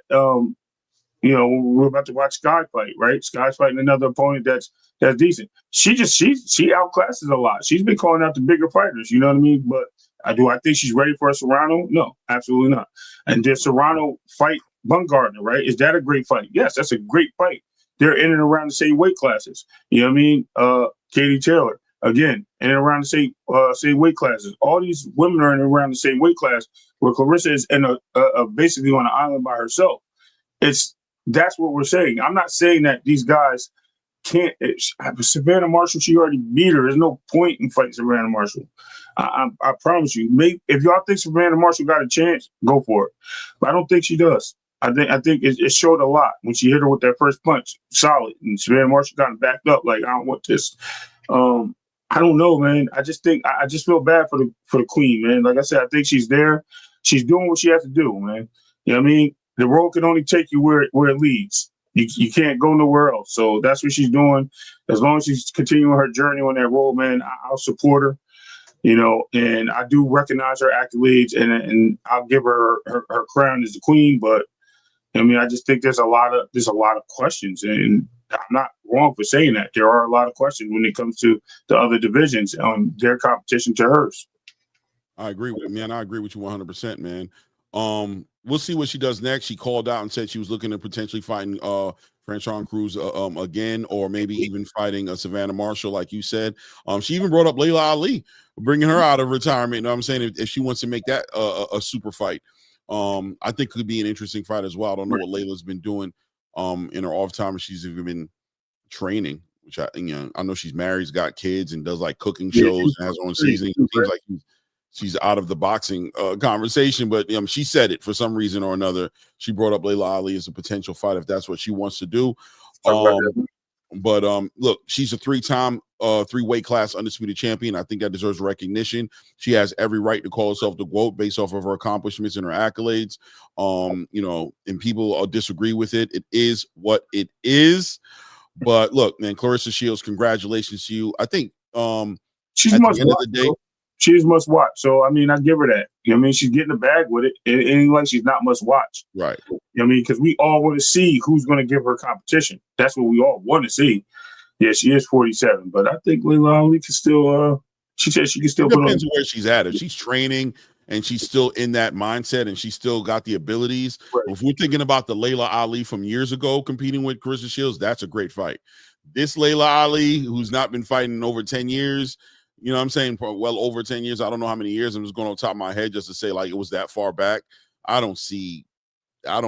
we're about to watch Sky fight, right? Sky's fighting another opponent that's decent. She outclasses a lot. She's been calling out the bigger fighters, you know what I mean? But I think she's ready for a Serrano? No, absolutely not. And did Serrano fight Bumgarner, right? Is that a great fight? Yes, that's a great fight. They're in and around the same weight classes. You know what I mean? Katie Taylor, again, in and around the same weight classes. All these women are in and around the same weight class, where Clarissa is basically on an island by herself. That's what we're saying. I'm not saying that these guys can't. Savannah Marshall, she already beat her. There's no point in fighting Savannah Marshall. I promise you. If y'all think Savannah Marshall got a chance, go for it. But I don't think she does. I think it showed a lot when she hit her with that first punch, solid, and Savannah Marshall got backed up like, I don't want this. I don't know, man. I just feel bad for the queen, man. Like I said, I think she's there. She's doing what she has to do, man. You know what I mean? The road can only take you where it leads. You can't go nowhere else. So that's what she's doing. As long as she's continuing her journey on that road, man, I'll support her. And I do recognize her accolades, and I'll give her crown as the queen. But I mean, I just think there's a lot of questions, and I'm not wrong for saying that. There are a lot of questions when it comes to the other divisions on their competition to hers. I agree, man. I agree with you 100%, man. We'll see what she does next. She called out and said she was looking at potentially fighting Franchon Cruz again, or maybe even fighting Savannah Marshall, like you said. She even brought up Layla Ali, bringing her out of retirement. You know what I'm saying? If she wants to make that a super fight, I think it could be an interesting fight as well. I don't know what Layla's been doing in her off time. She's even been training, which I know she's married, got kids, and does like cooking shows and has her own seasoning. It seems like she's out of the boxing conversation, but she said it for some reason or another. She brought up Layla Ali as a potential fight if that's what she wants to do. But look, she's a three-time, three-weight class undisputed champion. I think that deserves recognition. She has every right to call herself the GOAT based off of her accomplishments and her accolades. And people disagree with it. It is what it is. But look, man, Clarissa Shields, congratulations to you. I think she's must watch. Of the day, she's must watch. So I mean, I give her that. You know what I mean? She's getting the bag with it. It ain't like she's not must watch. Right. You know what I mean? Because we all want to see who's going to give her competition. That's what we all want to see. Yeah, she is 47, but I think Layla Ali can still. She said she can still. It depends on where she's at. If she's training and she's still in that mindset and she's still got the abilities. Right. If we're thinking about the Layla Ali from years ago competing with Clarissa Shields, that's a great fight. This Layla Ali, who's not been fighting in over 10 years, you know what I'm saying, for well over 10 years. I don't know how many years. I'm just going on top of my head just to say like it was that far back. I don't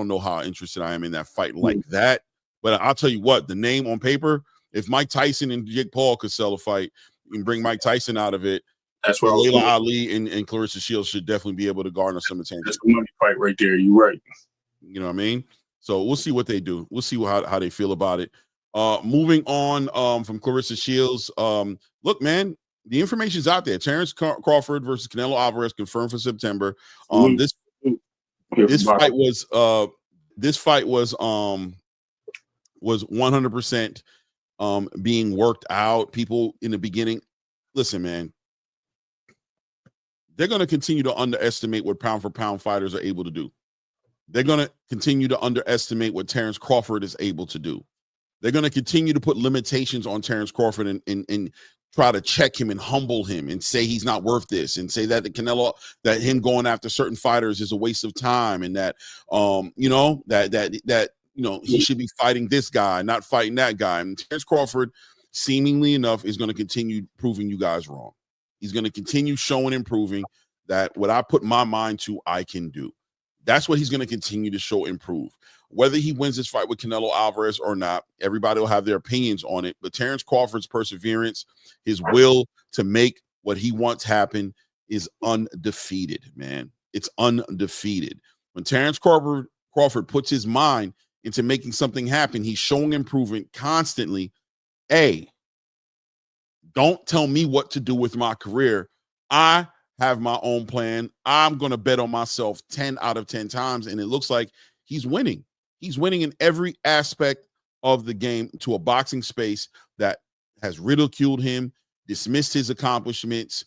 know how interested I am in that fight like that. But I'll tell you what, the name on paper, if Mike Tyson and Jake Paul could sell a fight and bring Mike Tyson out of it, that's what Layla Ali and Clarissa Shields should definitely be able to garner some attention. That's a money fight right there. You're right. You know what I mean? So we'll see what they do. We'll see how they feel about it. Moving on from Clarissa Shields. Look, man, the information's out there. Terrence Crawford versus Canelo Alvarez confirmed for September. This fight was 100% being worked out. People in the beginning, listen, man, they're going to continue to underestimate what pound for pound fighters are able to do. They're going to continue to underestimate what Terrence Crawford is able to do. They're going to continue to put limitations on Terrence Crawford and try to check him and humble him and say he's not worth this and say that that him going after certain fighters is a waste of time and that he should be fighting this guy, not fighting that guy. And Terrence Crawford, seemingly enough, is going to continue proving you guys wrong. He's going to continue showing and proving that what I put my mind to, I can do. That's what he's going to continue to show and prove. Whether he wins this fight with Canelo Alvarez or not, everybody will have their opinions on it. But Terrence Crawford's perseverance, his will to make what he wants happen is undefeated, man. It's undefeated. When Terrence Crawford puts his mind into making something happen, he's showing improvement constantly. Don't tell me what to do with my career. I have my own plan. I'm going to bet on myself 10 out of 10 times, and it looks like he's winning. He's winning in every aspect of the game to a boxing space that has ridiculed him, dismissed his accomplishments.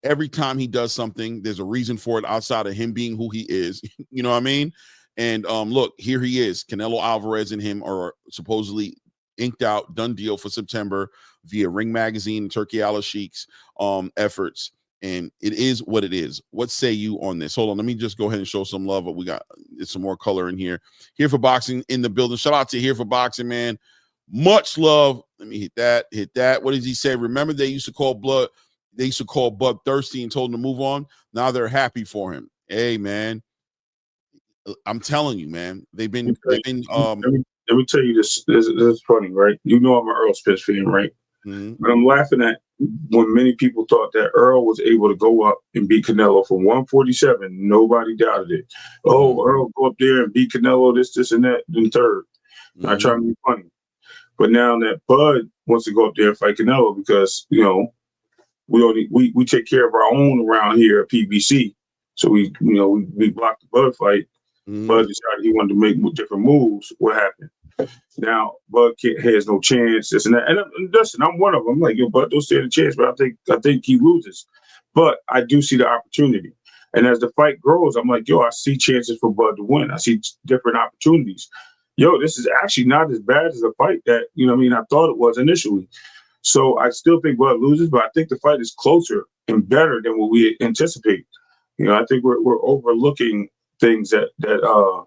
Every time he does something, there's a reason for it outside of him being who he is. You know what I mean? And look, here he is. Canelo Alvarez and him are supposedly inked out, done deal for September via Ring Magazine and Turkey Al Sheikh's efforts. And it is what it is. What say you on this? Hold on. Let me just go ahead and show some love. But we got some more color in here. Here for Boxing in the building. Shout out to Here for Boxing, man. Much love. Let me hit that. What does he say? Remember they used to call Bud thirsty and told him to move on. Now they're happy for him. Hey, man. I'm telling you, man. Let me tell you this. This is funny, right? You know I'm an Earl Spence fan, right? Mm-hmm. But I'm laughing at when many people thought that Earl was able to go up and beat Canelo from 147. Nobody doubted it. Oh, Earl go up there and beat Canelo, this, and that, then third. Mm-hmm. I try to be funny. But now that Bud wants to go up there and fight Canelo because, we take care of our own around here at PBC. So we blocked the Bud fight. Mm-hmm. Bud decided he wanted to make different moves. What happened? Now Bud has no chance. This and that. And listen, I'm one of them. I'm like, Bud don't stand a chance, but I think he loses. But I do see the opportunity. And as the fight grows, I'm like, yo, I see chances for Bud to win. I see different opportunities. Yo, this is actually not as bad as a fight that, I thought it was initially. So I still think Bud loses, but I think the fight is closer and better than what we anticipate. I think we're overlooking things that are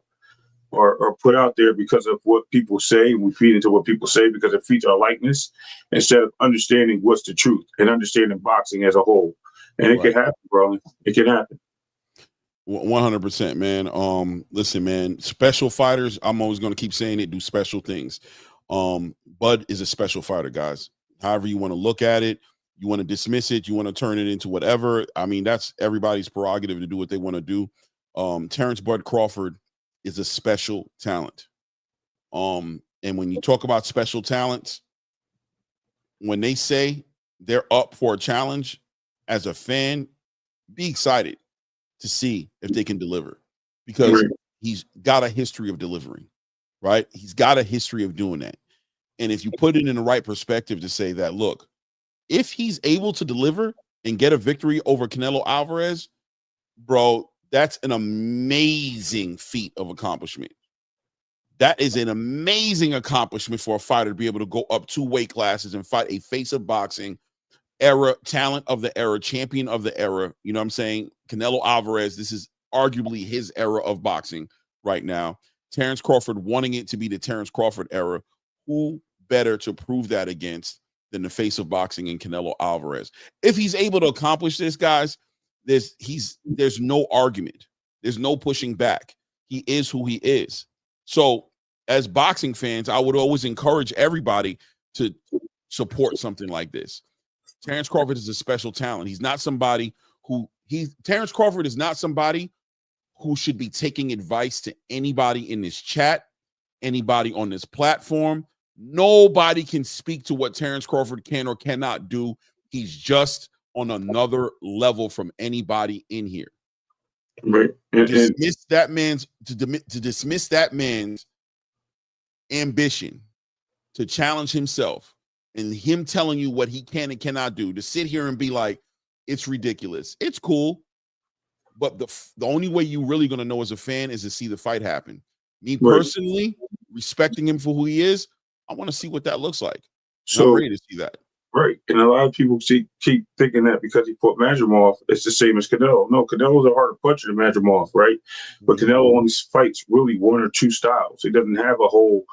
put out there because of what people say, and we feed into what people say because it feeds our likeness instead of understanding what's the truth and understanding boxing as a whole. And it can happen, bro. It can happen. 100%, man. Listen, man, special fighters, I'm always going to keep saying it, do special things. Bud is a special fighter, guys. However you want to look at it, you want to dismiss it, you want to turn it into whatever. I mean, that's everybody's prerogative to do what they want to do. Terrence Bud Crawford is a special talent. And when you talk about special talents, when they say they're up for a challenge, as a fan, be excited to see if they can deliver, because he's got a history of delivering, right? He's got a history of doing that. And if you put it in the right perspective to say that, look, if he's able to deliver and get a victory over Canelo Alvarez, bro, that's an amazing feat of accomplishment. That is an amazing accomplishment for a fighter to be able to go up 2 weight classes and fight a face of boxing era, talent of the era, champion of the era. You know what I'm saying? Canelo Alvarez, this is arguably his era of boxing right now. Terrence Crawford wanting it to be the Terrence Crawford era. Who better to prove that against than the face of boxing in Canelo Alvarez? If he's able to accomplish this, guys, there's no argument. There's no pushing back. He is who he is. So as boxing fans, I would always encourage everybody to support something like this. Terrence Crawford is a special talent. He's not somebody Terrence Crawford is not somebody who should be taking advice to anybody in this chat, anybody on this platform. Nobody can speak to what Terrence Crawford can or cannot do. He's just on another level from anybody in here. Right. Dismiss that man's ambition to challenge himself and him telling you what he can and cannot do, to sit here and be like, it's ridiculous. It's cool. But the only way you really going to know as a fan is to see the fight happen. Me personally, respecting him for who he is, I want to see what that looks like. So I'm ready to see that. Right. And a lot of people keep thinking that because he fought Madrimov, it's the same as Canelo. No, Canelo's a harder puncher than Madrimov, right? But Canelo only fights really 1 or 2 styles. He doesn't have a whole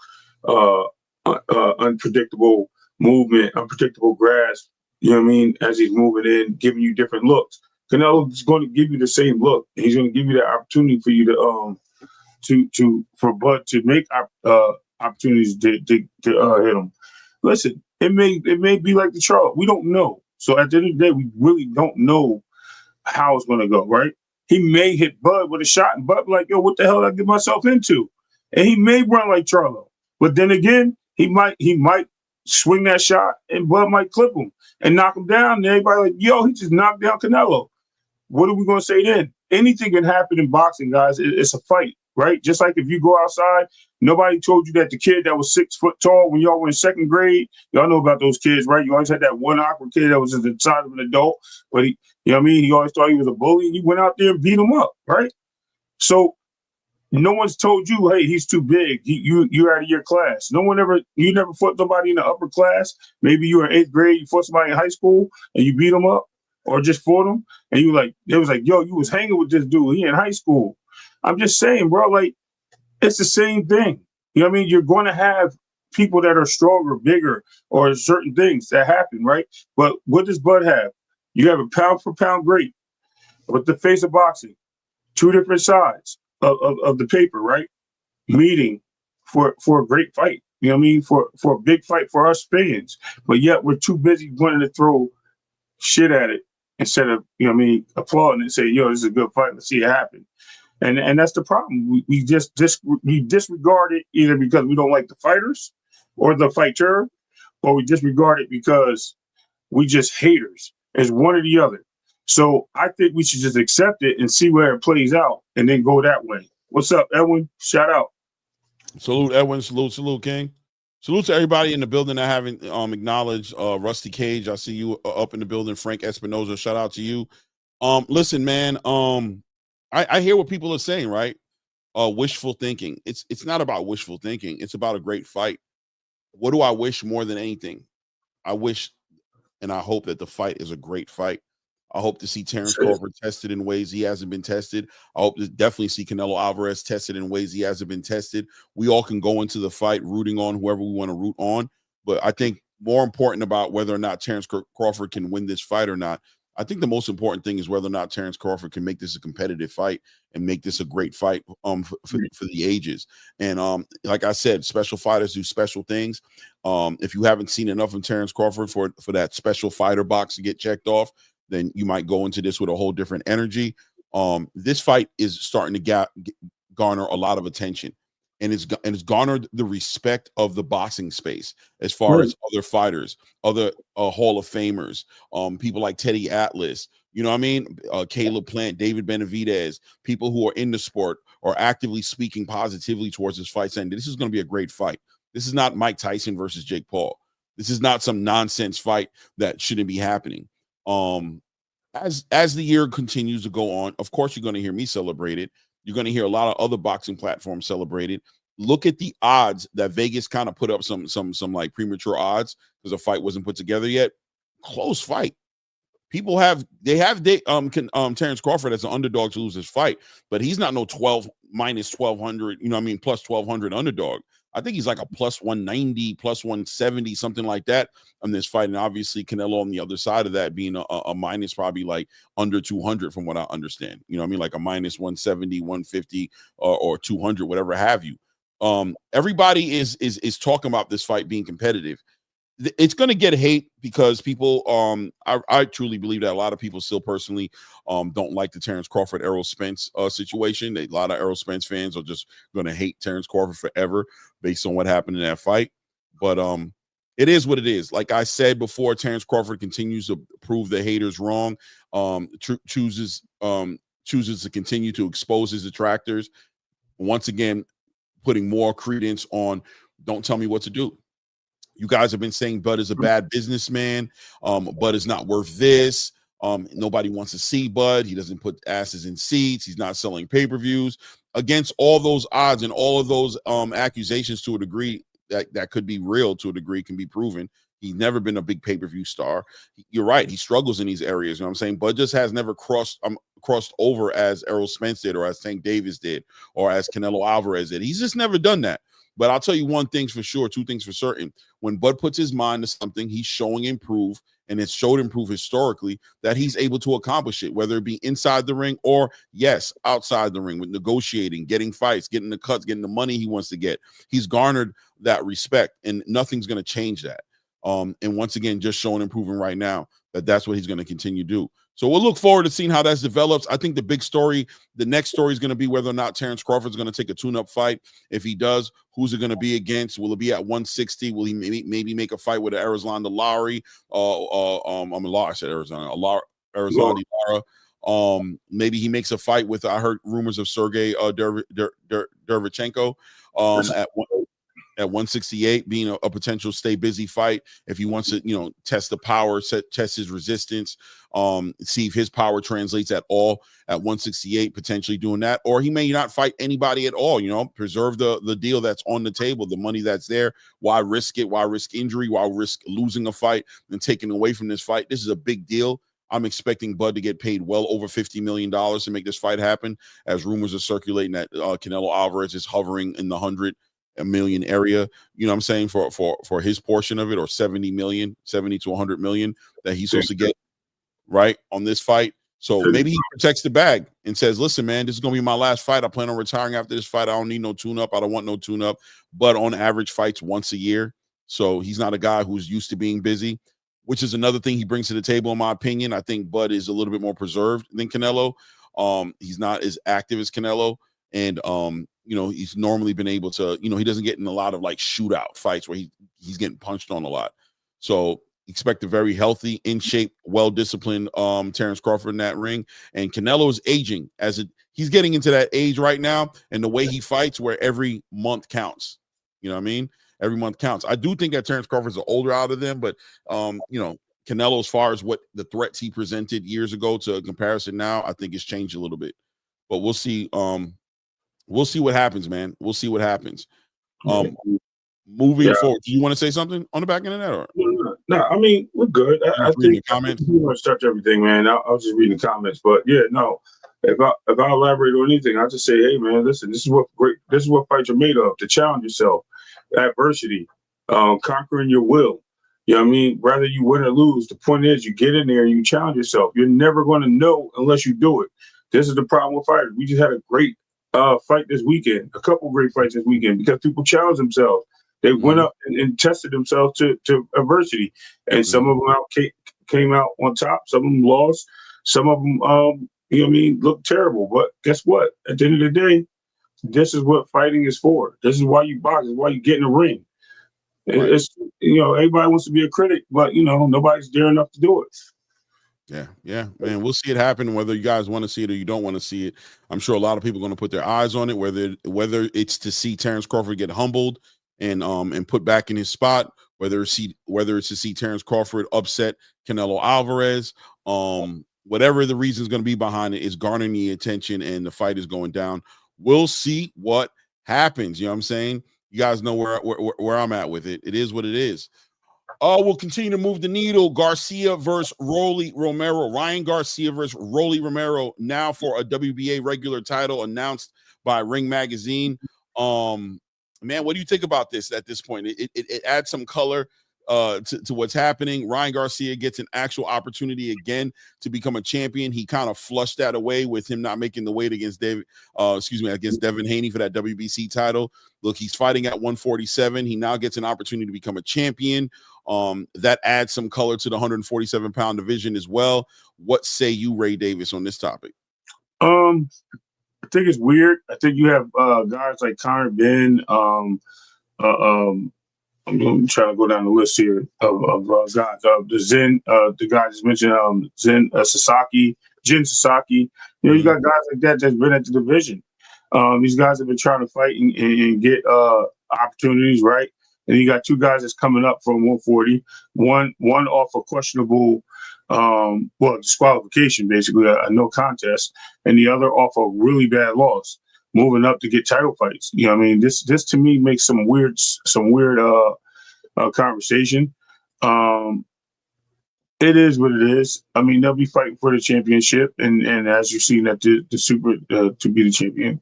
unpredictable movement, unpredictable grasp, you know what I mean, as he's moving in, giving you different looks. Canelo's going to give you the same look. He's going to give you the opportunity for you for Bud to make opportunities to hit him. Listen, it may be like the Charles. We don't know. So at the end of the day, we really don't know how it's going to go, right? He may hit Bud with a shot, and Bud be like, yo, what the hell did I get myself into? And he may run like Charlo. But then again, he might swing that shot, and Bud might clip him and knock him down. And everybody like, yo, he just knocked down Canelo. What are we going to say then? Anything can happen in boxing, guys. It's a fight, right? Just like if you go outside, nobody told you that the kid that was 6 foot tall when y'all were in 2nd grade, y'all know about those kids, right? You always had that one awkward kid that was the size of an adult, but he, you know what I mean? He always thought he was a bully, and you went out there and beat him up, right? So no one's told you, hey, he's too big. You're out of your class. You never fought somebody in the upper class. Maybe you were in 8th grade, you fought somebody in high school, and you beat them up, or just fought them, and it was like, yo, you was hanging with this dude. He in high school. I'm just saying, bro, like, it's the same thing. You know what I mean? You're going to have people that are stronger, bigger, or certain things that happen, right? But what does Bud have? You have a pound for pound great with the face of boxing, 2 different sides of the paper, right? Meeting for a great fight. You know what I mean? For a big fight for us fans. But yet we're too busy wanting to throw shit at it instead of, you know what I mean, applauding and say, yo, this is a good fight. Let's see it happen. And that's the problem. We disregard it either because we don't like the fighters or the fighter, or we disregard it because we just haters. It's one or the other. So I think we should just accept it and see where it plays out and then go that way. What's up, Edwin? Shout out. Salute, Edwin. Salute, King. Salute to everybody in the building that haven't acknowledged Rusty Cage. I see you up in the building. Frank Espinoza, shout out to you. Listen, man, I hear what people are saying, right? Wishful thinking. It's not about wishful thinking. It's about a great fight. What do I wish more than anything? I wish and I hope that the fight is a great fight. I hope to see Terrence Crawford tested in ways he hasn't been tested. I hope to definitely see Canelo Alvarez tested in ways he hasn't been tested. We all can go into the fight rooting on whoever we want to root on. But I think more important about whether or not Terrence Crawford can win this fight or not, I think the most important thing is whether or not Terrence Crawford can make this a competitive fight and make this a great fight for the ages. And like I said, special fighters do special things. If you haven't seen enough of Terrence Crawford for that special fighter box to get checked off, then you might go into this with a whole different energy. This fight is starting to garner a lot of attention. And it's garnered the respect of the boxing space as far as other fighters, other Hall of Famers, people like Teddy Atlas, you know what I mean? Caleb Plant, David Benavidez, people who are in the sport are actively speaking positively towards this fight, saying this is going to be a great fight. This is not Mike Tyson versus Jake Paul. This is not some nonsense fight that shouldn't be happening. As the year continues to go on, of course, you're going to hear me celebrate it. You're going to hear a lot of other boxing platforms celebrate it. Look at the odds that Vegas kind of put up some like premature odds because the fight wasn't put together yet. Close fight. People have Terrence Crawford as an underdog to lose this fight, but he's not no 12 minus 1200, you know what I mean, plus 1200 underdog. I think he's like a plus 190, plus 170, something like that on this fight. And obviously Canelo on the other side of that being a minus probably like under 200 from what I understand. You know what I mean? Like a minus 170, 150 or 200, whatever have you. Everybody is talking about this fight being competitive. It's going to get hate because people, I truly believe that a lot of people still personally don't like the Terrence Crawford, Errol Spence situation. A lot of Errol Spence fans are just going to hate Terrence Crawford forever based on what happened in that fight. But it is what it is. Like I said before, Terrence Crawford continues to prove the haters wrong, chooses to continue to expose his detractors. Once again, putting more credence on, don't tell me what to do. You guys have been saying Bud is a bad businessman. Bud is not worth this. Nobody wants to see Bud. He doesn't put asses in seats. He's not selling pay-per-views. Against all those odds and all of those accusations to a degree that could be real, to a degree can be proven. He's never been a big pay-per-view star. You're right. He struggles in these areas. You know what I'm saying? Bud just has never crossed over as Errol Spence did, or as Tank Davis did, or as Canelo Alvarez did. He's just never done that. But I'll tell you one thing for sure, two things for certain. When Bud puts his mind to something, he's showing improve, and it's showed improve historically that he's able to accomplish it, whether it be inside the ring or, yes, outside the ring with negotiating, getting fights, getting the cuts, getting the money he wants to get. He's garnered that respect, and nothing's going to change that. And once again, just showing improving right now that's what he's going to continue to do. So we'll look forward to seeing how that develops. I think the big story, the next story is going to be whether or not Terrence Crawford is going to take a tune-up fight. If he does, who's it going to be against? Will it be at 160? Will he maybe make a fight with Arizona Lowry? I said Arizona Lara. Maybe he makes a fight with, I heard rumors of Sergey Derevchenko at 168 being a potential stay busy fight. If he wants to, test the power, test his resistance, see if his power translates at all at 168, potentially doing that. Or he may not fight anybody at all, preserve the deal that's on the table, the money that's there. Why risk it? Why risk injury? Why risk losing a fight and taking away from this fight? This is a big deal. I'm expecting Bud to get paid well over $50 million to make this fight happen, as rumors are circulating that Canelo Alvarez is hovering in the $100 million area, you know what I'm saying, for his portion of it, or 70 to 100 million that he's supposed to get right on this fight. So maybe he protects the bag and says, listen, man, this is going to be my last fight. I plan on retiring after this fight. I don't need no tune-up. I don't want no tune-up. But on average, fights once a year. So he's not a guy who's used to being busy, which is another thing he brings to the table, in my opinion. I think Bud is a little bit more preserved than Canelo. He's not as active as Canelo. And, he's normally been able to, he doesn't get in a lot of like shootout fights where he's getting punched on a lot. So expect a very healthy, in shape, well-disciplined Terrence Crawford in that ring. And Canelo is aging he's getting into that age right now. And the way he fights, where every month counts, you know what I mean? Every month counts. I do think that Terrence Crawford's the older out of them, but, Canelo, as far as what the threats he presented years ago to a comparison now, I think it's changed a little bit. but we'll see. We'll see what happens, man. We'll see what happens. Moving forward, do you want to say something on the back end of that? Or? No, I mean, we're good. I think comments. You want to touch everything, man. I was just reading the comments, but yeah, no. If I elaborate on anything, I'll just say, hey, man, listen, this is what fights are made of, to challenge yourself, adversity, conquering your will. You know what I mean? Whether you win or lose, the point is you get in there and you challenge yourself. You're never going to know unless you do it. This is the problem with fighters. We just had a great fight this weekend, a couple great fights this weekend, because people challenged themselves. They went up and tested themselves to adversity, and some of them came out on top. Some of them lost. Some of them, you know what I mean, looked terrible. But guess what? At the end of the day, this is what fighting is for. This is why you box. This is why you get in the ring. Right. It's, you know, everybody wants to be a critic, but, you know, nobody's dare enough to do it. Yeah, man. We'll see it happen, whether you guys want to see it or you don't want to see it. I'm sure a lot of people are going to put their eyes on it, whether it's to see Terrence Crawford get humbled and put back in his spot, whether it's to see Terrence Crawford upset Canelo Alvarez, whatever the reason is going to be behind it, is garnering the attention and the fight is going down. We'll see what happens. You know what I'm saying? You guys know where I'm at with it. It is what it is. We'll continue to move the needle. Garcia versus Rolly Romero. Ryan Garcia versus Rolly Romero, now for a WBA regular title, announced by Ring Magazine. Man, what do you think about this at this point? It adds some color to what's happening. Ryan Garcia gets an actual opportunity again to become a champion. He kind of flushed that away with him not making the weight against Devin Haney for that WBC title. Look, he's fighting at 147. He now gets an opportunity to become a champion. That adds some color to the 147-pound division as well. What say you, Ray Davis, on this topic? I think it's weird. I think you have guys like Connor Ben. I'm trying to go down the list here of guys. The guy just mentioned, Jin Sasaki. You know, you got guys like that that's been at the division. These guys have been trying to fight and get opportunities, right? And you got two guys that's coming up from 140. One off a questionable, disqualification, basically a no contest, and the other off a really bad loss, moving up to get title fights. You know what I mean? This to me makes some weird conversation. It is what it is. I mean, they'll be fighting for the championship, and as you've seen that the super to be the champion.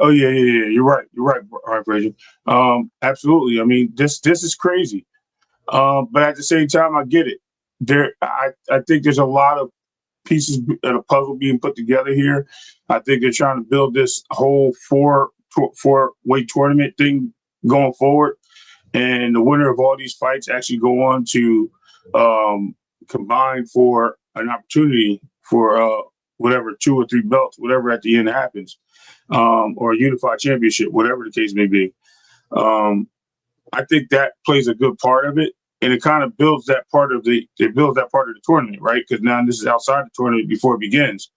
Oh yeah. You're right, Frazier. Absolutely. I mean, this is crazy. But at the same time, I get it. I think there's a lot of pieces of a puzzle being put together here. I think they're trying to build this whole four-way tournament thing going forward, and the winner of all these fights actually go on to combine for an opportunity for whatever 2 or 3 belts, whatever at the end happens, or a unified championship, whatever the case may be. I think that plays a good part of it. And it kind of builds that part of the tournament, right? Because now this is outside the tournament before it begins,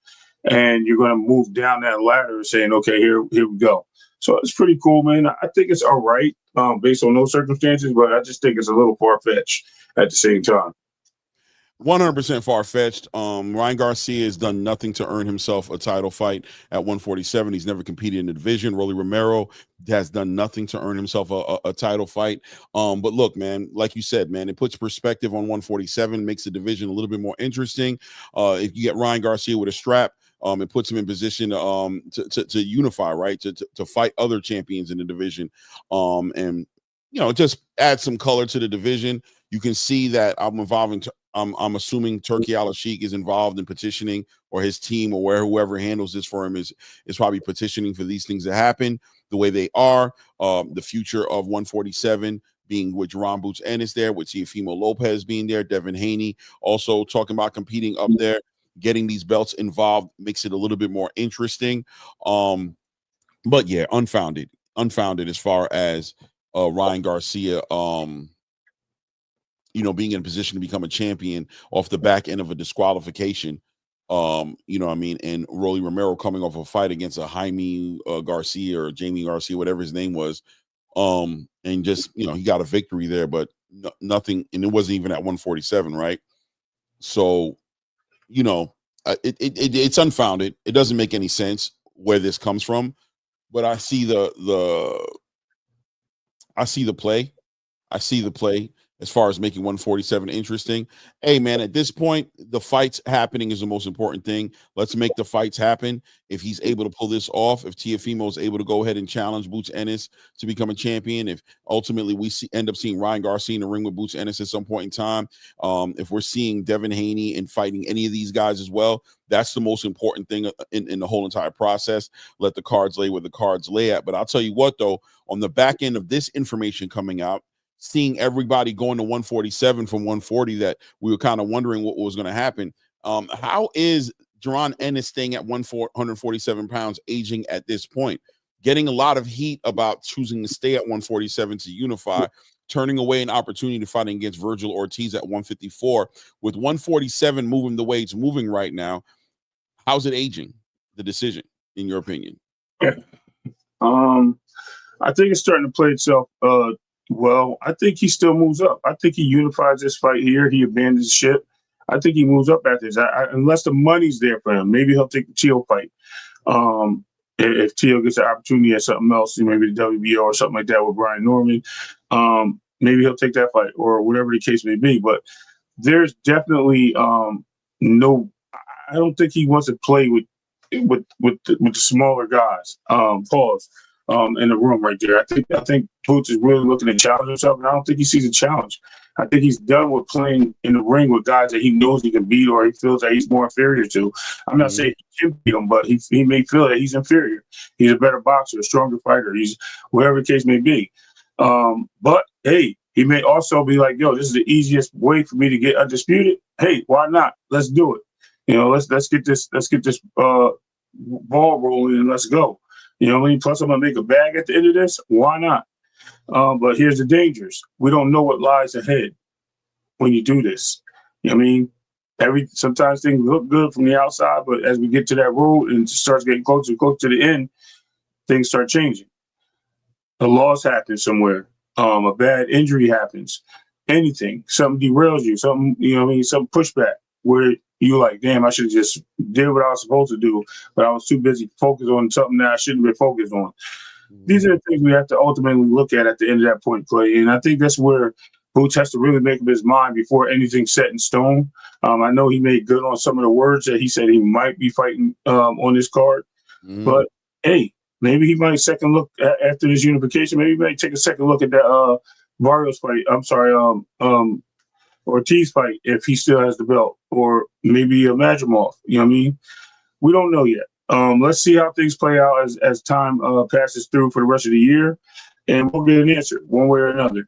and you're going to move down that ladder, saying, "Okay, here we go." So it's pretty cool, man. I think it's all right based on those circumstances, but I just think it's a little far fetched at the same time. 100% far-fetched. Ryan Garcia has done nothing to earn himself a title fight at 147. He's never competed in the division. Rolly Romero has done nothing to earn himself a title fight. But look, man, like you said, man, it puts perspective on 147, makes the division a little bit more interesting. If you get Ryan Garcia with a strap, it puts him in position to unify, right? To fight other champions in the division. And, you know, just add some color to the division. You can see that I'm assuming Turki Al-Sheikh is involved in petitioning, or his team, or whoever handles this for him is probably petitioning for these things to happen the way they are. The future of 147 being with Jerron Boots Ennis there, with Teofimo Lopez being there, Devin Haney also talking about competing up there. Getting these belts involved makes it a little bit more interesting. But yeah, unfounded as far as Ryan Garcia being in a position to become a champion off the back end of a disqualification, you know what I mean? And Rolly Romero coming off a fight against a Jaime Garcia or Jamie Garcia, whatever his name was. And just, he got a victory there, but nothing, and it wasn't even at 147, right? So, it's unfounded. It doesn't make any sense where this comes from, but I see the play. I see the play as far as making 147 interesting. Hey, man, at this point, the fights happening is the most important thing. Let's make the fights happen. If he's able to pull this off, if Teofimo is able to go ahead and challenge Boots Ennis to become a champion, if ultimately we end up seeing Ryan Garcia in the ring with Boots Ennis at some point in time, if we're seeing Devin Haney and fighting any of these guys as well, that's the most important thing in the whole entire process. Let the cards lay where the cards lay at. But I'll tell you what, though, on the back end of this information coming out, seeing everybody going to 147 from 140 that we were kind of wondering what was going to happen. How is Jaron Ennis staying at 147 pounds, aging at this point? Getting a lot of heat about choosing to stay at 147 to unify, turning away an opportunity to fight against Virgil Ortiz at 154. With 147 moving the way it's moving right now, how's it aging, the decision, in your opinion? I think it's starting to play itself well. I think he still moves up. I think he unifies this fight here. He abandons ship. I think he moves up after this. Unless the money's there for him, maybe he'll take the Teo fight. If Teo gets an opportunity at something else, maybe the WBO or something like that with Brian Norman, maybe he'll take that fight or whatever the case may be. But there's definitely no. I don't think he wants to play with the smaller guys. Pause. In the room right there. I think Boots is really looking to challenge himself, and I don't think he sees a challenge. I think he's done with playing in the ring with guys that he knows he can beat or he feels that he's more inferior to. I'm not saying he can beat him, but he may feel that he's inferior. He's a better boxer, a stronger fighter. He's whatever the case may be. But hey, he may also be like, yo, this is the easiest way for me to get undisputed. Hey, why not? Let's do it. Let's get this ball rolling and let's go. You know what I mean? Plus, I'm going to make a bag at the end of this. Why not? But here's the dangers. We don't know what lies ahead when you do this. You know what I mean? Sometimes things look good from the outside, but as we get to that road and it starts getting closer and closer to the end, things start changing. A loss happens somewhere. A bad injury happens. Anything. Something derails you. Something, some pushback where you're like, damn, I should have just did what I was supposed to do, but I was too busy focused on something that I shouldn't have been focused on. These are the things we have to ultimately look at the end of that point, Clay. And I think that's where Boots has to really make up his mind before anything's set in stone. I know he made good on some of the words that he said he might be fighting on this card. But, hey, maybe he might second look after this unification. Maybe he might take a second look at that Barrios fight. I'm sorry, Ortiz fight if he still has the belt, or maybe a Madrimov. You know what I mean? We don't know yet. Let's see how things play out as time passes through for the rest of the year, and we'll get an answer one way or another.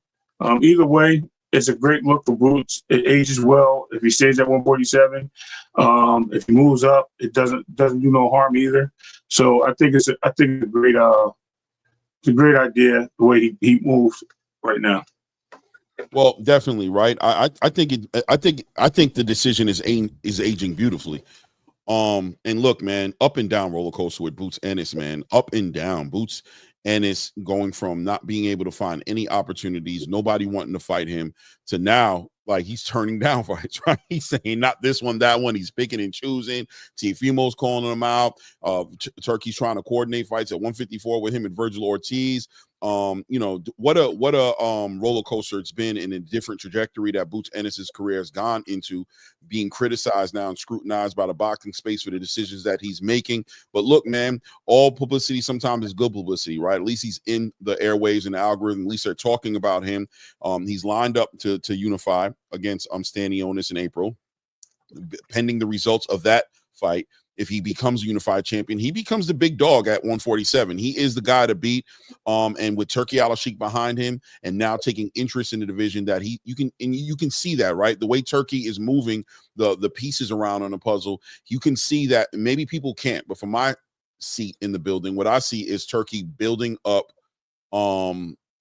Either way, it's a great look for Boots. It ages well if he stays at 147. If he moves up, it doesn't do no harm either. So I think it's a great idea the way he moves right now. Well, definitely, right. I think the decision is aging beautifully. And look, man, up and down roller coaster with Boots Ennis, man, up and down. Boots Ennis going from not being able to find any opportunities, nobody wanting to fight him, to now like he's turning down fights, right? He's saying not this one, that one. He's picking and choosing. Teofimo's calling him out. Turkey's trying to coordinate fights at 154 with him and Virgil Ortiz. What a roller coaster it's been, in a different trajectory that Boots Ennis's career has gone into, being criticized now and scrutinized by the boxing space for the decisions that he's making. But look, man, all publicity sometimes is good publicity, right? At least he's in the airwaves and the algorithm. At least they're talking about him. He's lined up to unify against Stanionis in April, pending the results of that fight. If he becomes a unified champion, he becomes the big dog at 147. He is the guy to beat. And with Turkey Al-Sheikh behind him, and now taking interest in the division, that you can see that, right? The way Turkey is moving the pieces around on the puzzle, you can see that. Maybe people can't, but from my seat in the building, what I see is Turkey building up.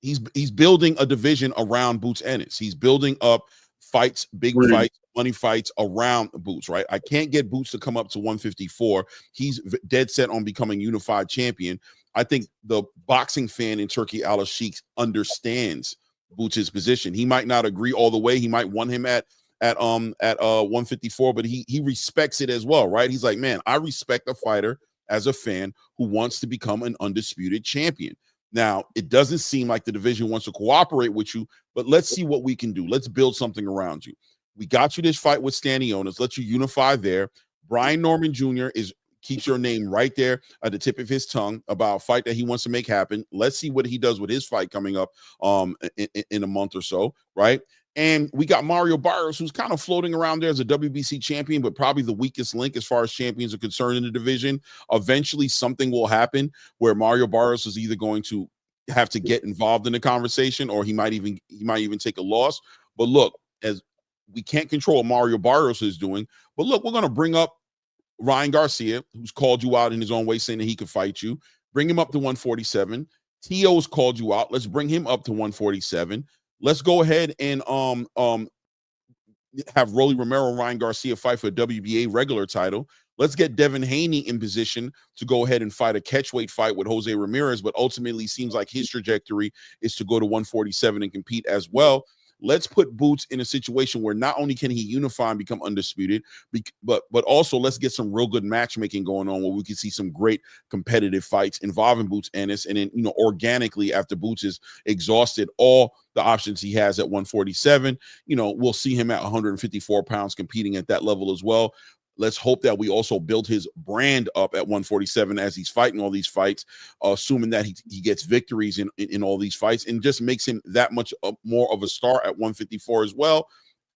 He's building a division around Boots Ennis. He's building up fights, big fights, money fights around Boots, right? I can't get Boots to come up to 154. He's dead set on becoming unified champion. I think the boxing fan in Turkey Al-Sheikh understands Boots' position. He might not agree all the way. He might want him at at 154, but he respects it as well, right? He's like, man, I respect a fighter as a fan who wants to become an undisputed champion. Now, it doesn't seem like the division wants to cooperate with you, but let's see what we can do. Let's build something around you. We got you this fight with Stanionis. Let's you unify there. Brian Norman Jr. keeps your name right there at the tip of his tongue about a fight that he wants to make happen. Let's see what he does with his fight coming up in a month or so, right? And we got Mario Barrios, who's kind of floating around there as a WBC champion, but probably the weakest link as far as champions are concerned in the division. Eventually, something will happen where Mario Barrios is either going to have to get involved in the conversation, or he might even take a loss. But look, as we can't control what Mario Barrios is doing, but look, we're going to bring up Ryan Garcia, who's called you out in his own way, saying that he could fight you. Bring him up to 147. T.O.'s called you out. Let's bring him up to 147. Let's go ahead and have Rolly Romero and Ryan Garcia fight for a WBA regular title. Let's get Devin Haney in position to go ahead and fight a catchweight fight with Jose Ramirez, but ultimately seems like his trajectory is to go to 147 and compete as well. Let's put Boots in a situation where not only can he unify and become undisputed, but also let's get some real good matchmaking going on where we can see some great competitive fights involving Boots Ennis. And then, organically, after Boots is exhausted all the options he has at 147, we'll see him at 154 pounds competing at that level as well. Let's hope that we also build his brand up at 147 as he's fighting all these fights, assuming that he gets victories in all these fights, and just makes him that much more of a star at 154 as well,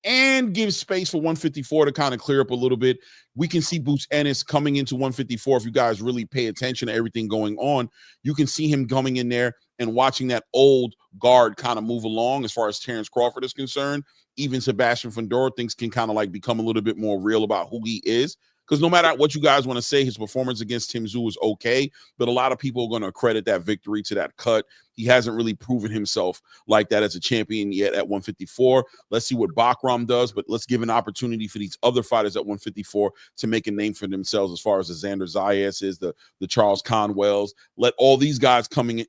and gives space for 154 to kind of clear up a little bit. We can see Boots Ennis coming into 154. If you guys really pay attention to everything going on, you can see him coming in there and watching that old guard kind of move along as far as Terrence Crawford is concerned. Even Sebastian Fundora, things can kind of like become a little bit more real about who he is. Because no matter what you guys want to say, his performance against Tim Tszyu is okay, but a lot of people are going to credit that victory to that cut. He hasn't really proven himself like that as a champion yet at 154. Let's see what Bakram does, but let's give an opportunity for these other fighters at 154 to make a name for themselves, as far as the Xander Zayas is, the Charles Conwells. Let all these guys kind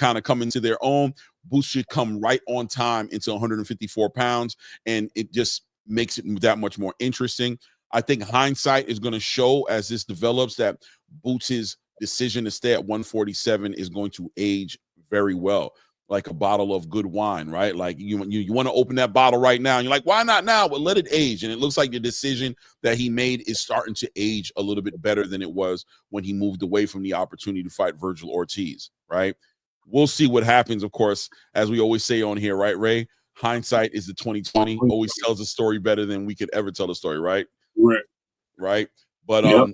of come into their own. Boots should come right on time into 154 pounds, and it just makes it that much more interesting. I think hindsight is going to show as this develops that Boots' decision to stay at 147 is going to age very well, like a bottle of good wine, right? Like you want to open that bottle right now, and you're like, why not now? But let it age. And it looks like the decision that he made is starting to age a little bit better than it was when he moved away from the opportunity to fight Virgil Ortiz, right? We'll see what happens, of course, as we always say on here, right, Ray? Hindsight is the 2020. Always tells a story better than we could ever tell a story, right? Right. But yep.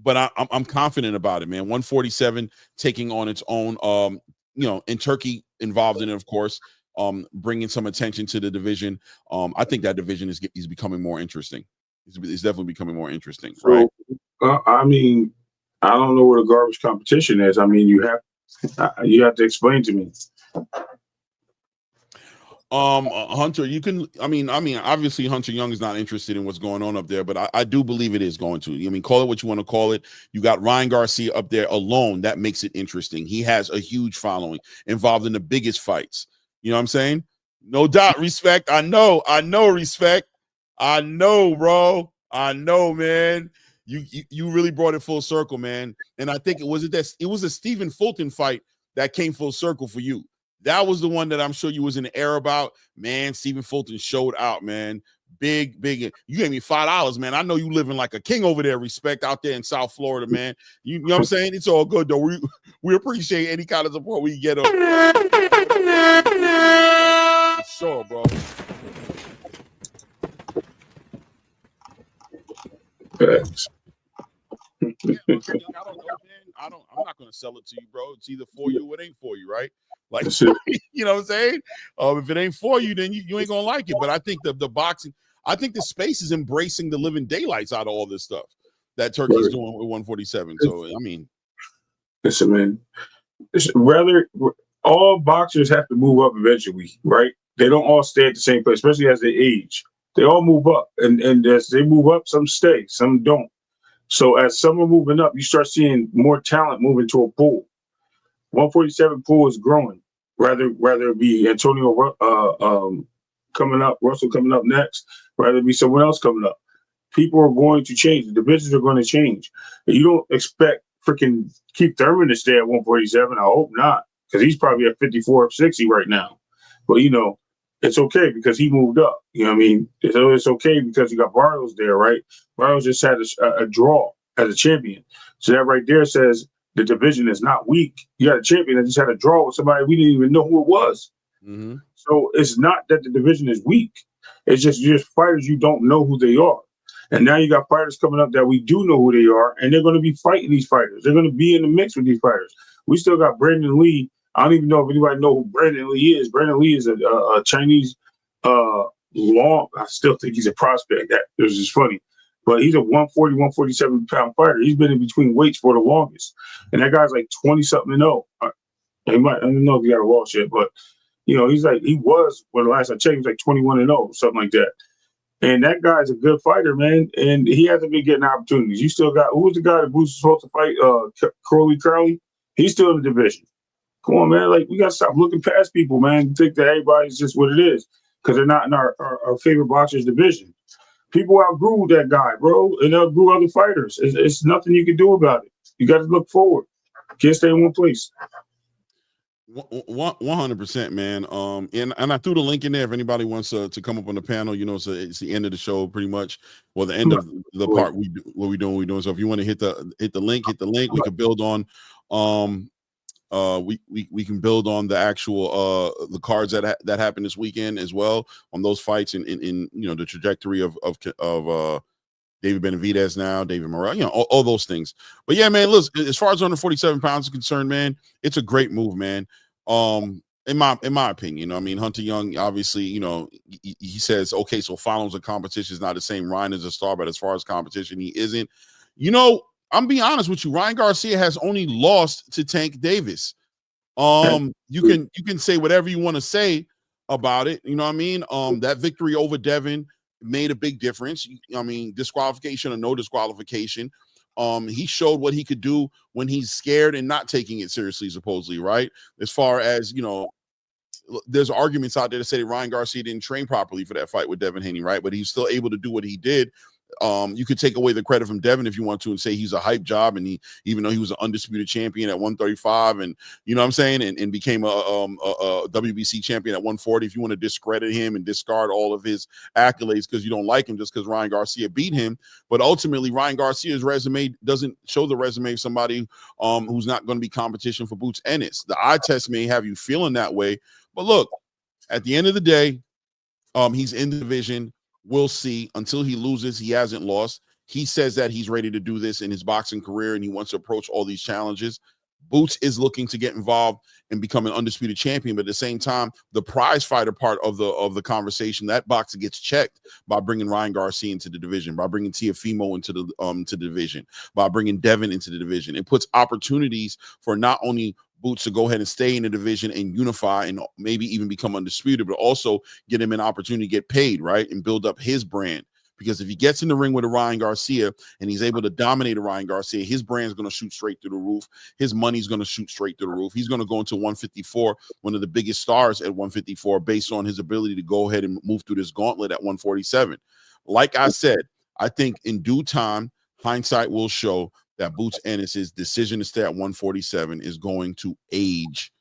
But I'm confident about it, man. 147 taking on its own, and Turkey involved in it, of course, bringing some attention to the division. I think that division is becoming more interesting. It's definitely becoming more interesting, right? I mean, I don't know what a garbage competition is. I mean, you have to explain to me. Hunter, you can, I mean, obviously Hunter Young is not interested in what's going on up there, but I do believe it is going to. I mean, call it what you want to call it. You got Ryan Garcia up there alone. That makes it interesting. He has a huge following involved in the biggest fights. You know what I'm saying? No doubt. Respect. I know respect. I know, bro. I know, man. You really brought it full circle, man. And I think it was a Stephen Fulton fight that came full circle for you. That was the one that I'm sure you was in the air about. Man, Stephen Fulton showed out, man. Big. You gave me $5, man. I know you living like a king over there. Respect out there in South Florida, man. You know what I'm saying? It's all good, though. We appreciate any kind of support we get up. For sure, bro. Thanks. Yeah, I don't know, man. I'm not gonna sell it to you, bro. It's either for you or it ain't for you, right? Like, you know what I'm saying? If it ain't for you, then you ain't gonna like it. But I think the boxing, I think the space is embracing the living daylights out of all this stuff that Turkey's doing with 147. So I mean, listen, man. All boxers have to move up eventually, right? They don't all stay at the same place, especially as they age. They all move up, and as they move up, some stay, some don't. So as some are moving up, you start seeing more talent moving to a pool. 147 pool is growing. Rather it be Antonio coming up, Russell coming up next. rather be someone else coming up. People are going to change. The divisions are going to change. You don't expect freaking Keith Thurman to stay at 147. I hope not, because he's probably at 54 or 60 right now. But, it's okay because he moved up. You know what I mean? It's okay because you got Barrios there, right? Barrios just had a draw as a champion. So that right there says the division is not weak. You got a champion that just had a draw with somebody we didn't even know who it was. Mm-hmm. So it's not that the division is weak. It's just fighters you don't know who they are. And now you got fighters coming up that we do know who they are, and they're going to be fighting these fighters. They're going to be in the mix with these fighters. We still got Brandon Lee. I don't even know if anybody know who Brandon Lee is. Brandon Lee is a Chinese long. I still think he's a prospect. That it was just funny. But he's a 140, 147 pound fighter. He's been in between weights for the longest. And that guy's like 20-something and 0. I don't know if he got a loss yet, but he was, the last I checked, he was like 21 and 0, something like that. And that guy's a good fighter, man. And he hasn't been getting opportunities. You still got, who was the guy that Bruce was supposed to fight? Crowley? He's still in the division. Come on, man. Like, we got to stop looking past people, man, and think that everybody's just what it is because they're not in our favorite boxers division. People outgrew that guy, bro, and outgrew other fighters. It's nothing you can do about it. You got to look forward. Can't stay in one place. 100%, man. And I threw the link in there if anybody wants to come up on the panel. It's the end of the show, pretty much. Well, the end of the part we're doing. So if you want to hit the link. We can build on. We can build on the actual the cards that happened this weekend as well on those fights in the trajectory of David Benavidez now, David Morrell, all those things. But yeah, man, look, as far as 147 pounds is concerned, man, it's a great move, man. In my opinion, Hunter Young, obviously, he says, okay, so finals of competition is not the same. Ryan is a star, but as far as competition, he isn't. I'm being honest with you. Ryan Garcia has only lost to Tank Davis. You can say whatever you want to say about it. You know what I mean? That victory over Devin made a big difference. Disqualification or no disqualification. He showed what he could do when he's scared and not taking it seriously, supposedly, right? As far as, there's arguments out there to say that Ryan Garcia didn't train properly for that fight with Devin Haney, right? But he's still able to do what he did. You could take away the credit from Devin if you want to and say he's a hype job, and even though he was an undisputed champion at 135 and and became a WBC champion at 140, if you want to discredit him and discard all of his accolades because you don't like him just because Ryan Garcia beat him. But ultimately, Ryan Garcia's resume doesn't show the resume of somebody who's not going to be competition for Bozy Ennis. The eye test may have you feeling that way, but look, at the end of the day, he's in the division. We'll see. Until he loses, he hasn't lost. He says that he's ready to do this in his boxing career, and he wants to approach all these challenges. Boots is looking to get involved and become an undisputed champion, but at the same time, the prize fighter part of the conversation, that boxer gets checked by bringing Ryan Garcia into the division, by bringing Teofimo into the division, by bringing Devin into the division. It puts opportunities for not only Boots to go ahead and stay in the division and unify and maybe even become undisputed, but also get him an opportunity to get paid, right, and build up his brand. Because if he gets in the ring with a Ryan Garcia and he's able to dominate a Ryan Garcia, his brand's going to shoot straight through the roof. His money's going to shoot straight through the roof. He's going to go into 154, one of the biggest stars at 154, based on his ability to go ahead and move through this gauntlet at 147. Like I said, I think in due time, hindsight will show that Bozy Ennis' decision to stay at 147 is going to age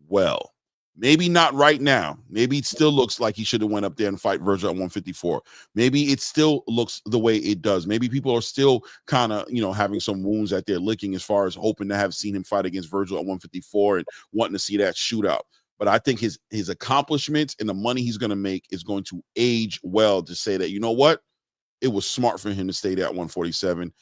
well. Maybe not right now. Maybe it still looks like he should have went up there and fight Virgil at 154. Maybe it still looks the way it does. Maybe people are still kind of, having some wounds that they're licking as far as hoping to have seen him fight against Virgil at 154 and wanting to see that shootout. But I think his accomplishments and the money he's going to make is going to age well to say that, you know what? It was smart for him to stay there at 147.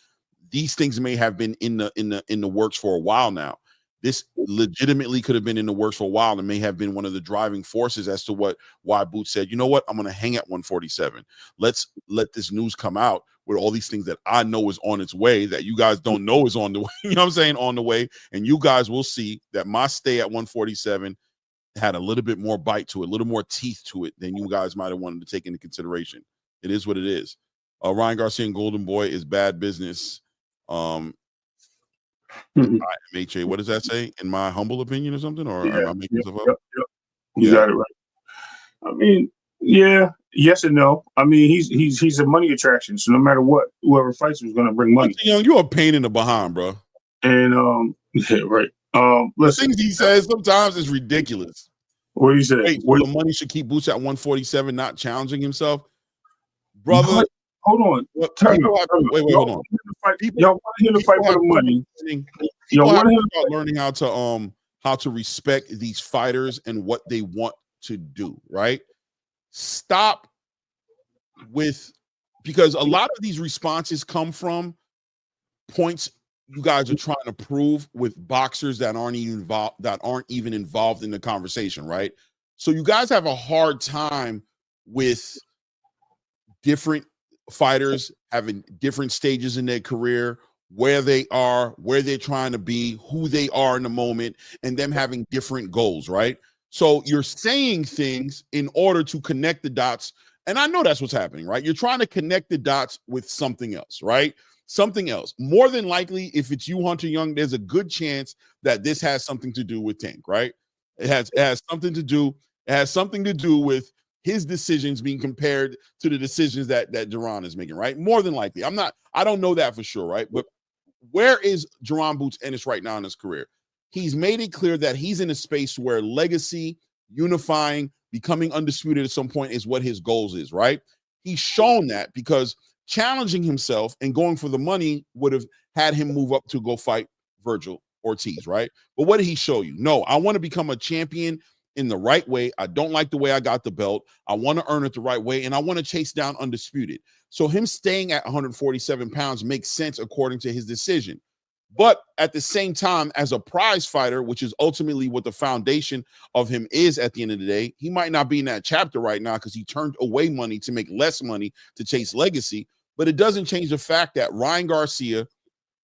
These things may have been in the works for a while now. This legitimately could have been in the works for a while and may have been one of the driving forces as to why Boots said, you know what, I'm going to hang at 147. Let's let this news come out with all these things that I know is on its way that you guys don't know is on the way. You know what I'm saying? On the way. And you guys will see that my stay at 147 had a little bit more bite to it, a little more teeth to it than you guys might have wanted to take into consideration. It is what it is. Ryan Garcia and Golden Boy is bad business. MHA, what does that say? In my humble opinion or something? Or am I making stuff up? You got it right. I mean, yeah, Yes and no. I mean, he's a money attraction. So no matter what, whoever fights was going to bring money. Young, you're a pain in the behind, bro. And yeah, right. The Listen, things he says sometimes is ridiculous. What do you say? Wait, the money should keep Boots at 147, not challenging himself, brother. What? Hold on. Wait, hold on. Y'all want to hear the fight for the money? Y'all want to start learning how to respect these fighters and what they want to do, right? Stop with, because a lot of these responses come from points you guys are trying to prove with boxers that aren't even involved in the conversation, right? So you guys have a hard time with different fighters having different stages in their career, where they are, where they're trying to be, who they are in the moment, and them having different goals, right? So you're saying things in order to connect the dots. And I know that's what's happening, right? You're trying to connect the dots with something else, right? Something else. More than likely, if it's you, Hunter Young, there's a good chance that this has something to do with Tank, right? It has something to do. It has something to do with his decisions being compared to the decisions that Duran is making, right? More than likely. I don't know that for sure, right? But where is Duran Boots Ennis right now in his career? He's made it clear that he's in a space where legacy, unifying, becoming undisputed at some point is what his goals is, right? He's shown that because challenging himself and going for the money would have had him move up to go fight Virgil Ortiz, right? But what did he show you? No, I want to become a champion in the right way. I don't like the way I got the belt. I want to earn it the right way, and I want to chase down undisputed. So him staying at 147 pounds makes sense according to his decision. But at the same time, as a prize fighter, which is ultimately what the foundation of him is at the end of the day, he might not be in that chapter right now because he turned away money to make less money to chase legacy. But it doesn't change the fact that Ryan Garcia,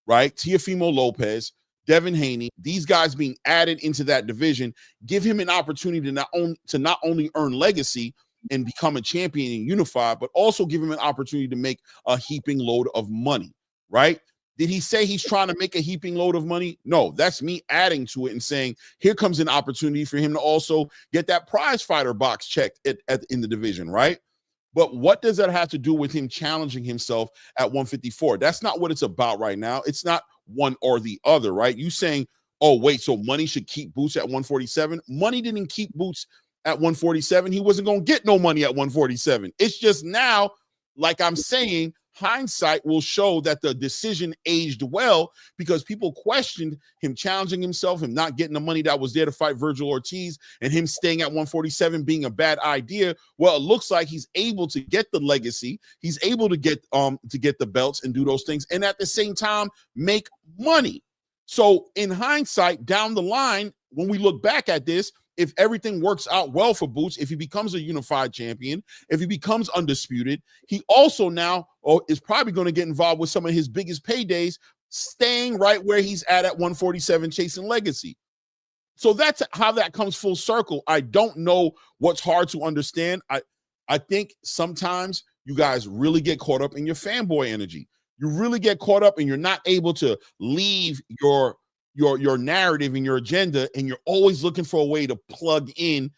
right, Teofimo Lopez, Devin Haney, these guys being added into that division give him an opportunity to not only earn legacy and become a champion and unify, but also give him an opportunity to make a heaping load of money, right? Did he say he's trying to make a heaping load of money? No, that's me adding to it and saying, here comes an opportunity for him to also get that prize fighter box checked in the division, right? But what does that have to do with him challenging himself at 154? That's not what it's about right now. It's not one or the other, right? You saying, oh, wait, so money should keep Boots at 147? Money didn't keep Boots at 147. He wasn't going to get no money at 147. It's just now, like I'm saying, hindsight will show that the decision aged well because people questioned him challenging himself, him not getting the money that was there to fight Virgil Ortiz, and him staying at 147 being a bad idea. Well, it looks like he's able to get the legacy. He's able to get the belts and do those things, and at the same time make money. So in hindsight, down the line, when we look back at this, if everything works out well for Boots, if he becomes a unified champion, if he becomes undisputed, he also now is probably going to get involved with some of his biggest paydays, staying right where he's at 147, chasing legacy. So that's how that comes full circle. I don't know what's hard to understand. I think sometimes you guys really get caught up in your fanboy energy. You really get caught up and you're not able to leave your narrative and your agenda, and you're always looking for a way to plug in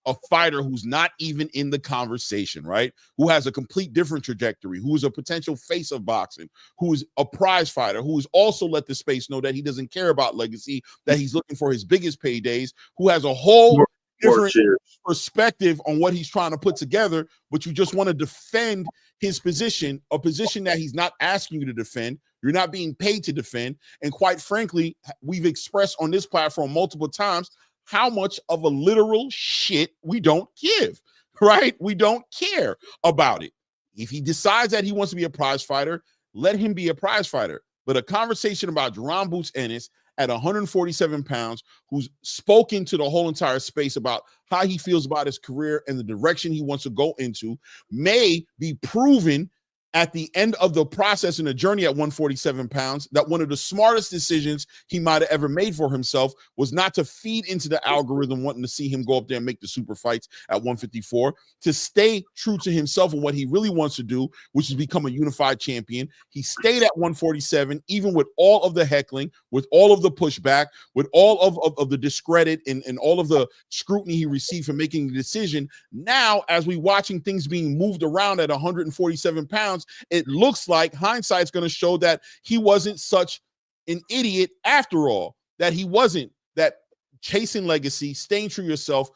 a fighter who's not even in the conversation, right? Who has a complete different trajectory, who is a potential face of boxing, who is a prize fighter, who has also let the space know that he doesn't care about legacy, that he's looking for his biggest paydays, who has a whole different perspective on what he's trying to put together, but you just want to defend his position, a position that he's not asking you to defend. You're not being paid to defend. And quite frankly, we've expressed on this platform multiple times how much of a literal shit we don't give, right? We don't care about it. If he decides that he wants to be a prize fighter, let him be a prize fighter. But a conversation about Duran Boots Ennis at 147 pounds, who's spoken to the whole entire space about how he feels about his career and the direction he wants to go into, may be proven at the end of the process and the journey at 147 pounds that one of the smartest decisions he might have ever made for himself was not to feed into the algorithm wanting to see him go up there and make the super fights at 154, to stay true to himself and what he really wants to do, which is become a unified champion. He stayed at 147, even with all of the heckling, with all of the pushback, with all of the discredit and all of the scrutiny he received for making the decision. Now, as we watching things being moved around at 147 pounds, it looks like hindsight's going to show that he wasn't such an idiot after all, that he wasn't, that chasing legacy, staying true to yourself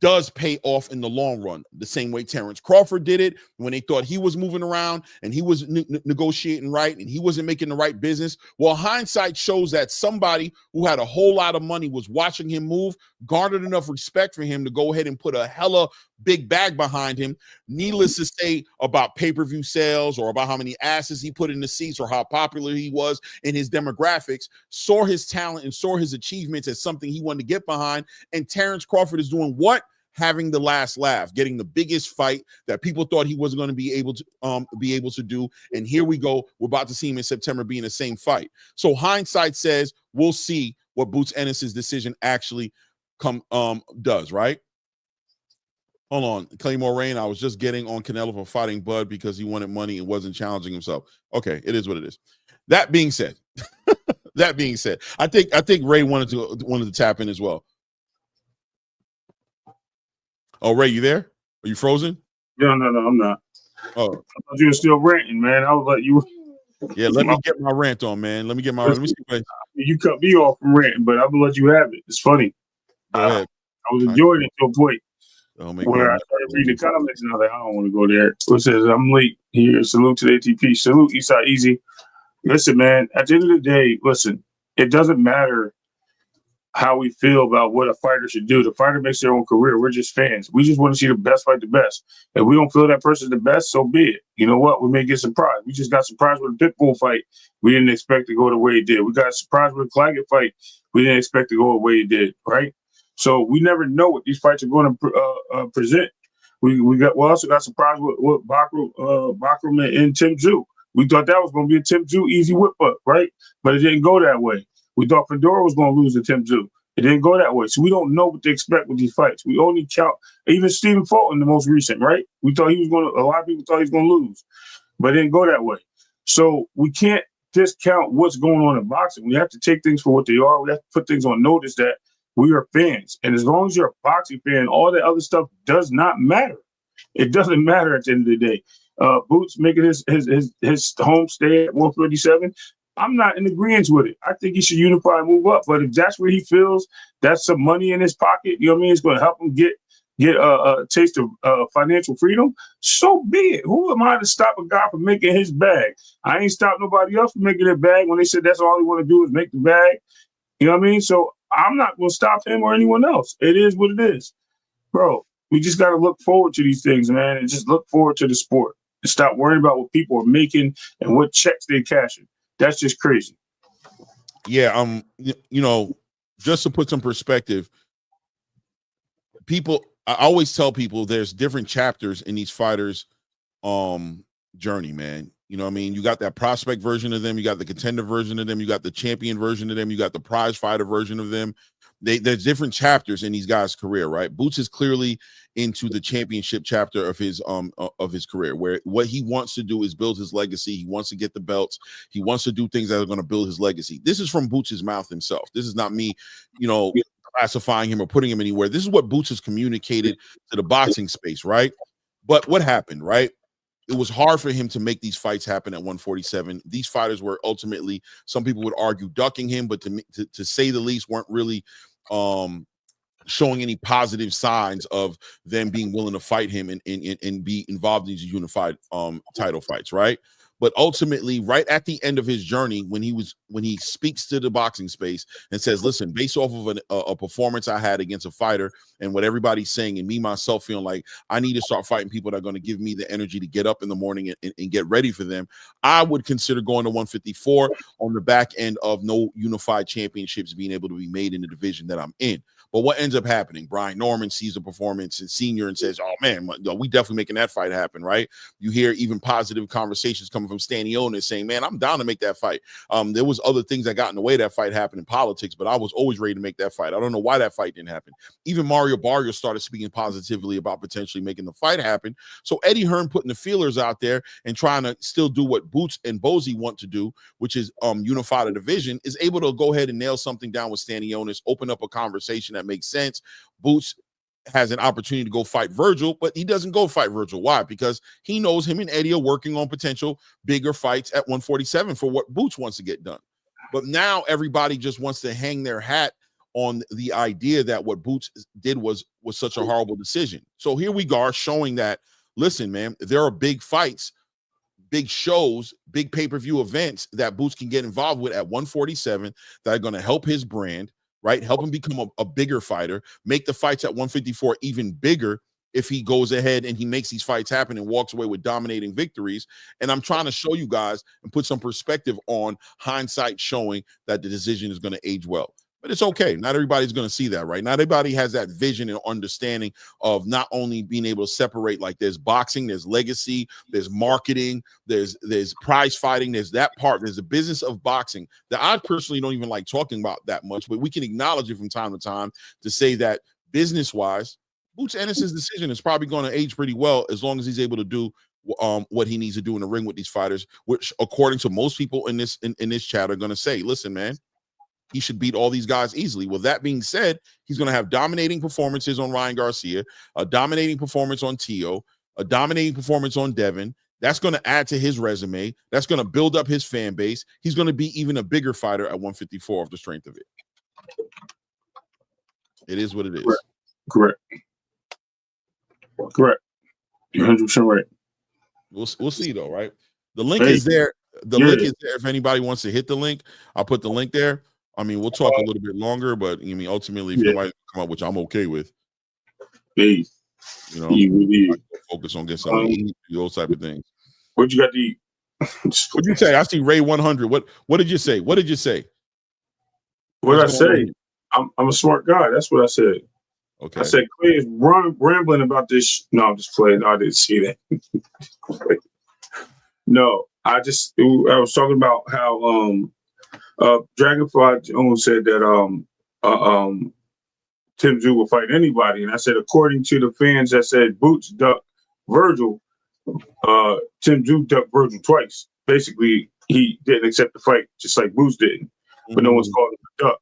does pay off in the long run, the same way Terrence Crawford did it when they thought he was moving around and he was negotiating right and he wasn't making the right business. Well, hindsight shows that somebody who had a whole lot of money was watching him move, garnered enough respect for him to go ahead and put a hella big bag behind him. Needless to say about pay-per-view sales or about how many asses he put in the seats or how popular he was in his demographics, saw his talent and saw his achievements as something he wanted to get behind. And Terrence Crawford is doing what? Having the last laugh, getting the biggest fight that people thought he wasn't going to be able to do. And here we go. We're about to see him in September being the same fight. So hindsight says we'll see what Bozy Ennis' decision actually does, right? Hold on. Claymore Rain, I was just getting on Canelo for fighting Bud because he wanted money and wasn't challenging himself. Okay, it is what it is. That being said, I think Ray wanted to tap in as well. Oh, Ray, you there? Are you frozen? No, I'm not. Oh, I thought you were still ranting, man. I was like, you. Yeah, let me get my rant on, man. Let me see. You cut me off from ranting, but I'm gonna let you have it. It's funny. Go ahead. I was enjoying it to a point where I no started reading the comments and I was like, I don't want to go there. It says, I'm late here. Salute to the ATP. Salute Eastside Easy. Listen, man, at the end of the day, it doesn't matter how we feel about what a fighter should do. The fighter makes their own career. We're just fans. We just want to see the best fight the best. If we don't feel that person's the best, so be it. You know what? We may get surprised. We just got surprised with a Pitbull fight. We didn't expect to go the way it did. We got surprised with a Claggett fight. We didn't expect to go the way it did, right? So we never know what these fights are going to present. We also got surprised with Bachram and Tim Tszyu. We thought that was going to be a Tim Tszyu easy whip up, right? But it didn't go that way. We thought Figueroa was going to lose to Tim Tszyu. It didn't go that way. So we don't know what to expect with these fights. We only count, even Stephen Fulton, the most recent, right? We thought a lot of people thought he was going to lose, but it didn't go that way. So we can't discount what's going on in boxing. We have to take things for what they are. We have to put things on notice that we are fans. And as long as you're a boxing fan, all that other stuff does not matter. It doesn't matter at the end of the day. Boots making his home stay at 137. I'm not in agreement with it. I think he should unify and move up. But if that's where he feels that's some money in his pocket, you know what I mean, it's going to help him get a taste of financial freedom, so be it. Who am I to stop a guy from making his bag? I ain't stopped nobody else from making their bag when they said that's all they want to do is make the bag. You know what I mean? So I'm not going to stop him or anyone else. It is what it is. Bro, we just got to look forward to these things, man, and just look forward to the sport and stop worrying about what people are making and what checks they're cashing. That's just crazy. Yeah, just to put some perspective, I always tell people there's different chapters in these fighters' journey, man. You know what I mean? You got that prospect version of them, you got the contender version of them, you got the champion version of them, you got the prize fighter version of them. There's different chapters in these guys' career, right? Boots is clearly into the championship chapter of his career, where what he wants to do is build his legacy. He wants to get the belts. He wants to do things that are going to build his legacy. This is from Boots' mouth himself. This is not me, classifying him or putting him anywhere. This is what Boots has communicated to the boxing space, right? But what happened, right? It was hard for him to make these fights happen at 147. These fighters were ultimately, some people would argue, ducking him, but to say the least, weren't really showing any positive signs of them being willing to fight him and be involved in these unified title fights, right? But ultimately, right at the end of his journey, when he speaks to the boxing space and says, listen, based off of a performance I had against a fighter and what everybody's saying, and me myself feeling like I need to start fighting people that are going to give me the energy to get up in the morning and get ready for them, I would consider going to 154 on the back end of no unified championships being able to be made in the division that I'm in. But what ends up happening? Brian Norman sees the performance and senior and says, oh man, we definitely making that fight happen, right? You hear even positive conversations coming from Stanionis saying, man, I'm down to make that fight. There was other things that got in the way that fight happened in politics, but I was always ready to make that fight. I don't know why that fight didn't happen. Even Mario Barrios started speaking positively about potentially making the fight happen. So Eddie Hearn putting the feelers out there and trying to still do what Boots and Bozy want to do, which is unify the division, is able to go ahead and nail something down with Stanionis, open up a conversation that makes sense. Boots has an opportunity to go fight Virgil, but he doesn't go fight Virgil. Why? Because he knows him and Eddie are working on potential bigger fights at 147 for what Boots wants to get done. But now everybody just wants to hang their hat on the idea that what Boots did was such a horrible decision. So here we are showing that, listen, man, there are big fights, big shows, big pay-per-view events that Boots can get involved with at 147 that are going to help his brand, right? Help him become a bigger fighter, make the fights at 154 even bigger if he goes ahead and he makes these fights happen and walks away with dominating victories. And I'm trying to show you guys and put some perspective on hindsight showing that the decision is going to age well. But it's okay. Not everybody's going to see that, right? Not everybody has that vision and understanding of not only being able to separate, like there's boxing, there's legacy, there's marketing, there's prize fighting, there's that part, there's the business of boxing that I personally don't even like talking about that much, but we can acknowledge it from time to time to say that business-wise, Boots Ennis' decision is probably going to age pretty well as long as he's able to do what he needs to do in the ring with these fighters, which according to most people in this chat are going to say, listen, man, he should beat all these guys easily. With that being said, he's going to have dominating performances on Ryan Garcia, a dominating performance on Tio, a dominating performance on Devin. That's going to add to his resume. That's going to build up his fan base. He's going to be even a bigger fighter at 154 off the strength of it. It is what it is. Correct. You're 100% right. We'll see though, right? The link is there. The link is there. If anybody wants to hit the link, I'll put the link there. I mean, we'll talk a little bit longer, but I mean, ultimately, if nobody come up, which I'm okay with, you know, I focus on getting something to eat, those type of things. What you got to eat? What'd you say? I see Ray 100. What did you say? What did you say? What did I say? I'm a smart guy. That's what I said. Okay. I said Clay is rambling about this. No, I'm just playing. I didn't see that. No, I was talking about how Dragonfly Jones said that Tim Tszyu will fight anybody, and I said according to the fans that said Boots ducked Virgil, Tim Tszyu ducked Virgil twice. Basically, he didn't accept the fight just like Boots didn't, but no one's called him a duck.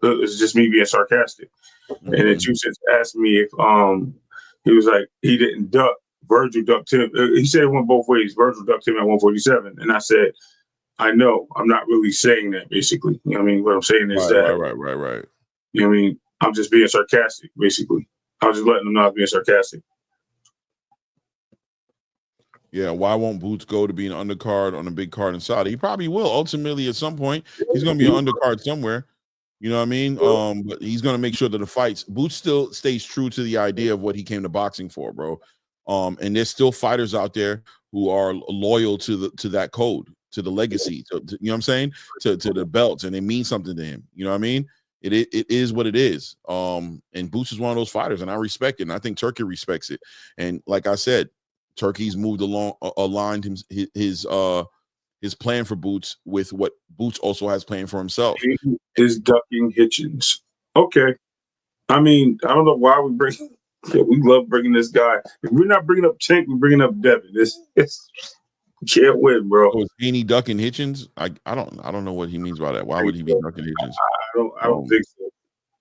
It's just me being sarcastic. And then Tszyu asked me if he was like he didn't duck. Virgil ducked him. He said it went both ways. Virgil ducked him at 147. And I said, I know. I'm not really saying that, basically. You know what I mean? What I'm saying is right. You know what I mean? I'm just being sarcastic, basically. I was just letting them know I was being sarcastic. Yeah, why won't Boots go to be an undercard on a big card in Saudi? He probably will. Ultimately, at some point, he's going to be an undercard somewhere. You know what I mean? But he's going to make sure that the fights, Boots still stays true to the idea of what he came to boxing for, bro. And there's still fighters out there who are loyal to that code, to the legacy, to you know what I'm saying? To the belts, and they mean something to him. You know what I mean? It is what it is. And Boots is one of those fighters, and I respect it. And I think Turkey respects it. And like I said, Turkey's moved along, aligned his plan for Boots with what Boots also has planned for himself. He is ducking Hitchens. Okay. I mean, I don't know why we we love bringing this guy. If we're not bringing up Tank, we're bringing up Devin. It's can't win, bro. So is Haney ducking Hitchens? I don't know what he means by that. Why would he be ducking Hitchens? I don't think so.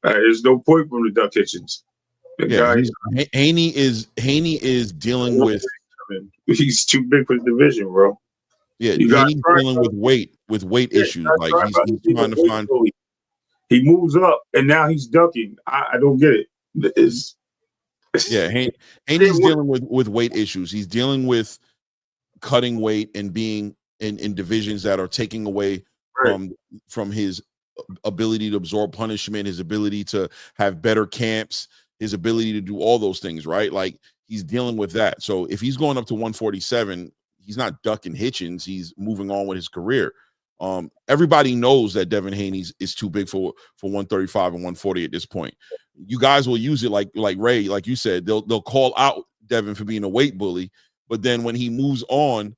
There's no point for him to duck Hitchens. Haney is dealing with. He's too big for the division, bro. Yeah, he's dealing with weight issues. Like he's trying to find. He moves up, and now he's ducking. I don't get it. Haney's dealing with weight issues. He's dealing with cutting weight and being in divisions that are taking away from his ability to absorb punishment, his ability to have better camps, his ability to do all those things, right? Like he's dealing with that. So if he's going up to 147, he's not ducking Hitchens. He's moving on with his career. Everybody knows that Devin Haney is too big for 135 and 140 at this point. You guys will use it like Ray, like you said, they'll call out Devin for being a weight bully, but then when he moves on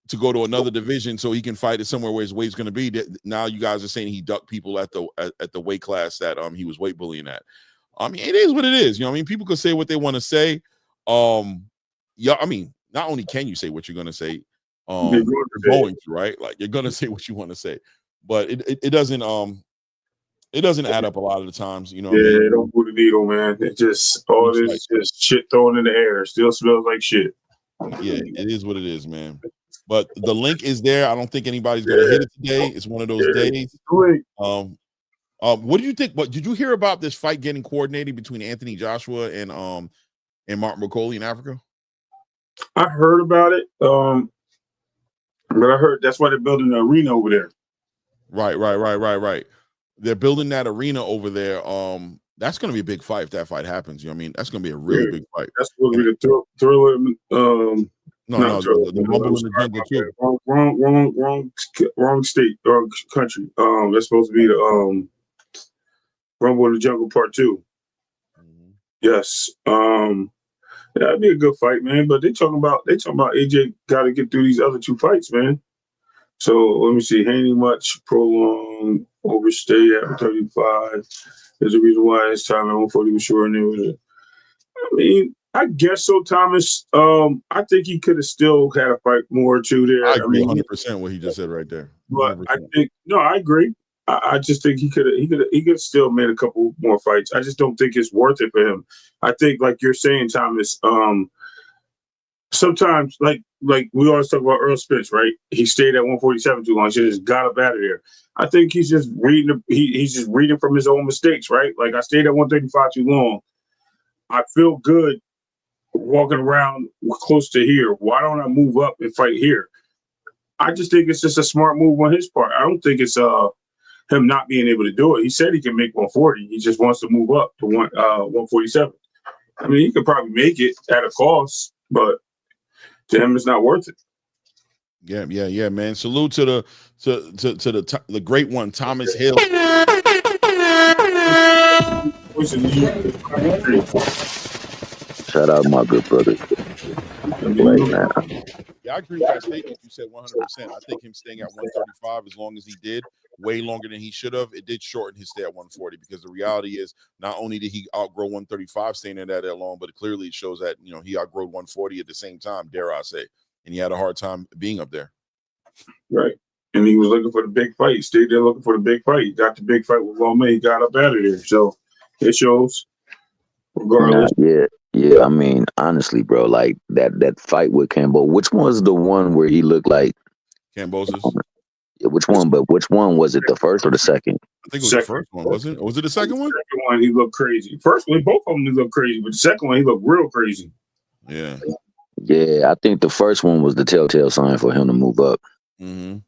to go to another division so he can fight it somewhere where his weight's going to be, now you guys are saying he ducked people at the weight class that he was weight bullying at. I mean, it is what it is. You know what I mean? People could say what they want to say. Yeah, I mean, not only can you say what you're going to say, you're going to, right? Like you're going to say what you want to say, but it doesn't add up a lot of the times, you know what I mean? They don't move the needle, man. It just all this just shit thrown in the air. Still smells like shit. Yeah, it is what it is, man. But the link is there. I don't think anybody's gonna hit it today. It's one of those days. What do you think? What did you hear about this fight getting coordinated between Anthony Joshua and Martin McCauley in Africa? I heard about it. But I heard that's why they're building an arena over there. Right. They're building that arena over there. That's gonna be a big fight if that fight happens. You know what I mean? That's gonna be a really big fight. That's supposed to be the thriller. No, the Rumble in the Jungle too. Wrong state, wrong country. That's supposed to be the Rumble in the Jungle Part 2. Mm-hmm. Yes. That'd be a good fight, man. But they talking about AJ got to get through these other 2 fights, man. So let me see. Haney much prolonged overstay at 35. There's a reason why his time at 140 was short. I mean, I guess so, Thomas. I think he could have still had a fight more or 2 there. I agree 100% what he just said right there. 100%. But I agree. I just think he could still made a couple more fights. I just don't think it's worth it for him. I think, like you're saying, Thomas, sometimes like we always talk about Earl Spence, right? He stayed at 147 too long. He just got up out of there. I think he's just reading. He's just reading from his own mistakes, right? Like I stayed at 135 too long. I feel good walking around close to here. Why don't I move up and fight here? I just think it's just a smart move on his part. I don't think it's him not being able to do it. He said he can make 140. He just wants to move up to 147. I mean, he could probably make it at a cost, but to him, it's not worth it. Yeah, man. Salute to the great one, Thomas Hill. Shout out my good brother. Yeah, I agree with that statement. You said 100%. I think him staying at 135 as long as he did, way longer than he should have, it did shorten his stay at 140 because the reality is not only did he outgrow 135 staying in that long, but clearly it shows that, you know, he outgrew 140 at the same time, dare I say, and he had a hard time being up there. Right. And he was looking for the big fight. He stayed there looking for the big fight. He got the big fight with Romero. He got up out of there. So it shows regardless. Yeah. I mean, honestly, bro, like that fight with Cambo, which one was the one where he looked like Cambosis? Which one? But which one was it? The first or the second? I think it was the first one, wasn't it? Or was it the second one? The second one, he looked crazy. First one, both of them he looked crazy, but the second one, he looked real crazy. Yeah. Yeah, I think the first one was the telltale sign for him to move up. Mm-hmm.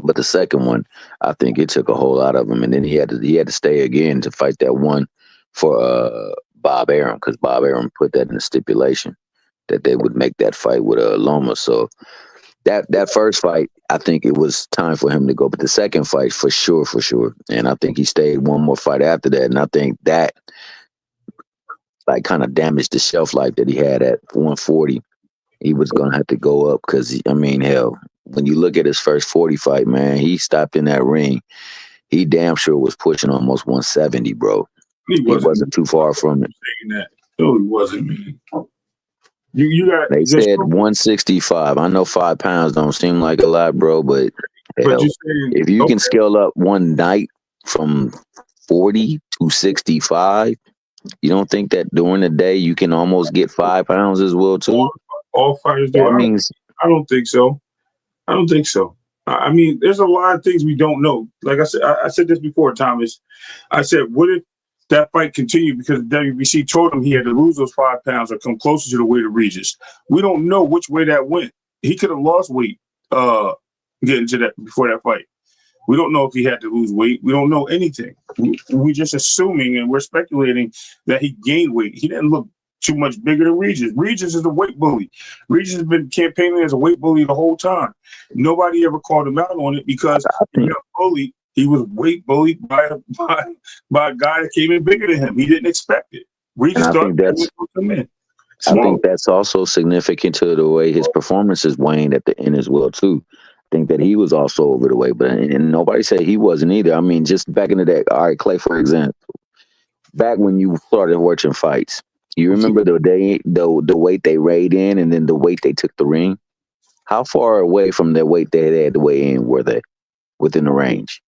But the second one, I think it took a whole lot of him, and then he had to stay again to fight that one for Bob Arum, because Bob Arum put that in the stipulation that they would make that fight with Loma. So that first fight, I think it was time for him to go. But the second fight, for sure. And I think he stayed one more fight after that. And I think that like kind of damaged the shelf life that he had at 140. He was going to have to go up because, I mean, hell, when you look at his first 40 fight, man, he stopped in that ring. He damn sure was pushing almost 170, bro. He wasn't too far from it. No, he wasn't, man. They said 165. I know 5 pounds don't seem like a lot, bro, but hell, if you can scale up one night from 40 to 65, you don't think that during the day you can almost get 5 pounds as well, too? All fighters do. I don't think so. I mean, there's a lot of things we don't know. Like I said this before, Thomas. I said, what if that fight continued because the WBC told him he had to lose those 5 pounds or come closer to the weight of Regis? We don't know which way that went. he could have lost weight getting to that before that fight. We don't know if he had to lose weight. We don't know anything. We're just assuming and we're speculating that he gained weight. He didn't look too much bigger than Regis. Regis is a weight bully. Regis has been campaigning as a weight bully the whole time. Nobody ever called him out on it because he got bullied. He was weight bullied by a guy that came in bigger than him. He didn't expect it. Regis thought he was going to come in. I think that's also significant to the way his performances waned at the end as well, too. I think that he was also over the way, but and nobody said he wasn't either. I mean, just back in the day, all right, Clay, for example, back when you started watching fights, you remember the weight they weighed in and then the weight they took the ring? How far away from the weight they had to weigh in were they within the range?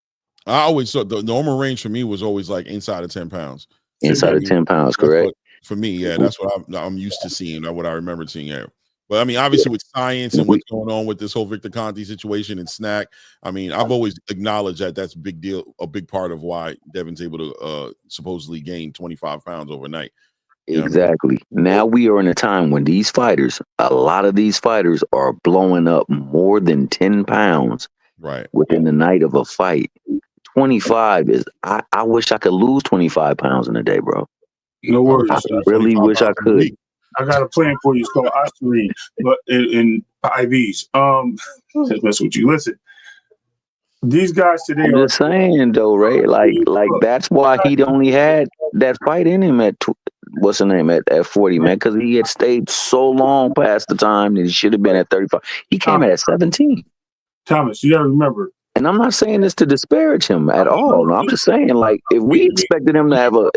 I always saw the normal range for me was always like inside of 10 pounds. Inside of 10 pounds, correct? For me, yeah, that's what I'm used to seeing, what I remember seeing. Yeah. But I mean, obviously with science and what's going on with this whole Victor Conte situation and Snack, I mean, I've always acknowledged that that's a big deal, a big part of why Devin's able to supposedly gain 25 pounds overnight. Exactly. Now we are in a time when a lot of these fighters are blowing up more than 10 pounds within the night of a fight. 25 is, I wish I could lose 25 pounds in a day, bro. No worries. I really wish I could. I got a plan for you. It's called Ostarine, but in IVs. Let's mess with you. Listen, these guys today. I'm just saying though, Ray. Like that's why he'd only had that fight in him at what's the name at 40, man, because he had stayed so long past the time that he should have been at 35. He came at 17. Thomas, you gotta remember. And I'm not saying this to disparage him at all. No, I'm just saying, like, if we expected him to have a.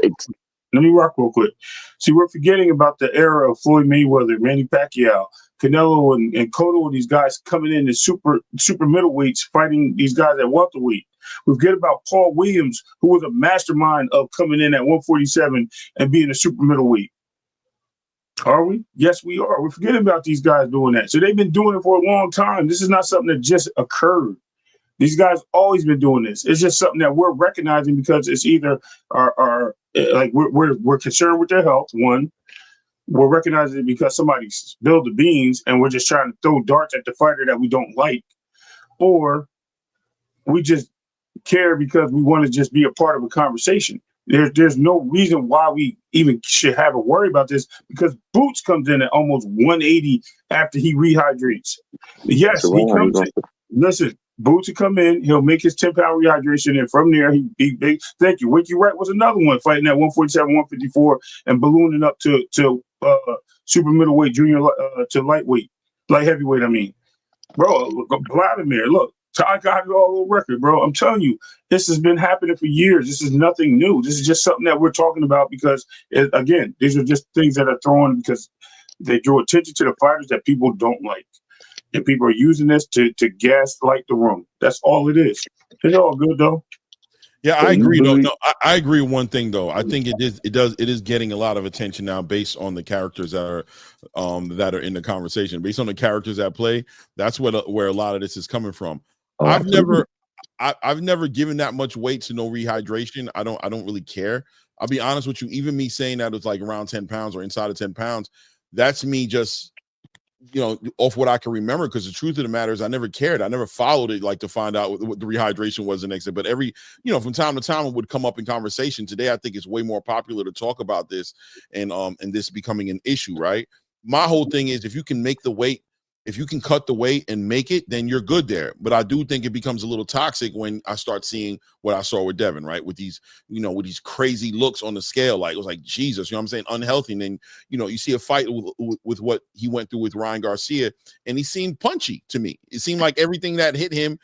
Let me rock real quick. See, we're forgetting about the era of Floyd Mayweather, Manny Pacquiao, Canelo, and Cotto, and these guys coming in as super middleweights fighting these guys at welterweight. We forget about Paul Williams, who was a mastermind of coming in at 147 and being a super middleweight. Are we? Yes, we are. We're forgetting about these guys doing that. So they've been doing it for a long time. This is not something that just occurred. These guys always been doing this. It's just something that we're recognizing because it's either we're concerned with their health. One, we're recognizing it because somebody spilled the beans and we're just trying to throw darts at the fighter that we don't like, or we just care because we want to just be a part of a conversation. There's no reason why we even should have a worry about this because Boots comes in at almost 180 after he rehydrates. Yes, he comes in. Listen, Boots will come in, he'll make his 10-pound rehydration, and from there, he'd be big. Thank you. Winky Wright was another one fighting at 147, 154, and ballooning up to super middleweight, junior to light heavyweight, I mean. Bro, Vladimir, look, I got it all over record, bro. I'm telling you, this has been happening for years. This is nothing new. This is just something that we're talking about because, again, these are just things that are thrown because they draw attention to the fighters that people don't like. And people are using this to gaslight the room. That's all it is. It's all good though. Yeah, I agree. No, I agree with one thing though. I think it is getting a lot of attention now based on the characters that are in the conversation. Based on the characters that play, that's where a lot of this is coming from. I've never given that much weight to no rehydration. I don't really care. I'll be honest with you. Even me saying that it's like around 10 pounds or inside of 10 pounds, that's me just off what I can remember, because the truth of the matter is I never cared. I never followed it like to find out what the rehydration was the next day. But from time to time it would come up in conversation. Today I think it's way more popular to talk about this and this becoming an issue, right? My whole thing is if you can make the weight, if you can cut the weight and make it, then you're good there. But I do think it becomes a little toxic when I start seeing what I saw with Devin, right? With these, with these crazy looks on the scale. Like, it was like, Jesus, what I'm saying? Unhealthy. And then, you see a fight with what he went through with Ryan Garcia, and he seemed punchy to me. It seemed like everything that hit him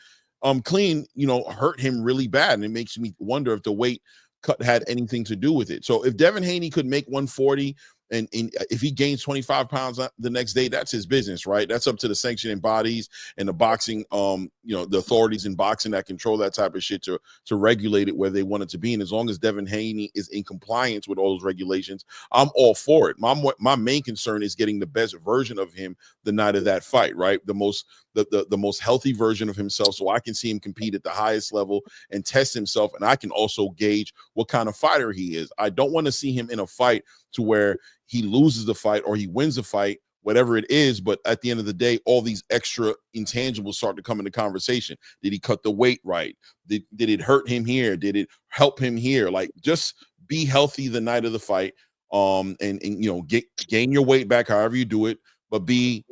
clean, hurt him really bad. And it makes me wonder if the weight cut had anything to do with it. So if Devin Haney could make 140, and if he gains 25 pounds the next day, that's his business, right? That's up to the sanctioning bodies and the boxing, the authorities in boxing that control that type of shit to regulate it where they want it to be. And as long as Devin Haney is in compliance with all those regulations, I'm all for it. My main concern is getting the best version of him the night of that fight, right? The most healthy version of himself, so I can see him compete at the highest level and test himself, and I can also gauge what kind of fighter he is. I don't want to see him in a fight to where he loses the fight or he wins the fight whatever it is. But at the end of the day, all these extra intangibles start to come into conversation. Did he cut the weight right? Did it hurt him here? Did it help him here? Like, just be healthy the night of the fight, and you know, gain your weight back however you do it, but be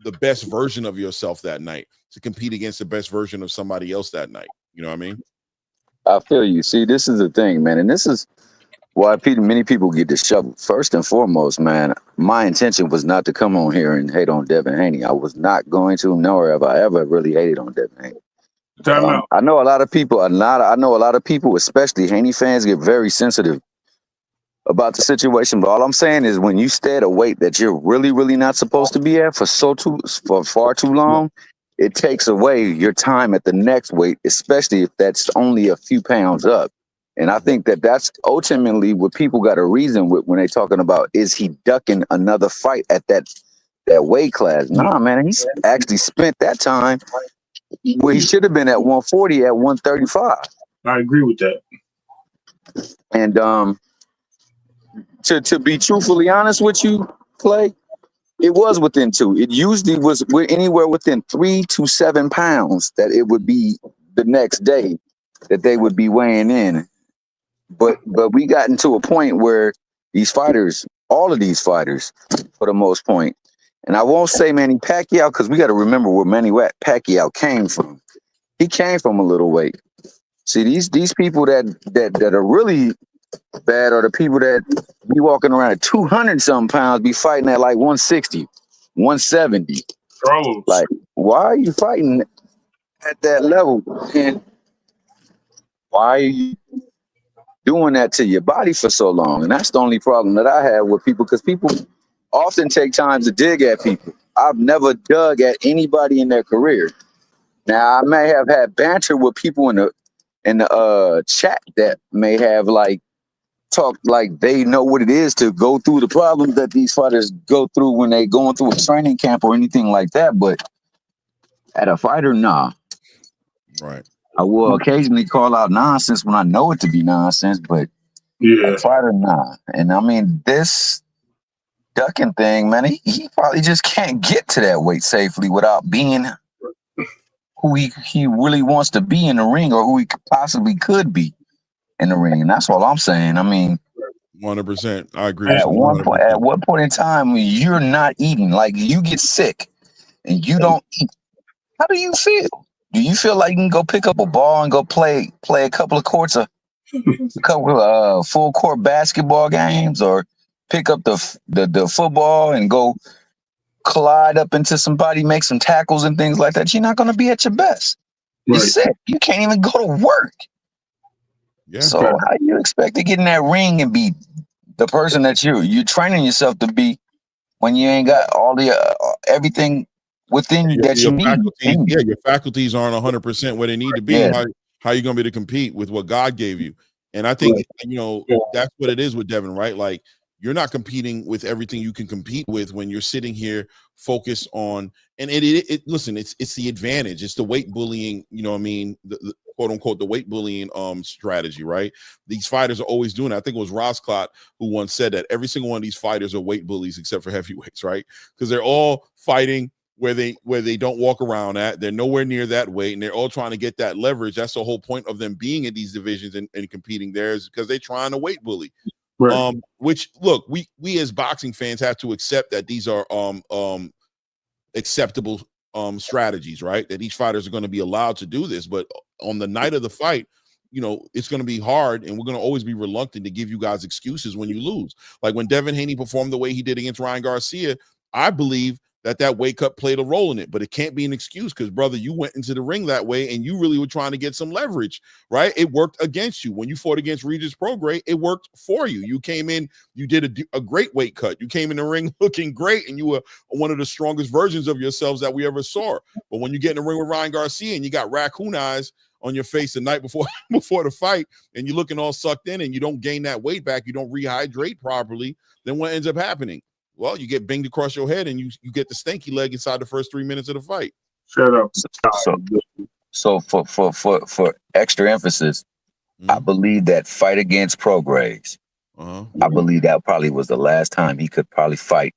the best version of yourself that night to compete against the best version of somebody else that night. You know what I mean? I feel you. See, this is the thing, man, and this is why many people get disheveled. First and foremost, man, my intention was not to come on here and hate on Devin Haney. I was not going to, nor have I ever really hated on Devin Haney. I know a lot of people, especially Haney fans, get very sensitive about the situation. But all I'm saying is, when you stay at a weight that you're really, really not supposed to be at for far too long, it takes away your time at the next weight, especially if that's only a few pounds up. And I think that that's ultimately what people got to reason with when they're talking about, is he ducking another fight at that weight class? Nah, man, he's actually spent that time where he should have been at 140 at 135. I agree with that. And to be truthfully honest with you, Clay, it was within 2. It usually was anywhere within 3 to 7 pounds that it would be the next day that they would be weighing in. But we got into a point where these fighters, all of these fighters, for the most point, and I won't say Manny Pacquiao, because we got to remember where Manny Pacquiao came from. He came from a little weight. See, these people that are really bad are the people that be walking around at 200-something pounds, be fighting at like 160, 170. Carlos. Like, why are you fighting at that level? And why are you doing that to your body for so long? And that's the only problem that I have with people, because people often take time to dig at people. I've never dug at anybody in their career. Now, I may have had banter with people in the chat that may have like talked like they know what it is to go through the problems that these fighters go through when they going through a training camp or anything like that. But at a fighter, nah. Right. I will occasionally call out nonsense when I know it to be nonsense, but Yeah, a fighter, nah. And I mean, this ducking thing, man, he probably just can't get to that weight safely without being who he really wants to be in the ring, or who he possibly could be in the ring. And that's all I'm saying. I mean, 100%. I agree. at with you one 100%. point, at what point in time when you're not eating, like you get sick and you don't eat, how do you feel? Do you feel like you can go pick up a ball and go play a couple of full court basketball games, or pick up the football and go collide up into somebody, make some tackles and things like that? You're not going to be at your best. You're sick. You can't even go to work. Yeah. So how do you expect to get in that ring and be the person that you're training yourself to be when you ain't got all the everything within you that you need? Yeah, your faculties aren't 100% where they need to be. Yeah. How are you going to be able to compete with what God gave you? And I think, you know, that's what it is with Devin, right? Like, you're not competing with everything you can compete with when you're sitting here focused on, and listen, it's the advantage. It's the weight bullying, you know what I mean? The quote unquote, the weight bullying strategy, right? These fighters are always doing it. I think it was Rosclott who once said that every single one of these fighters are weight bullies except for heavyweights, right? Because they're all fighting where they don't walk around at. They're nowhere near that weight, and they're all trying to get that leverage. That's the whole point of them being in these divisions and competing there, is because they're trying to weight bully. Right. Which, look, we as boxing fans have to accept that these are acceptable strategies, right? That each fighters are going to be allowed to do this, but on the night of the fight, you know, it's going to be hard, and we're going to always be reluctant to give you guys excuses when you lose. Like when Devin Haney performed the way he did against Ryan Garcia, I believe that weight cut played a role in it, but it can't be an excuse, because, brother, you went into the ring that way and you really were trying to get some leverage, right? It worked against you. When you fought against Regis Prograis, it worked for you. You came in, you did a great weight cut. You came in the ring looking great, and you were one of the strongest versions of yourselves that we ever saw. But when you get in the ring with Ryan Garcia and you got raccoon eyes on your face the night before the fight, and you're looking all sucked in and you don't gain that weight back, you don't rehydrate properly, then what ends up happening? Well, you get banged across your head, and you get the stanky leg inside the first 3 minutes of the fight. Shut up. So for extra emphasis, I believe that fight against Prograis, I believe that probably was the last time he could probably fight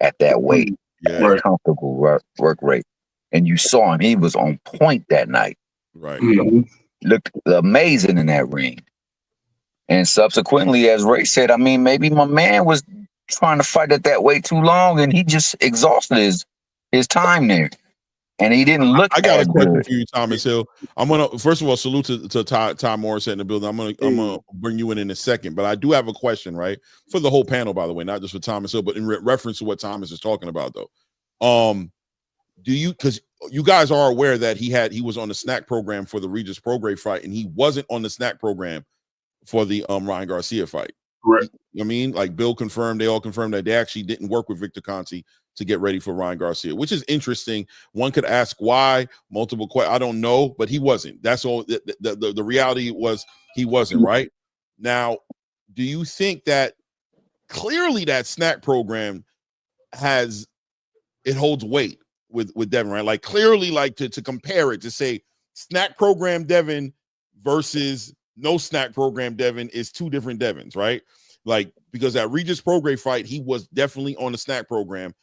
at that weight, Yeah. comfortable work rate. And you saw him; he was on point that night. Right. Looked amazing in that ring. And subsequently, as Ray said, I mean, maybe my man was trying to fight at that weight too long, and he just exhausted his time there, and he didn't look. I got as a question good. for you, Thomas Hill. I'm gonna first of all salute to Ty Morris in the building. I'm gonna bring you in a second, but I do have a question, right, for the whole panel, by the way, not just for Thomas Hill, but in reference to what Thomas is talking about, though. Do you, because you guys are aware that he was on the snack program for the Regis Prograis fight, and he wasn't on the snack program for the Ryan Garcia fight. Right. I mean, like Bill confirmed, they all confirmed that they actually didn't work with Victor Conti to get ready for Ryan Garcia, which is interesting. One could ask why, multiple questions. I don't know, but he wasn't. That's all. The reality was he wasn't, right? Now, do you think that clearly that snack program holds weight with Devin, right? Like clearly, like to compare it, to say snack program Devin versus no snack program Devin is two different Devins, right? Like, because that Regis Prograis fight, he was definitely on the snack program,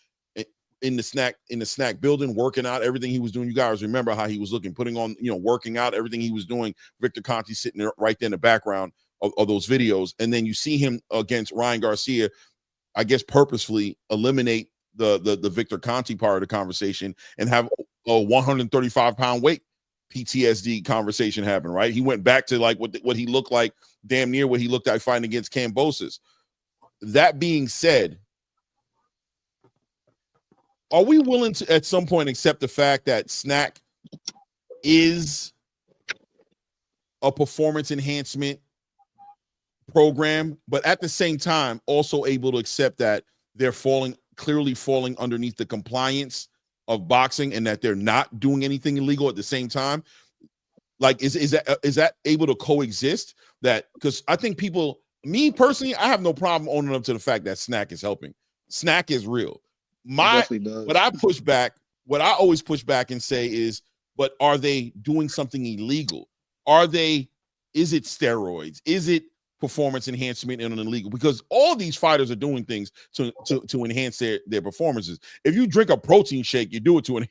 in the snack building, working out, everything he was doing. You guys remember how he was looking, putting on, working out, everything he was doing. Victor Conti sitting there right there in the background of those videos. And then you see him against Ryan Garcia, I guess purposefully eliminate the Victor Conti part of the conversation and have a 135-pound weight PTSD conversation happen, right? He went back to like what he looked like, damn near what he looked like fighting against Kambosos. That being said, are we willing to at some point accept the fact that snack is a performance enhancement program, but at the same time also able to accept that they're clearly falling underneath the compliance of boxing and that they're not doing anything illegal at the same time? Like, is that able to coexist? That, because I think me personally, I have no problem owning up to the fact that snack is helping. Snack is real. What I always push back and say is, but are they doing something illegal? Is it steroids? Is it performance enhancement and illegal? Because all these fighters are doing things to enhance their performances. If you drink a protein shake, you do it to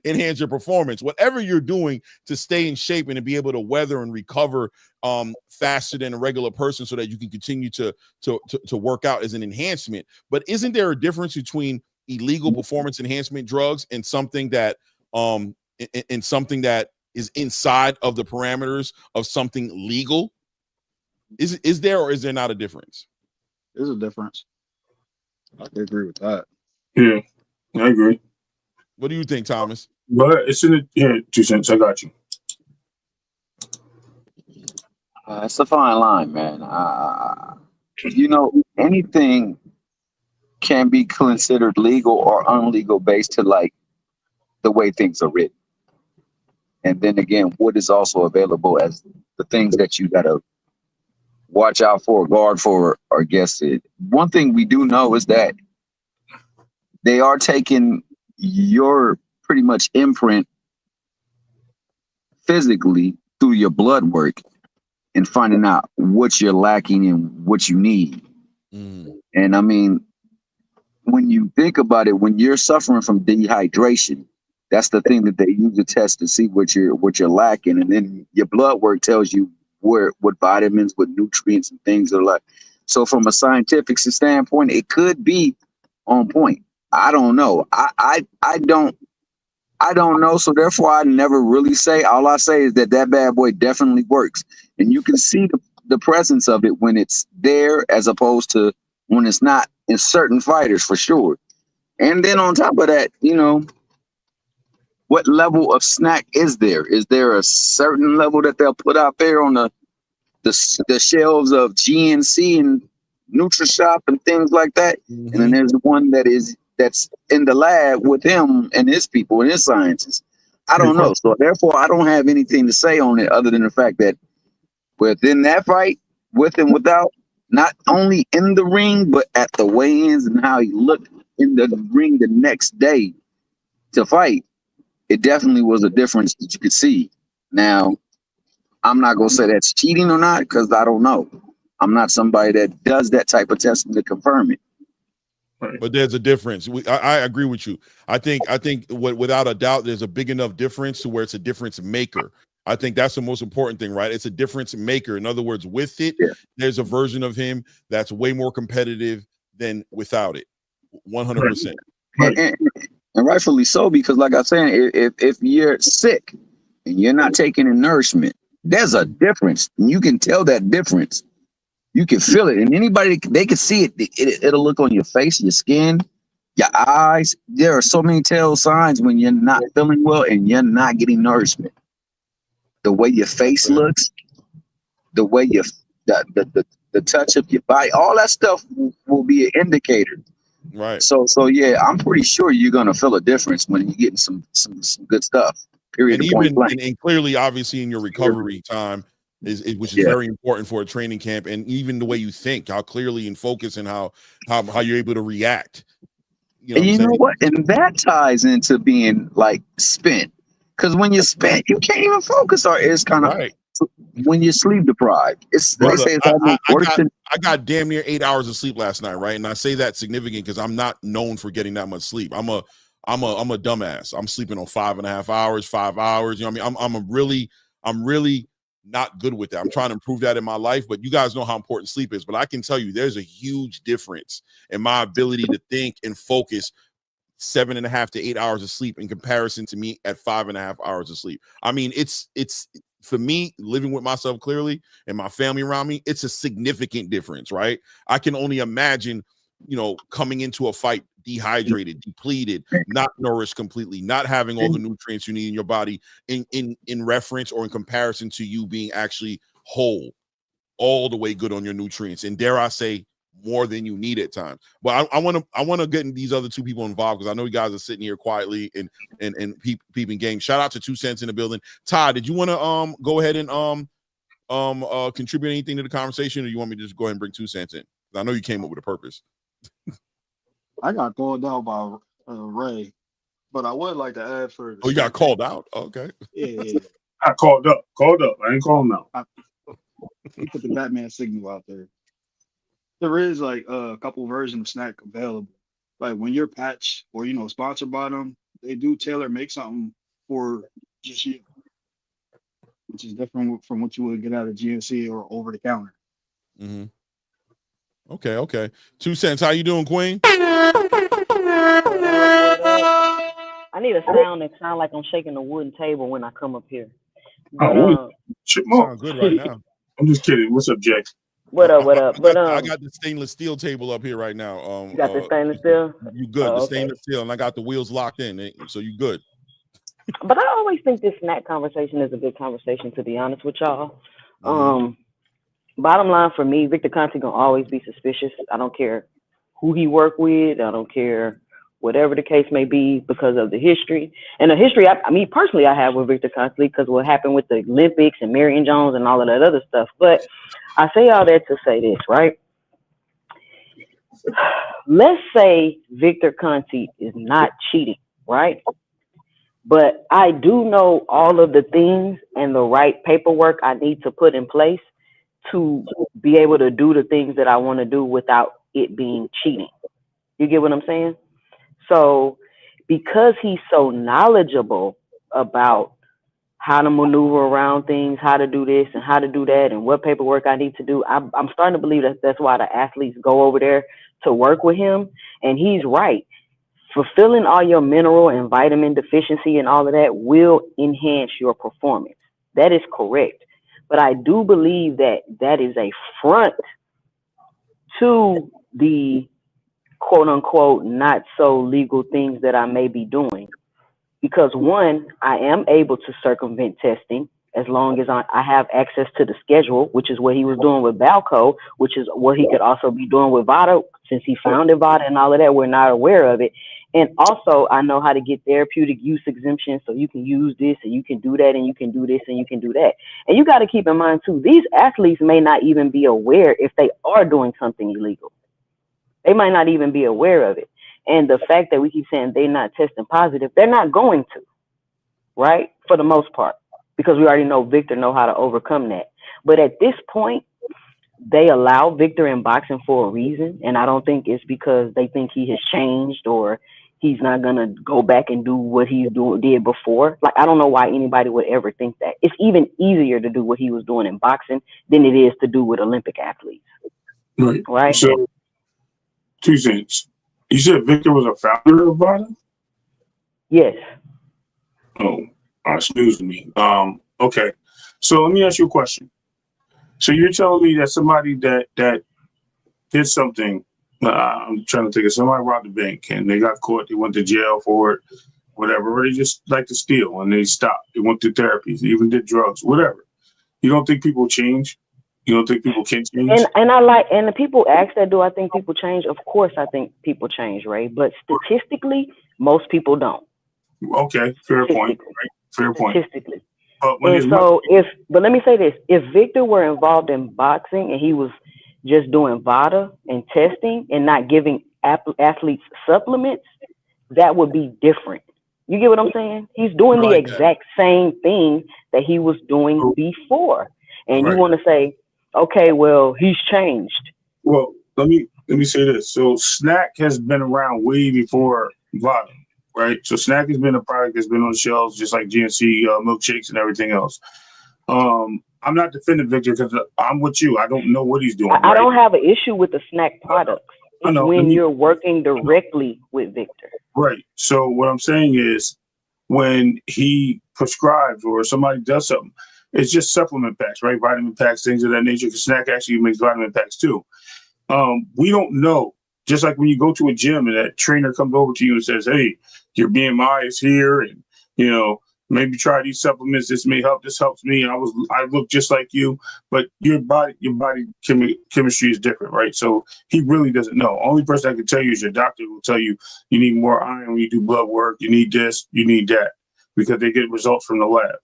enhance your performance. Whatever you're doing to stay in shape and to be able to weather and recover faster than a regular person, so that you can continue to work out, is an enhancement. But isn't there a difference between illegal performance enhancement drugs and something that is inside of the parameters of something legal? Is there, or is there not a difference? There's a difference. I can agree with that. Yeah, I agree. What do you think, Thomas? But it's in the 2 cents. I got you. It's a fine line, man. Anything can be considered legal or illegal based to like the way things are written. And then again, what is also available as the things that you gotta watch out for, guard for, or guess it. One thing we do know is that they are taking your pretty much imprint physically through your blood work and finding out what you're lacking and what you need. And I mean, when you think about it, when you're suffering from dehydration, that's the thing that they use to test to see what you're lacking. And then your blood work tells you what vitamins, what nutrients and things are like. So from a scientific standpoint, it could be on point. I don't know. I don't know. So therefore, I never really say. All I say is that bad boy definitely works, and you can see the presence of it when it's there, as opposed to when it's not in certain fighters, for sure. And then on top of that, what level of snack is there? Is there a certain level that they'll put out there on the shelves of GNC and NutriShop and things like that? And then there's one that's in the lab with him and his people and his scientists. I don't know. So therefore, I don't have anything to say on it other than the fact that within that fight, with and without, not only in the ring, but at the weigh-ins and how he looked in the ring the next day to fight, it definitely was a difference that you could see. Now, I'm not going to say that's cheating or not, because I don't know. I'm not somebody that does that type of testing to confirm it. But there's a difference. I agree with you. I think without a doubt, there's a big enough difference to where it's a difference maker. I think that's the most important thing, right? It's a difference maker. In other words, with it, there's a version of him that's way more competitive than without it. 100%. And rightfully so, because like I said, if you're sick and you're not taking in nourishment, there's a difference. And you can tell that difference. You can feel it. And anybody, they can see it. It'll look on your face, your skin, your eyes. There are so many tell signs when you're not feeling well and you're not getting nourishment. The way your face looks, the way the touch of your body, all that stuff will be an indicator. Right. So yeah, I'm pretty sure you're gonna feel a difference when you're getting some good stuff. Period. And even and clearly, obviously, in your recovery time which is very important for a training camp, and even the way you think, how clearly and focus, and how you're able to react. You know what? And that ties into being like spent, because when you're spent, you can't even focus. Or it's kind of when you're sleep deprived. Brother, they say it's almost worse than. I got damn near 8 hours of sleep last night, right? And I say that significant because I'm not known for getting that much sleep. I'm a dumbass. I'm sleeping on 5.5 hours, 5 hours. You know what I mean? I'm really not good with that. I'm trying to improve that in my life, but you guys know how important sleep is. But I can tell you there's a huge difference in my ability to think and focus 7.5 to 8 hours of sleep in comparison to me at 5.5 hours of sleep. I mean, it's for me, living with myself clearly and my family around me, it's a significant difference, right? I can only imagine, coming into a fight dehydrated, depleted, not nourished completely, not having all the nutrients you need in your body in reference or in comparison to you being actually whole, all the way good on your nutrients, and dare I say more than you need at times. But I want to get these other two people involved, because I know you guys are sitting here quietly and peeping game. Shout out to 2 Cents in the building. Todd, did you want to go ahead and contribute anything to the conversation, or you want me to just go ahead and bring 2 Cents in? I know you came up with a purpose. I got called out by Ray, but I would like to add for. Oh, you got called out? Okay. Yeah. I called up. I ain't calling out. He put the Batman signal out there. There is like a couple versions of snack available. Like when you're patched or sponsored by them, they do tailor make something for just you, which is different from what you would get out of GNC or over the counter. Mm-hmm. Okay. 2 Cents, how you doing, Queen? I need a sound that sound like I'm shaking a wooden table when I come up here. But, sound good right now. I'm just kidding. What's up, Jack? What up? But I got the stainless steel table up here right now. You got the stainless steel? You good? The stainless steel, and I got the wheels locked in, so you good. But I always think this snack conversation is a good conversation, to be honest with y'all. Bottom line for me, Victor Conte gonna always be suspicious. I don't care who he worked with. I don't care whatever the case may be, because of the history. And the history, I mean, personally, I have with Victor Conte because what happened with the Olympics and Marion Jones and all of that other stuff. But I say all that to say this, right? Let's say Victor Conte is not cheating, right? But I do know all of the things and the right paperwork I need to put in place to be able to do the things that I want to do without it being cheating. You get what I'm saying? So because he's so knowledgeable about how to maneuver around things, how to do this and how to do that and what paperwork I need to do, I'm starting to believe that that's why the athletes go over there to work with him. And he's right. Fulfilling all your mineral and vitamin deficiency and all of that will enhance your performance. That is correct. But I do believe that that is a front to the quote unquote not so legal things that I may be doing. Because one, I am able to circumvent testing as long as I have access to the schedule, which is what he was doing with Balco, which is what he could also be doing with Vada, since he founded Vada and all of that. We're not aware of it. And also, I know how to get therapeutic use exemptions, so you can use this and you can do that and you can do this and you can do that. And you got to keep in mind, too, these athletes may not even be aware if they are doing something illegal. They might not even be aware of it. And the fact that we keep saying they're not testing positive, they're not going to, right, for the most part, because we already know Victor know how to overcome that. But at this point, they allow Victor in boxing for a reason, and I don't think it's because they think he has changed or he's not gonna go back and do what he did before. Like, I don't know why anybody would ever think that. It's even easier to do what he was doing in boxing than it is to do with Olympic athletes. Right? So, 2 cents. You said Victor was a founder of VADA? Yes. Oh, excuse me. Okay. So let me ask you a question. So you're telling me that somebody that did something, I'm trying to think of somebody robbed the bank and they got caught, they went to jail for it, whatever, or they just like to steal and they stopped. They went through therapy, they even did drugs, whatever. You don't think people change? You don't think people can change? And the people ask that, do I think people change? Of course I think people change, right? But statistically, most people don't. Okay, fair point. Right? Fair point. Statistically. But let me say this: if Victor were involved in boxing and he was just doing VADA and testing and not giving athletes supplements, that would be different. You get what I'm saying? He's doing the exact same thing that he was doing before, and you want to say, okay, well, he's changed. Well, let me say this. So snack has been around way before VADA. Right, so snack has been a product that's been on the shelves, just like GNC milkshakes and everything else. I'm not defending Victor because I'm with you. I don't know what he's doing. I don't have an issue with the snack products. I know. When you're working directly with Victor. Right. So what I'm saying is, when he prescribes or somebody does something, it's just supplement packs, right? Vitamin packs, things of that nature. Because snack actually makes vitamin packs too. We don't know. Just like when you go to a gym and that trainer comes over to you and says, "Hey, your BMI is here, and maybe try these supplements. This may help. This helps me. I look just like you, but your body chemistry is different, right? So he really doesn't know. Only person that can tell you is your doctor. Will tell you need more iron when you do blood work. You need this. You need that, because they get results from the lab.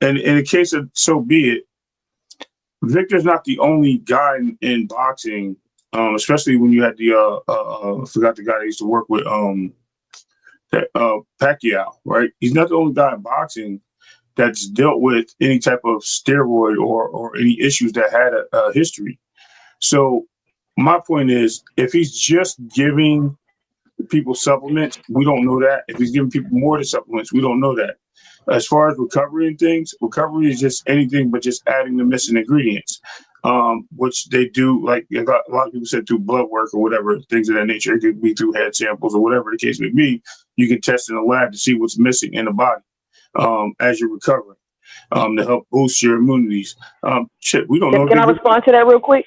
And in a case of so be it, Victor's not the only guy in boxing. Especially when you had the I forgot the guy that used to work with Pacquiao, right? He's not the only guy in boxing that's dealt with any type of steroid or any issues that had a history. So my point is, if he's just giving people supplements, we don't know that. If he's giving people more to supplements, we don't know that. As far as recovery and things, recovery is just anything but just adding the missing ingredients. Which they do, like a lot of people said, through blood work or whatever, things of that nature. It could be through head samples or whatever the case may be. You can test in the lab to see what's missing in the body as you're recovering to help boost your immunities. We don't know. Can I respond to that real quick?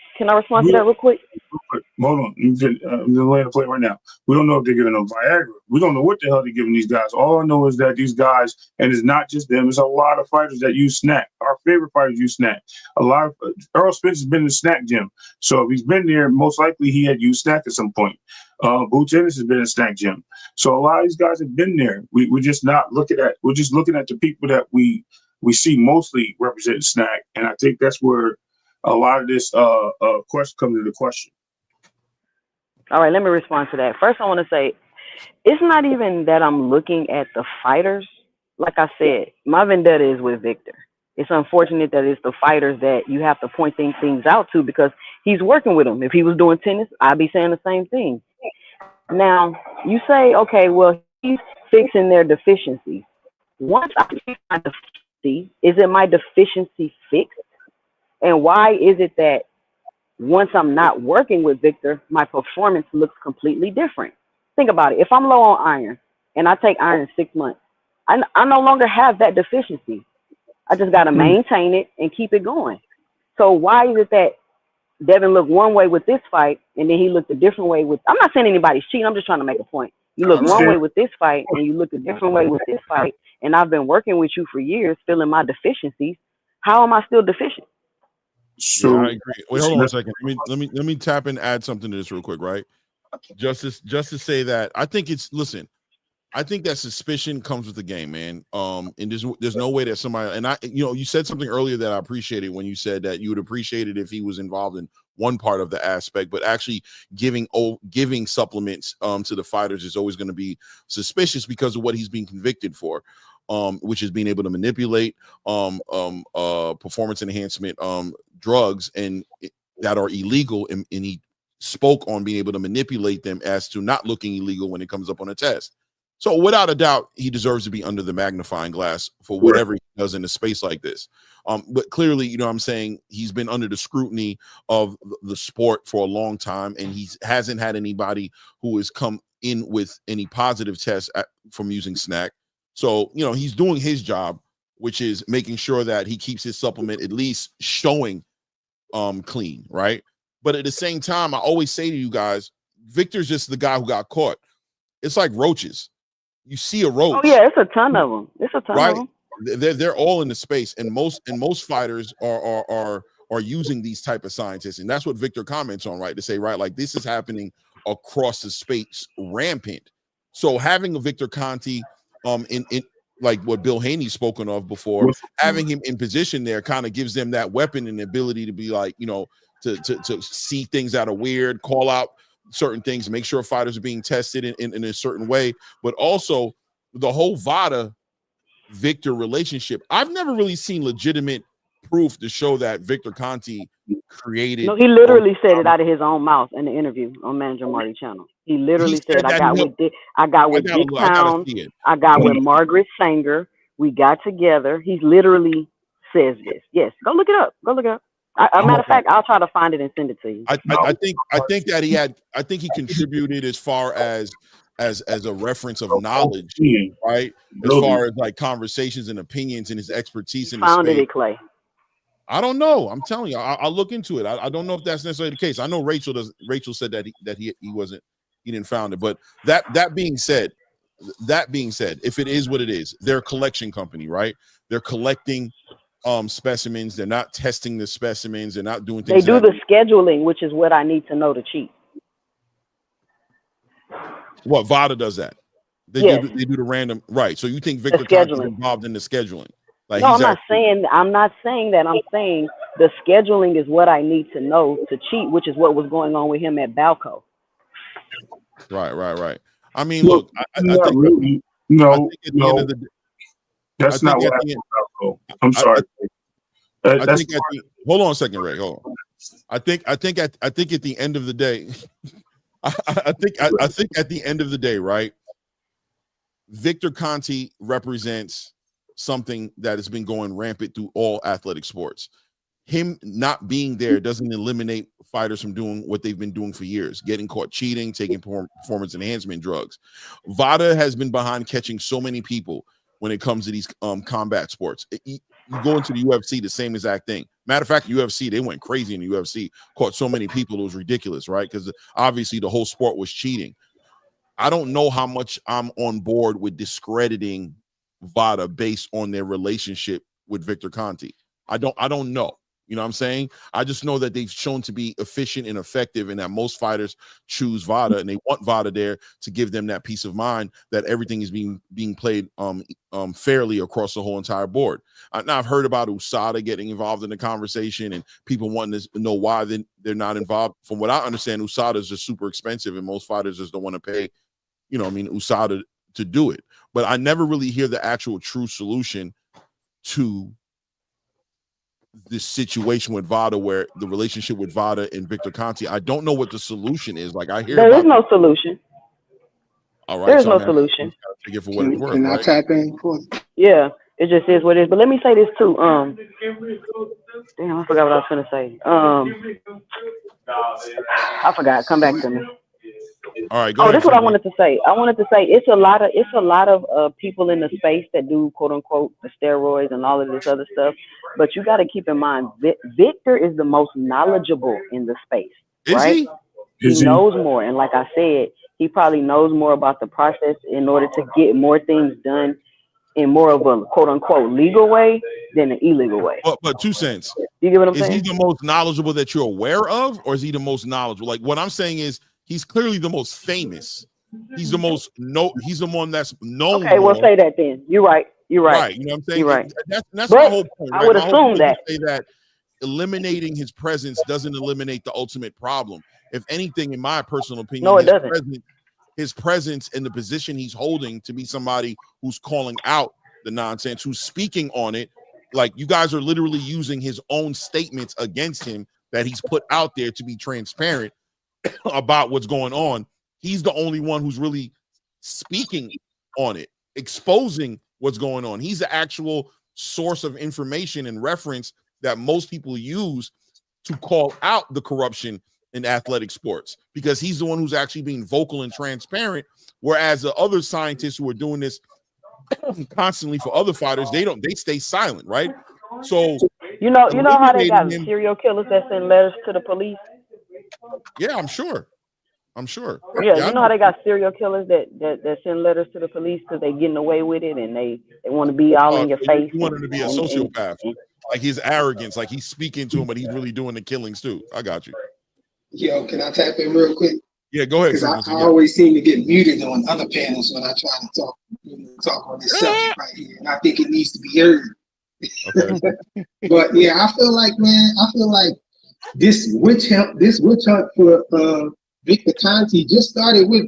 Hold on. I'm laying the plate right now. We don't know if they're giving them Viagra. We don't know what the hell they're giving these guys. All I know is that these guys, and it's not just them, it's a lot of fighters that use snack. Our favorite fighters use snack. A lot of Earl Spence has been in the snack gym. So if he's been there, most likely he had used snack at some point. Bozy Ennis has been in a snack gym. So a lot of these guys have been there. We're just not looking at, we're just looking at the people that we see mostly representing snack. And I think that's where a lot of this question comes into question. All right, let me respond to that. First, I want to say, it's not even that I'm looking at the fighters. Like I said, my vendetta is with Victor. It's unfortunate that it's the fighters that you have to point things out to, because he's working with them. If he was doing tennis, I'd be saying the same thing. Now, you say, okay, well, he's fixing their deficiencies. Once I fix my deficiency, is it my deficiency fixed? And why is it that once I'm not working with Victor, my performance looks completely different? Think about it. If I'm low on iron and I take iron 6 months, I no longer have that deficiency. I just got to maintain it and keep it going. So why is it that Devin looked one way with this fight and then he looked a different way with, I'm not saying anybody's cheating. I'm just trying to make a point. You look one way with this fight and you look a different way with this fight. And I've been working with you for years, filling my deficiencies. How am I still deficient? So yeah, I agree. Wait, hold on a second. Let me tap and add something to this real quick, right? Just to say that I think I think that suspicion comes with the game, man. And there's no way that somebody, and you said something earlier that I appreciated when you said that you would appreciate it if he was involved in one part of the aspect, but actually giving supplements to the fighters is always going to be suspicious because of what he's being convicted for. which is being able to manipulate performance enhancement drugs and that are illegal, and he spoke on being able to manipulate them as to not looking illegal when it comes up on a test. So without a doubt, he deserves to be under the magnifying glass for whatever he does in a space like this. But clearly, you know what I'm saying, he's been under the scrutiny of the sport for a long time, and he hasn't had anybody who has come in with any positive tests from using snack. So, you know, he's doing his job, which is making sure that he keeps his supplement at least showing clean, right? But at the same time, I always say to you guys, Victor's just the guy who got caught. It's like roaches. You see a roach. Oh yeah, it's a ton of them. It's a ton of them. They're all in the space, and most fighters are using these type of scientists, and that's what Victor comments on, right? To say, right, like this is happening across the space rampant. So having a Victor Conte in like what Bill Haney's spoken of before, having him in position there kind of gives them that weapon and the ability to be like, you know, to see things that are weird, call out certain things, make sure fighters are being tested in a certain way. But also the whole Vada Victor relationship, I've never really seen legitimate proof to show that Victor Conte created. No, he literally said it out of his own mouth in the interview on Manager Marty channel. He literally said, I got with Dick Pound, I got with Margaret Sanger, we got together. He literally says this. Yes, go look it up. Go look it up. A matter of fact, I'll try to find it and send it to you. I think he contributed as far as a reference of knowledge, right? As far as like conversations and opinions and his expertise in the founded space. it, Clay. I don't know. I'm telling you, I'll look into it. I don't know if that's necessarily the case. I know Rachel said that he didn't found it. But that being said, if it is what it is, they're a collection company, right? They're collecting specimens. They're not testing the specimens. They're not doing things. They do the scheduling, which is what I need to know to cheat. What VADA does that? They do the random, right? So you think Victor Conte is involved in the scheduling? Like, no, I'm not saying that. I'm saying the scheduling is what I need to know to cheat, which is what was going on with him at Balco. Right. I mean, look, I think really, no, that's not what happened. I'm sorry. Hold on a second, Ray. Hold on. I think at the end of the day, I think at the end of the day, right? Victor Conte represents something that has been going rampant through all athletic sports. Him not being there doesn't eliminate fighters from doing what they've been doing for years, getting caught cheating, taking performance enhancement drugs. VADA has been behind catching so many people when it comes to these combat sports. You go into the UFC, the same exact thing. Matter of fact, UFC, they went crazy in the UFC, caught so many people, it was ridiculous, right? Because obviously the whole sport was cheating. I don't know how much I'm on board with discrediting VADA based on their relationship with Victor Conte. I don't know. You know what I'm saying? I just know that they've shown to be efficient and effective, and that most fighters choose VADA, and they want VADA there to give them that peace of mind that everything is being played fairly across the whole entire board. Now I've heard about USADA getting involved in the conversation and people wanting to know why they're not involved. From what I understand, USADA is just super expensive, and most fighters just don't want to pay, USADA to do it. But I never really hear the actual true solution to this situation with VADA, where the relationship with VADA and Victor Conte, I don't know what the solution is. Like, I hear there is no solution. All right, there's no solution. Take it for what it's worth. Can I tap in? Yeah, it just is what it is. But let me say this too. Damn, I forgot what I was gonna say. I forgot. Come back to me. All right. Go ahead, that's what I wanted to say. It's a lot of people in the space that do quote unquote the steroids and all of this other stuff. But you got to keep in mind, Victor is the most knowledgeable in the space, right? He knows more, and like I said, he probably knows more about the process in order to get more things done in more of a quote unquote legal way than an illegal way. But 2 cents. You get what I'm saying? Is he the most knowledgeable that you're aware of, or is he the most knowledgeable? Like, what I'm saying is, he's clearly the most famous. He's the one that's known. Okay, we'll say that then. You're right. Right. You know what I'm saying? You're right. That's my whole point. Right? I would assume that. Say that eliminating his presence doesn't eliminate the ultimate problem. If anything, in my personal opinion, no, it doesn't. His presence and the position he's holding to be somebody who's calling out the nonsense, who's speaking on it. Like, you guys are literally using his own statements against him that he's put out there to be transparent about what's going on. He's the only one who's really speaking on it, exposing what's going on. He's the actual source of information and reference that most people use to call out the corruption in athletic sports, because he's the one who's actually being vocal and transparent, whereas the other scientists who are doing this constantly for other fighters, they stay silent, right? So you know how they got serial killers that send letters to the police? Yeah, I'm sure. Yeah, you know how they got serial killers that send letters to the police because they getting away with it and they want to be all in your face. You want him to be a sociopath, like his arrogance, like he's speaking to him, but he's really doing the killings too. I got you. Yo, can I tap in real quick? Yeah, go ahead. Because I always seem to get muted on other panels when I try to talk on this subject right here, and I think it needs to be heard. Okay. But yeah, I feel like this witch hunt for Victor Conte just started with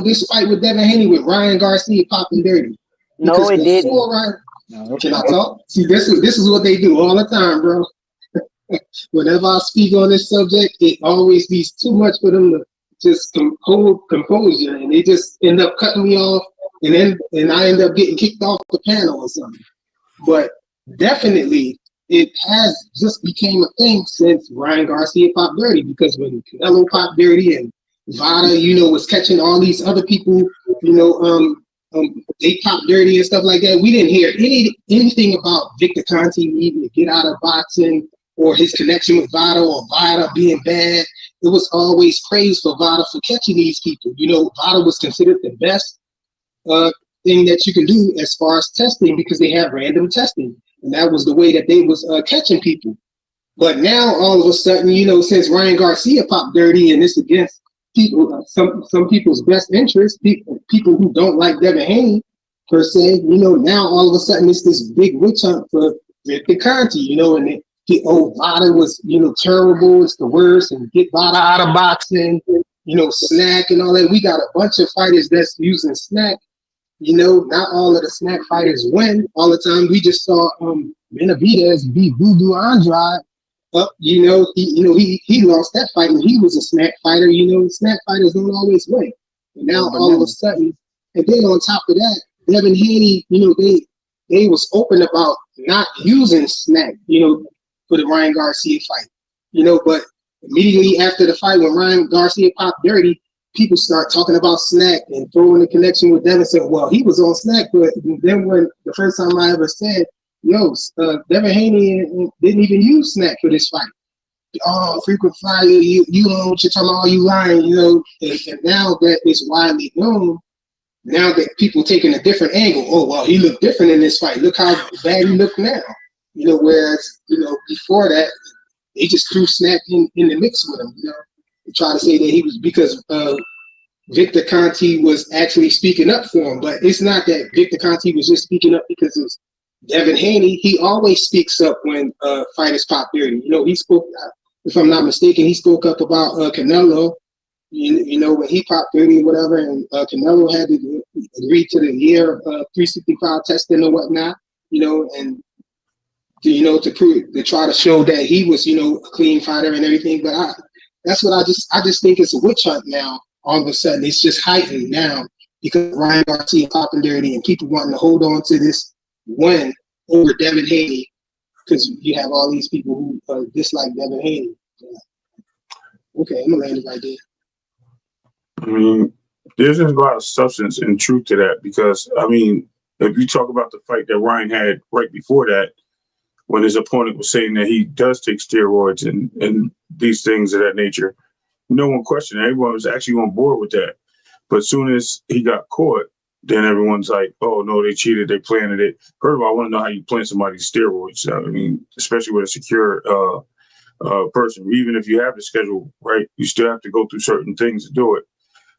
this fight with Devin Haney with Ryan Garcia popping dirty. No, it didn't. Can I talk? See, this is what they do all the time, bro. Whenever I speak on this subject, it always leaves too much for them to just hold composure, and they just end up cutting me off, and I end up getting kicked off the panel or something. But definitely, it has just became a thing since Ryan Garcia popped dirty, because when Canelo popped dirty and Vada, was catching all these other people, they popped dirty and stuff like that. We didn't hear anything about Victor Conte needing to get out of boxing or his connection with Vada or Vada being bad. It was always praised for Vada for catching these people. Vada was considered the best thing that you can do as far as testing, because they had random testing. And that was the way that they was catching people. But now, all of a sudden, since Ryan Garcia popped dirty and it's against people, some people's best interest, people who don't like Devin Haney, per se, now all of a sudden it's this big witch hunt for Victor Conte, and Vada was, terrible, it's the worst, and get Vada out of boxing, snack and all that. We got a bunch of fighters that's using snack. Not all of the snack fighters win all the time. We just saw Benavidez beat Voodoo Andrade up. He lost that fight, and he was a snack fighter. Snack fighters don't always win. And now all of a sudden, and then on top of that, Devin Haney, they was open about not using snack, for the Ryan Garcia fight. But immediately after the fight, when Ryan Garcia popped dirty, people start talking about snack and throwing the connection with Devin. Said, well, he was on snack, but then when the first time I ever said, Devin Haney didn't even use snack for this fight. Oh, frequent flyer, you know what you're talking about, you lying, and now that it's widely known, now that people taking a different angle. Oh, well, he looked different in this fight. Look how bad he looked now. Whereas, before that, they just threw snack in the mix with him, They try to say that he was because Victor Conte was actually speaking up for him. But it's not that Victor Conte was just speaking up because it's Devin Haney. He always speaks up when fighters pop dirty. He spoke, if I'm not mistaken, he spoke up about Canelo, when he popped dirty or whatever, and Canelo had to agree to the year of 365 testing or whatnot, and to prove, to try to show that he was, a clean fighter and everything. But that's what I just think it's a witch hunt now. All of a sudden, it's just heightened now because Ryan Garcia popping dirty and people wanting to hold on to this win over Devin Haney, because you have all these people who dislike Devin Haney. Okay, I'm gonna land it right there. I mean, there's just a lot of substance and truth to that, because if you talk about the fight that Ryan had right before that, when his opponent was saying that he does take steroids and these things of that nature, no one questioned it. Everyone was actually on board with that. But as soon as he got caught, then everyone's like, oh, no, they cheated, they planted it. First of all, I want to know how you plant somebody's steroids. Especially with a secure person. Even if you have the schedule, right, you still have to go through certain things to do it.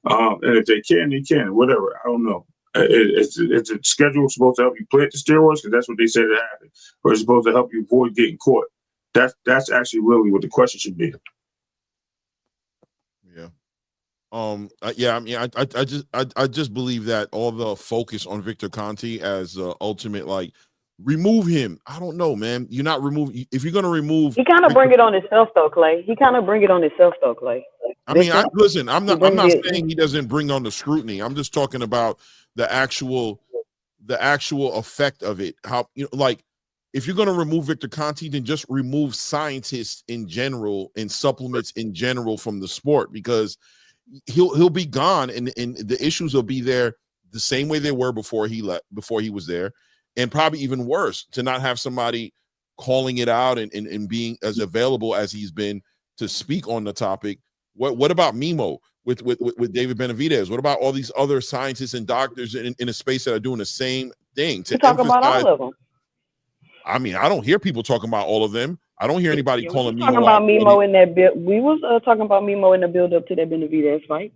And if they can, whatever. I don't know. Is the schedule supposed to help you plant the steroids? Because that's what they said it happened. Or it's supposed to help you avoid getting caught? That's actually really what the question should be. Yeah. Yeah, I mean, I just believe that all the focus on Victor Conti as ultimate, like, remove him. I don't know, man. You're not removing. If you're gonna remove, He kind of bring it on himself though, Clay. Clay. I mean, listen. I'm not it. saying he doesn't bring on the scrutiny. I'm just talking about the actual effect of it. How, you know, like, if you're gonna remove Victor Conti, then just remove scientists in general and supplements in general from the sport, because he'll be gone, and the issues will be there the same way they were before he was there, and probably even worse, to not have somebody calling it out and being as available as he's been to speak on the topic. What about Mimo with David Benavidez? What about all these other scientists and doctors in a space that are doing the same thing? To talk about all of them. I mean, I don't hear people talking about all of them. I don't hear anybody calling Mimo. Talking about Mimo in that build. We was talking about Mimo in the build up to that Benavidez fight.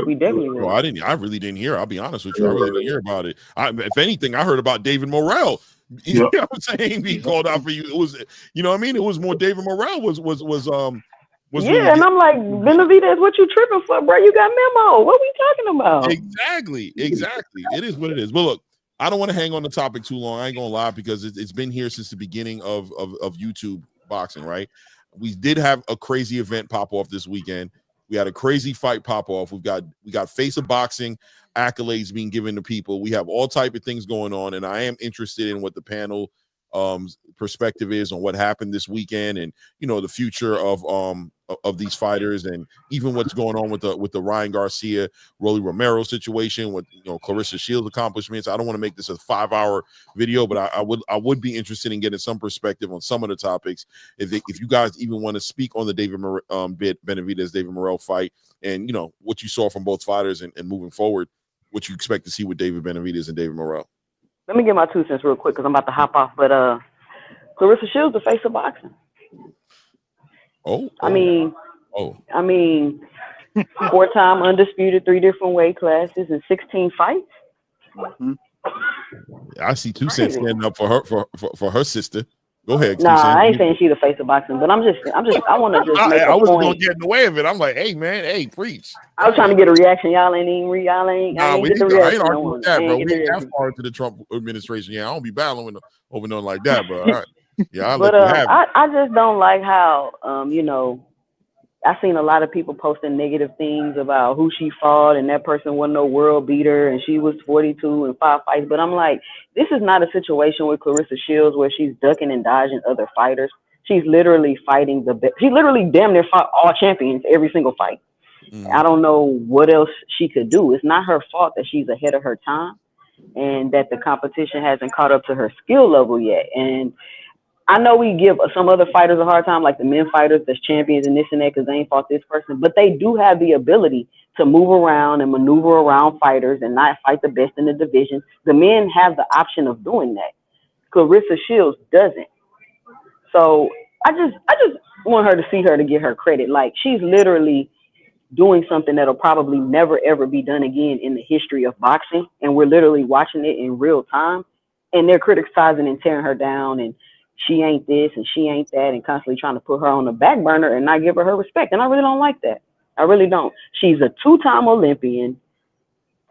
We definitely were. I really didn't hear. I'll be honest with you. I really didn't hear about it. If anything, I heard about David Morrell. You know what I'm saying? Being called out for you. It was, you know what I mean? It was more David Morrell was yeah, really, and I'm like, Benavidez, what you tripping for, bro? You got memo. What we talking about? Exactly. It is what it is. But look, I don't want to hang on the topic too long. I ain't gonna lie, because it's been here since the beginning of YouTube boxing, right? We did have a crazy event pop off this weekend. We had a crazy fight pop off. We got Face of Boxing accolades being given to people. We have all type of things going on, and I am interested in what the panel perspective is on what happened this weekend, and, you know, the future of these fighters, and even what's going on with the Ryan Garcia, Rolly Romero situation, with, you know, Clarissa Shields accomplishments. I don't want to make this a 5-hour video, but I would be interested in getting some perspective on some of the topics. If you guys even want to speak on the Benavidez David Morrell fight, and, you know, what you saw from both fighters, and moving forward, what you expect to see with David Benavidez and David Morrell. Let me get my 2 cents real quick, because I'm about to hop off. But Clarissa Shields, the face of boxing. I mean, 4-time undisputed, 3 different weight classes, and 16 fights. Mm-hmm. I see 2 cents standing up for her sister. Go ahead. Nah, I ain't saying she's the face of boxing, but I want to just make a I was point. gonna get in the way of it. I'm like, hey man, hey, preach. I was trying to get a reaction. Y'all ain't get the reaction. I ain't arguing with that, bro. We ain't that far into the Trump administration. Yeah, I don't be battling over nothing like that, bro. All right. Yeah, I just don't like how you know, I seen a lot of people posting negative things about who she fought, and that person wasn't no world beater, and she was 42 in 5 fights. But I'm like, this is not a situation with Clarissa Shields where she's ducking and dodging other fighters. She's literally fighting the best. She literally damn near fought all champions every single fight. I don't know what else she could do. It's not her fault that she's ahead of her time, and that the competition hasn't caught up to her skill level yet. And I know we give some other fighters a hard time, like the men fighters that's champions and this and that, because they ain't fought this person, but they do have the ability to move around and maneuver around fighters and not fight the best in the division. The men have the option of doing that. Clarissa Shields doesn't. So I just want her to get her credit. Like, she's literally doing something that'll probably never ever be done again in the history of boxing, and we're literally watching it in real time, and they're criticizing and tearing her down, and she ain't this and she ain't that, and constantly trying to put her on the back burner and not give her respect. And I really don't like that. I really don't. She's a 2-time Olympian,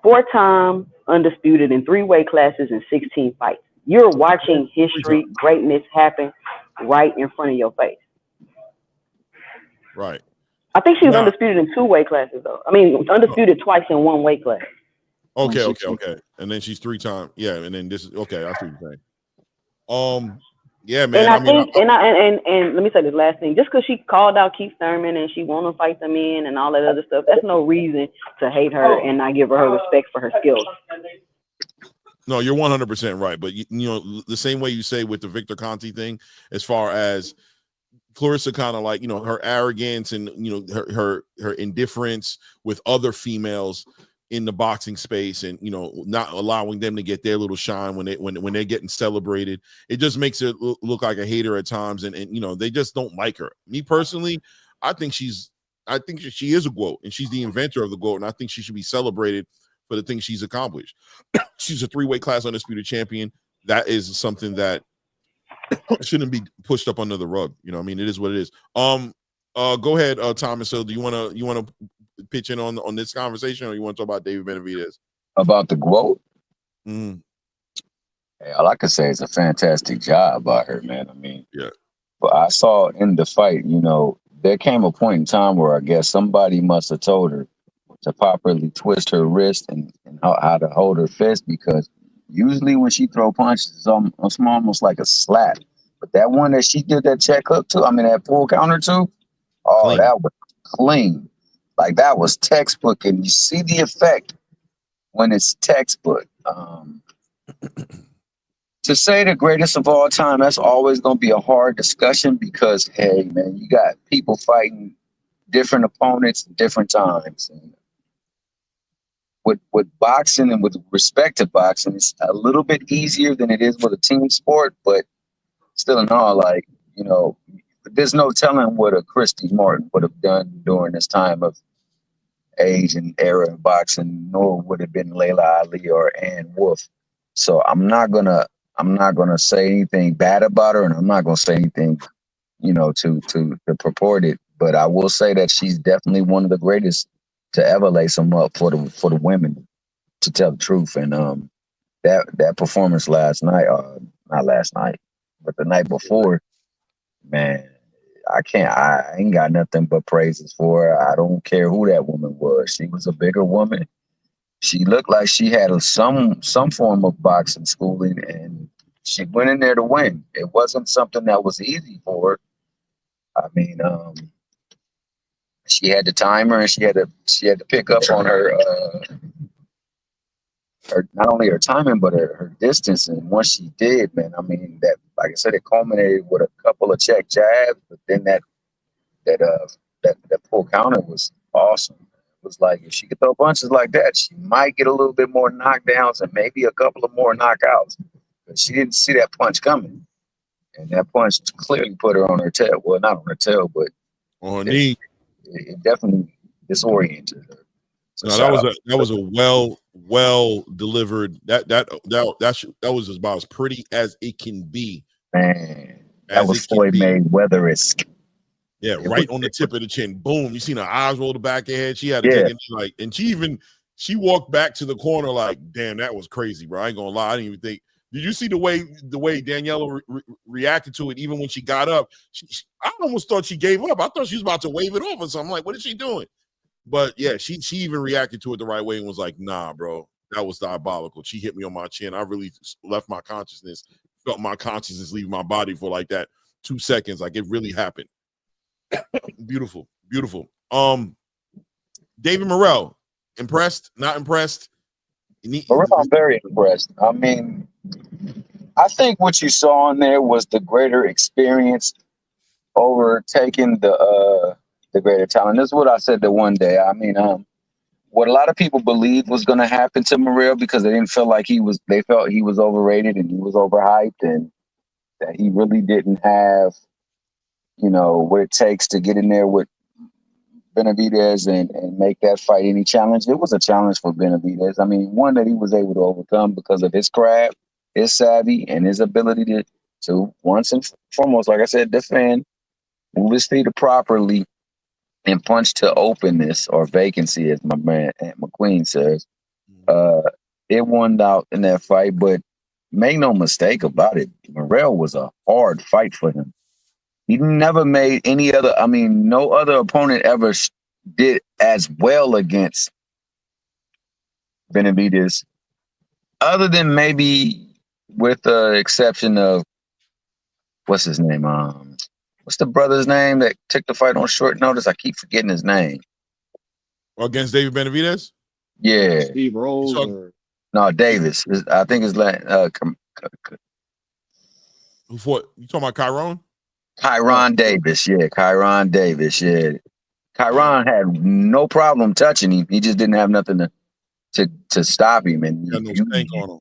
4-time undisputed in 3 weight classes and 16 fights. You're watching history, greatness happen right in front of your face. Right. I think she was undisputed in 2 weight classes, though. I mean, undisputed twice in 1 weight class. Okay. And then she's 3-time. Yeah, and then this is okay. I see what you're saying. Yeah, man. And let me say this last thing. Just because she called out Keith Thurman and she want to fight the men and all that other stuff, that's no reason to hate her and not give her respect for her skills. No, you're 100% right. But you know, the same way you say with the Victor Conti thing, as far as Clarissa kind of like, you know, her arrogance and, you know, her indifference with other females in the boxing space, and, you know, not allowing them to get their little shine when they're getting celebrated. It just makes her look like a hater at times, and you know, they just don't like her. Me personally, I think she is a GOAT, and she's the inventor of the GOAT, and I think she should be celebrated for the things she's accomplished. She's a 3-weight class undisputed champion. That is something that shouldn't be pushed up under the rug. You know what I mean? It is what it is. Go ahead, Thomas. So do you want to pitch in on this conversation, or you want to talk about David Benavidez? About the GOAT? Mm. Hey, all I can say is a fantastic job by her, man. I mean, Yeah. but I saw in the fight, there came a point in time where I guess somebody must have told her to properly twist her wrist and how to hold her fist, because usually when she throw punches, it's almost like a slap. But that one that she did that check hook to, that full counter to, Clean. that was clean. Like that was textbook, and you see the effect when it's textbook. To say the greatest of all time, that's always going to be a hard discussion because, hey, man, you got people fighting different opponents at different times. And with boxing and with respect to boxing, it's a little bit easier than it is with a team sport, but still in all, like, there's no telling what a Christy Martin would have done during this time of age and era of boxing, nor would it have been Layla Ali or Ann Wolf. So I'm not gonna say anything bad about her, and I'm not gonna say anything, to purport it. But I will say that she's definitely one of the greatest to ever lace them up for the women, to tell the truth. And that performance last night, not last night, but the night before, man, I ain't got nothing but praises for her. I don't care who that woman was. She was a bigger woman. She looked like she had some form of boxing schooling, and she went in there to win. It wasn't something that was easy for her. I mean, she had the timer, and she had to pick up on her not only her timing but her distance. And once she did, man, that, like I said, it culminated with a couple of check jabs, but then that full counter was awesome. It was like, if she could throw punches like that, she might get a little bit more knockdowns and maybe a couple of more knockouts. But she didn't see that punch coming, and that punch clearly put her on her tail. Well, not on her tail, but on her knee. It definitely disoriented her. So no, that was a well delivered. That was about as pretty as it can be. Man, that was Floyd Mayweather-esque. Yeah, right on the tip of the chin. Boom. You seen her eyes roll the back of her head. She had to take it and she walked back to the corner like, damn, that was crazy, bro. I ain't gonna lie. I didn't even think. Did you see the way Daniela reacted to it? Even when she got up, I almost thought she gave up. I thought she was about to wave it off or something. Like, what is she doing? But yeah, she even reacted to it the right way and was like, nah, bro, that was diabolical. She hit me on my chin. I really left my consciousness, felt my consciousness leave my body for like that 2 seconds. Like, it really happened. Beautiful. David Morrell, impressed? Not impressed? Morrell, I'm very impressed. I think what you saw in there was the greater experience overtaking the greater talent. This is what I said the one day. What a lot of people believed was going to happen to Morrell, because they felt he was overrated and he was overhyped, and that he really didn't have, what it takes to get in there with Benavidez and make that fight any challenge. It was a challenge for Benavidez. One that he was able to overcome because of his craft, his savvy, and his ability to once and foremost, like I said, defend, move his feet properly, and punch to openness or vacancy, as my man Aunt McQueen says. It won out in that fight, but make no mistake about it, Morrell was a hard fight for him. He never made no other opponent ever did as well against Benavidez, other than maybe with the exception of, what's his name? What's the brother's name that took the fight on short notice? I keep forgetting his name. Against David Benavidez? Yeah. Steve Rose? No, Davis. I think it's like who fought? You talking about Chiron? Chiron Davis. Yeah, Chiron Davis. Yeah. Chiron had no problem touching him. He just didn't have nothing to stop him. And no stank on him.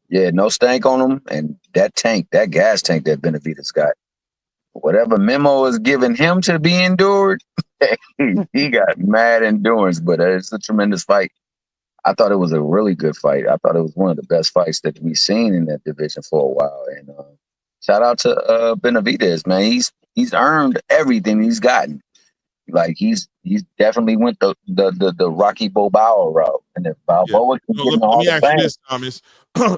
Yeah, no stank on him. And that gas tank that Benavidez got, whatever memo is given him to be endured, he got mad endurance. But it's a tremendous fight. I thought it was a really good fight. I thought it was one of the best fights that we've seen in that division for a while. And shout out to Benavidez, man. He's earned everything he's gotten. Like he's definitely went the Rocky Balboa route, and if Balboa can get in the let Hall me of ask you Fame, this, Thomas.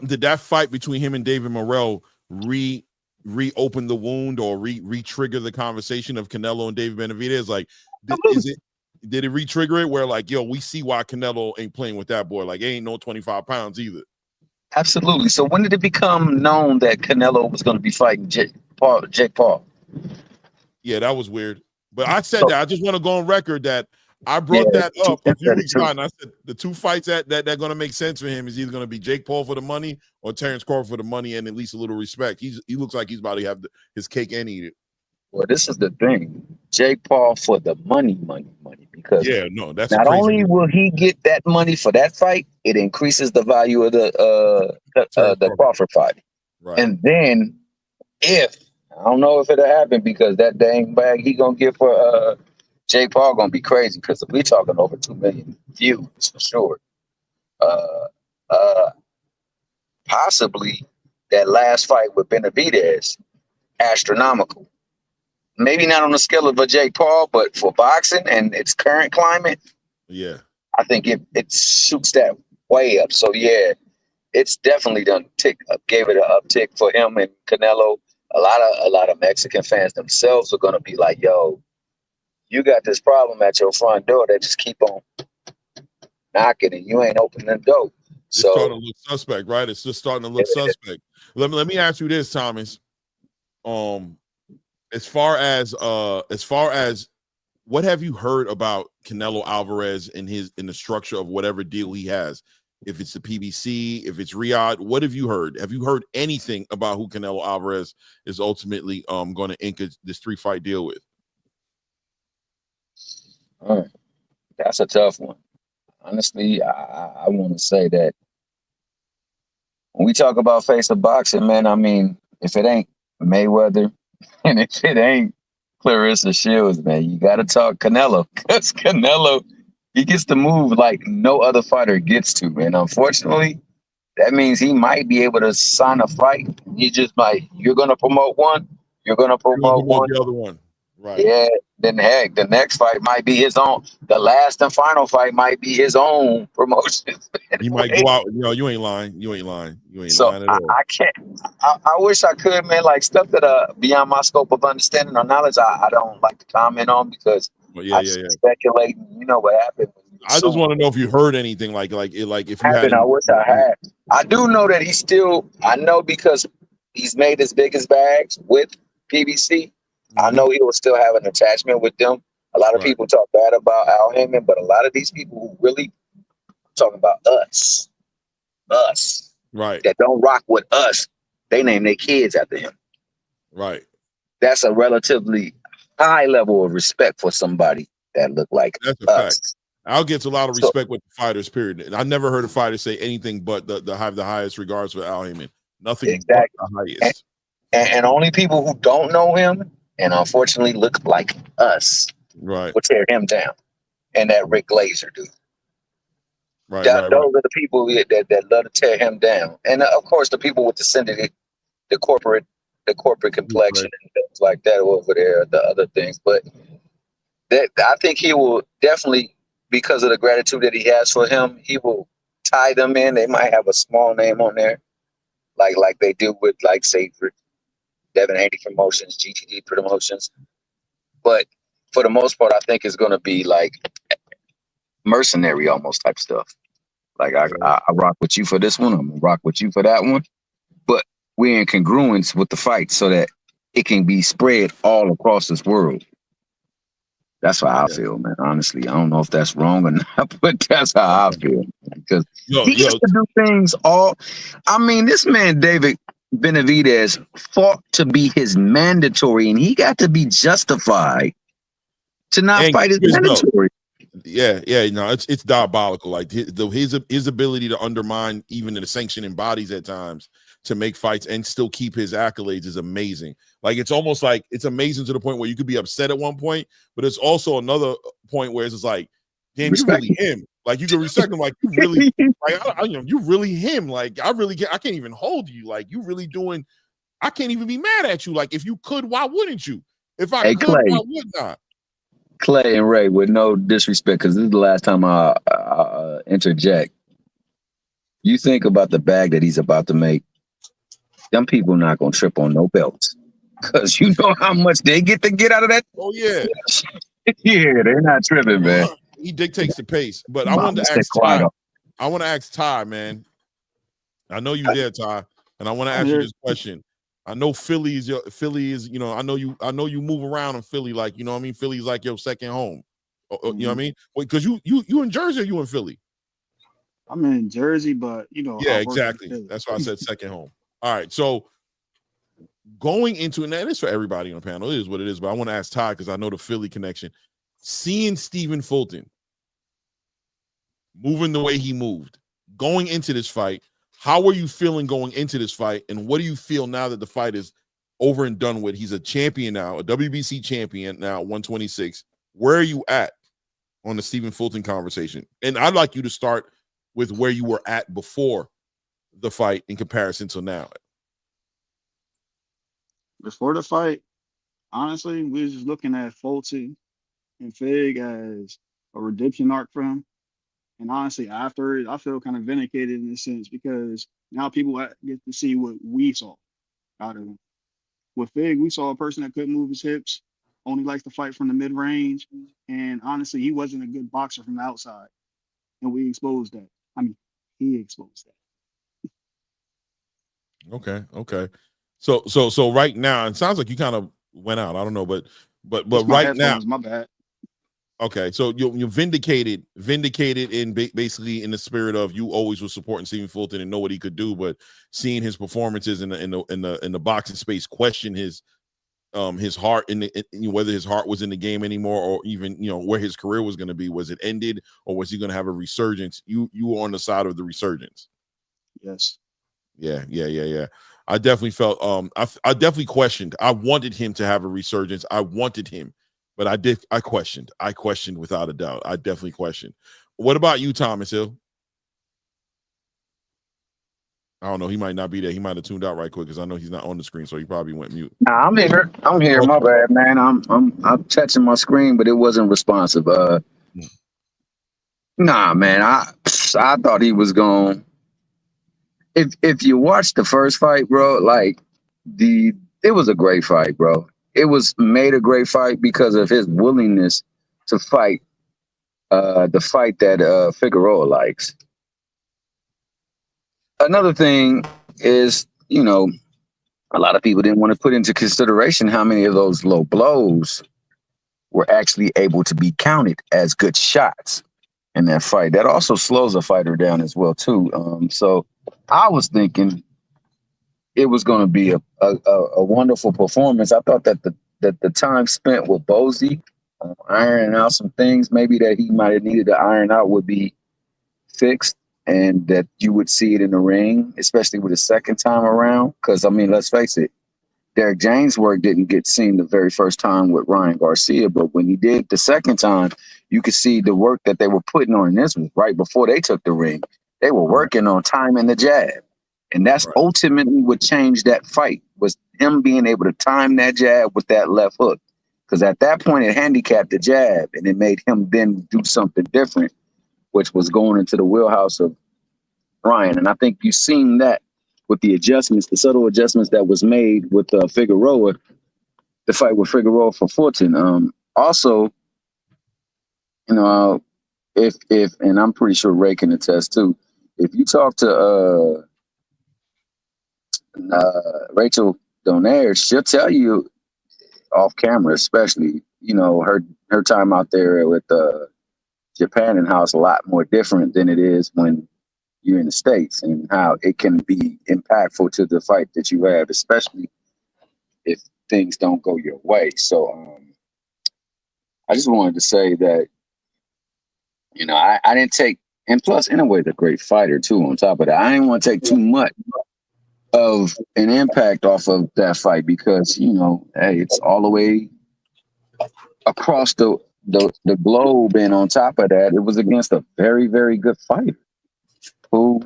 Did that fight between him and David Morrell reopen the wound or re-trigger the conversation of Canelo and David Benavidez? Like, did it re-trigger it where like, yo, we see why Canelo ain't playing with that boy? Like, it ain't no 25 pounds either. Absolutely. So when did it become known that Canelo was going to be fighting Jake Paul? Yeah, that was weird. But I said that. I just want to go on record that I brought Yeah, that up a few weeks too. ago, and I said the two fights that are going to make sense for him is either going to be Jake Paul for the money or Terrence Crawford for the money and at least a little respect. He looks like he's about to have his cake and eat it. Well, this is the thing. Jake Paul for the money, because that's not crazy only will he get that money for that fight, it increases the value of the Crawford fight. Right. And then I don't know if it'll happen because that dang bag he gonna get for Jake Paul gonna be crazy because we talking over 2 million views for sure. Possibly that last fight with Benavidez, astronomical. Maybe not on the scale of a Jake Paul, but for boxing and its current climate, I think it shoots that way up. So yeah, it's definitely gave it an uptick for him and Canelo. A lot of Mexican fans themselves are gonna be like, yo, you got this problem at your front door that just keep on knocking and you ain't opening the door. It's starting to look suspect, right? It's just starting to look suspect. Let me ask you this, Thomas. As far as what have you heard about Canelo Alvarez in the structure of whatever deal he has? If it's the PBC, if it's Riyadh, what have you heard? Have you heard anything about who Canelo Alvarez is ultimately going to ink this 3-fight deal with? That's a tough one. Honestly, I want to say that when we talk about face of boxing, man, I mean, if it ain't Mayweather and if it ain't Clarissa Shields, man, you got to talk Canelo because Canelo, he gets to move like no other fighter gets to. And unfortunately, that means he might be able to sign a fight. He just might, you're going to promote one, you're going to promote one. The other one. Right. Yeah, then heck, the next fight might be his own. The last and final fight might be his own promotion. He might go out. You ain't lying. You ain't lying at all. I can't. I wish I could, man. Like stuff that beyond my scope of understanding or knowledge, I don't like to comment on because I speculate. You know what happened. I just want to know if you heard anything like if you had. I wish I had. I do know that he's still. I know because he's made his biggest bags with PBC. I know he will still have an attachment with them. A lot of people talk bad about Al Heyman, but a lot of these people who really talking about us, right, that don't rock with us, they name their kids after him. Right. That's a relatively high level of respect for somebody that look like That's a us. fact. Al gets a lot of respect with the fighters, period. I never heard a fighter say anything but have the highest regards for Al Heyman. Nothing exactly. But the highest. And only people who don't know him and unfortunately look like us will tear him down. And that Rick Glazer dude. Those are the people that love to tear him down. And of course the people with the syndicate, the corporate complexion and things like that over there, the other things. But that I think he will definitely, because of the gratitude that he has for him, he will tie them in. They might have a small name on there, like they do with say Devin Haney Promotions, GTD Promotions. But for the most part, I think it's going to be like mercenary almost type stuff. Like I rock with you for this one, I'm gonna rock with you for that one. But we're in congruence with the fight so that it can be spread all across this world. That's how I feel, man. Honestly, I don't know if that's wrong or not, but that's how I feel. Because he used to do things I mean, this man, David Benavidez, fought to be his mandatory, and he got to be justified to not fight his mandatory. It's diabolical. Like his ability to undermine even the sanctioning bodies at times to make fights and still keep his accolades is amazing. Like it's almost like it's amazing to the point where you could be upset at one point, but it's also another point where it's just like, damn, you really him. Like you can respect him. Like you really, you really him. Like I can't even hold you. Like you really doing. I can't even be mad at you. Like if you could, why wouldn't you? If I could, why would not? Clay and Ray, with no disrespect, because this is the last time I interject. You think about the bag that he's about to make. Them people not gonna trip on no belts, because you know how much they get out of that. Oh yeah, yeah, they're not tripping, man. He dictates the pace. But I wanted to ask Ty. I want to ask Ty, man. I know you there, Ty, and I want to ask you this question. I know Philly is, you know, I know you move around in Philly, like, you know what I mean? Philly's like your second home. You know what I mean? Because you in Jersey or you in Philly? I'm in Jersey, but you know. Yeah, exactly. That's why I said second home. All right. So going into, and that is for everybody on the panel, it is what it is, but I want to ask Ty because I know the Philly connection. Seeing Stephen Fulton moving the way he moved, going into this fight, how are you feeling going into this fight? And what do you feel now that the fight is over and done with? He's a champion now, a WBC champion now, 126. Where are you at on the Stephen Fulton conversation? And I'd like you to start with where you were at before the fight in comparison to now. Before the fight, honestly, we was just looking at Fulton and Fig as a redemption arc for him. And honestly, after it, I feel kind of vindicated in a sense because now people get to see what we saw out of him. With Fig, we saw a person that couldn't move his hips, only likes to fight from the mid-range. And honestly, he wasn't a good boxer from the outside. And we exposed that. I mean, he exposed that. Okay. So right now, it sounds like you kind of went out. I don't know, but right now, my bad. Okay, so you're vindicated in basically in the spirit of you always was supporting Stephen Fulton and know what he could do, but seeing his performances in the boxing space, question his heart whether his heart was in the game anymore, or even where his career was going to be. Was it ended, or was he going to have a resurgence? You were on the side of the resurgence. Yes. Yeah. I definitely felt I definitely questioned. I wanted him to have a resurgence. I wanted him. But I questioned without a doubt. I definitely questioned. What about you, Thomas Hill? I don't know. He might not be there. He might have tuned out right quick because I know he's not on the screen, so he probably went mute. Nah, I'm here. Okay. My bad, man. I'm touching my screen, but it wasn't responsive. Nah, man. I thought he was going. If you watch the first fight, bro, like it was a great fight, bro. It was made a great fight because of his willingness to fight the fight that Figueroa likes. Another thing is, a lot of people didn't want to put into consideration how many of those low blows were actually able to be counted as good shots in that fight. That also slows a fighter down as well, too. So I was thinking it was going to be a wonderful performance. I thought that the time spent with Bozy ironing out some things maybe that he might have needed to iron out would be fixed, and that you would see it in the ring, especially with the second time around. Because, I mean, let's face it, Derek James' work didn't get seen the very first time with Ryan Garcia, but when he did the second time, you could see the work that they were putting on. And this was right before they took the ring. They were working on timing the jab. And that's ultimately what changed that fight, was him being able to time that jab with that left hook. Because at that point, it handicapped the jab, and it made him then do something different, which was going into the wheelhouse of Ryan. And I think you've seen that with the adjustments, the subtle adjustments that was made with Figueroa, the fight with Figueroa for Fulton. Also, if and I'm pretty sure Ray can attest too, if you talk to Rachel Donaire, she'll tell you off camera, especially, her time out there with Japan, and how it's a lot more different than it is when you're in the States, and how it can be impactful to the fight that you have, especially if things don't go your way. So I just wanted to say that, I didn't take, and plus, in a way, the great fighter too, on top of that. I didn't want to take too much of an impact off of that fight because, hey, it's all the way across the globe. And on top of that, it was against a very, very good fighter who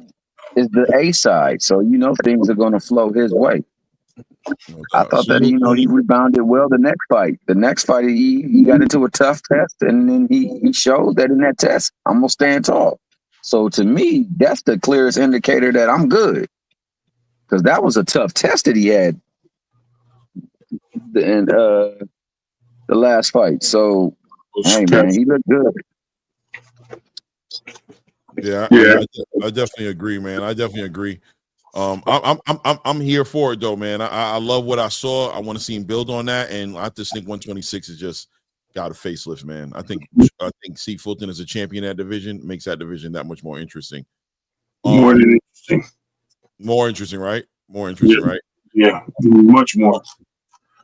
is the A side. So, things are going to flow his way. I thought that he rebounded well the next fight. The next fight he got into a tough test, and then he showed that in that test I'm gonna stand tall. So to me, that's the clearest indicator that I'm good, because that was a tough test that he had in the last fight. So hey man, he looked good. Yeah, I definitely agree, man. I definitely agree. I'm here for it though, man. I love what I saw. I want to see him build on that, and I just think 126 is just got a facelift, man. I think C. Fulton as a champion at division makes that division that much more interesting. More interesting. More interesting, right? More interesting, right? Yeah, much more.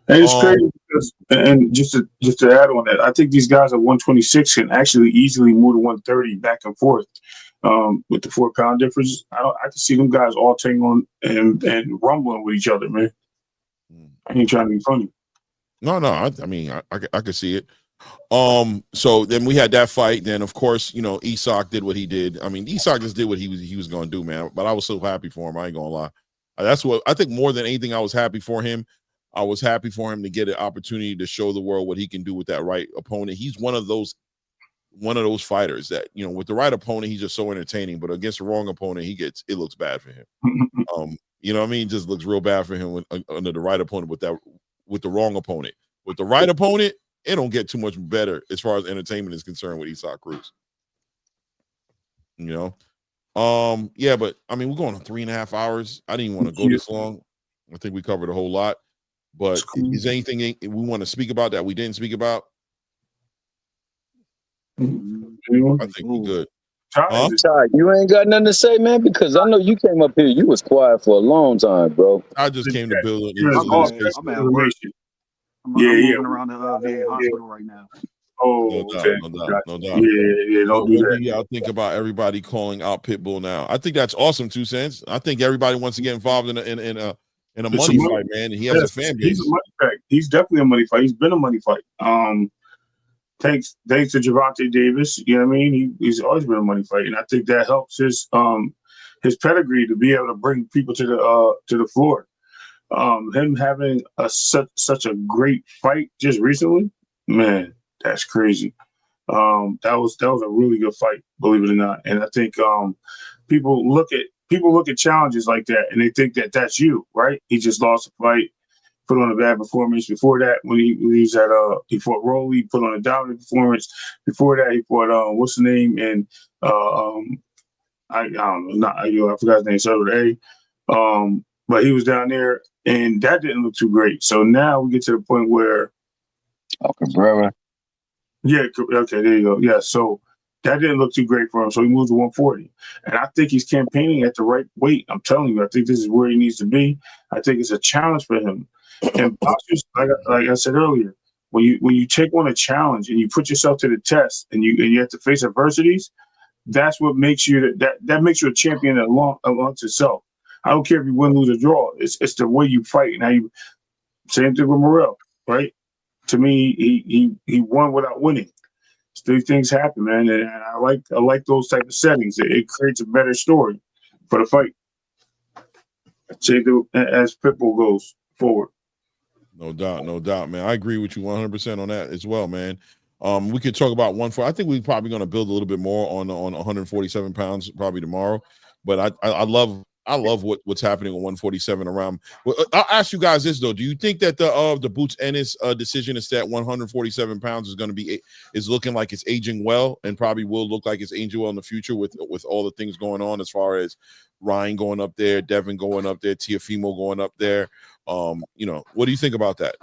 And it's crazy because, and just to add on that, I think these guys at 126 can actually easily move to 130 back and forth. With the 4-pound difference, I can see them guys all taking on and rumbling with each other, man. I ain't trying to be funny. No, I mean, I could see it. So then we had that fight. Then of course, Isak did what he did. I mean, Isak just did what he was going to do, man. But I was so happy for him. I ain't gonna lie. That's what I think more than anything. I was happy for him. I was happy for him to get an opportunity to show the world what he can do with that right opponent. He's one of those fighters that, with the right opponent, he's just so entertaining, but against the wrong opponent, it looks bad for him. You know what I mean? It just looks real bad for him under the right opponent with the wrong opponent. With the right opponent, it don't get too much better as far as entertainment is concerned with Isak Cruz. Yeah, but I mean, we're going on 3.5 hours. I didn't want to go this long. I think we covered a whole lot. But is there anything we want to speak about that we didn't speak about? I think we're good. Ty, you ain't got nothing to say, man, because I know you came up here. You was quiet for a long time, bro. I just came to build. I'm at work. I'm moving around the VA hospital right now. Oh, no doubt. Yeah, don't do that. What do y'all think about everybody calling out Pitbull now? I think that's awesome. 2 cents. I think everybody wants to get involved in a money fight, man. And he has a fan base. He's a money fight. He's definitely a money fight. He's been a money fight. Thanks to Gervonta Davis, you know what I mean? He's always been a money fight, and I think that helps his pedigree to be able to bring people to the floor. Him having such a great fight just recently, man, that's crazy. That was a really good fight, believe it or not. And I think people look at challenges like that and they think that that's you, right? He just lost a fight, put on a bad performance. Before that, when he was at he fought Rolly, put on a dominant performance. Before that, he fought what's the name? And I don't know, I forgot his name, started with A. But he was down there, and that didn't look too great. So now we get to the point where Cabrera. Yeah, okay, there you go. Yeah, so that didn't look too great for him. So he moved to 140. And I think he's campaigning at the right weight. I'm telling you, I think this is where he needs to be. I think it's a challenge for him. And boxers, like I said earlier, when you take on a challenge and you put yourself to the test and you have to face adversities, that's what makes you that makes you a champion along yourself. I don't care if you win, lose, or draw. It's the way you fight and how you. Same thing with Morrell, right? To me, he won without winning. So these things happen, man, and I like those type of settings. It creates a better story for the fight. Same thing as Pitbull goes forward. No doubt, man. I agree with you 100% on that as well, man. We could talk about I think we're probably going to build a little bit more on 147 pounds probably tomorrow. But I love what's happening on 147 around. Well, I'll ask you guys this though: do you think that the Bozy Ennis decision is that 147 pounds is looking like it's aging well, and probably will look like it's aging well in the future with all the things going on as far as Ryan going up there, Devin going up there, Teofimo going up there? What do you think about that?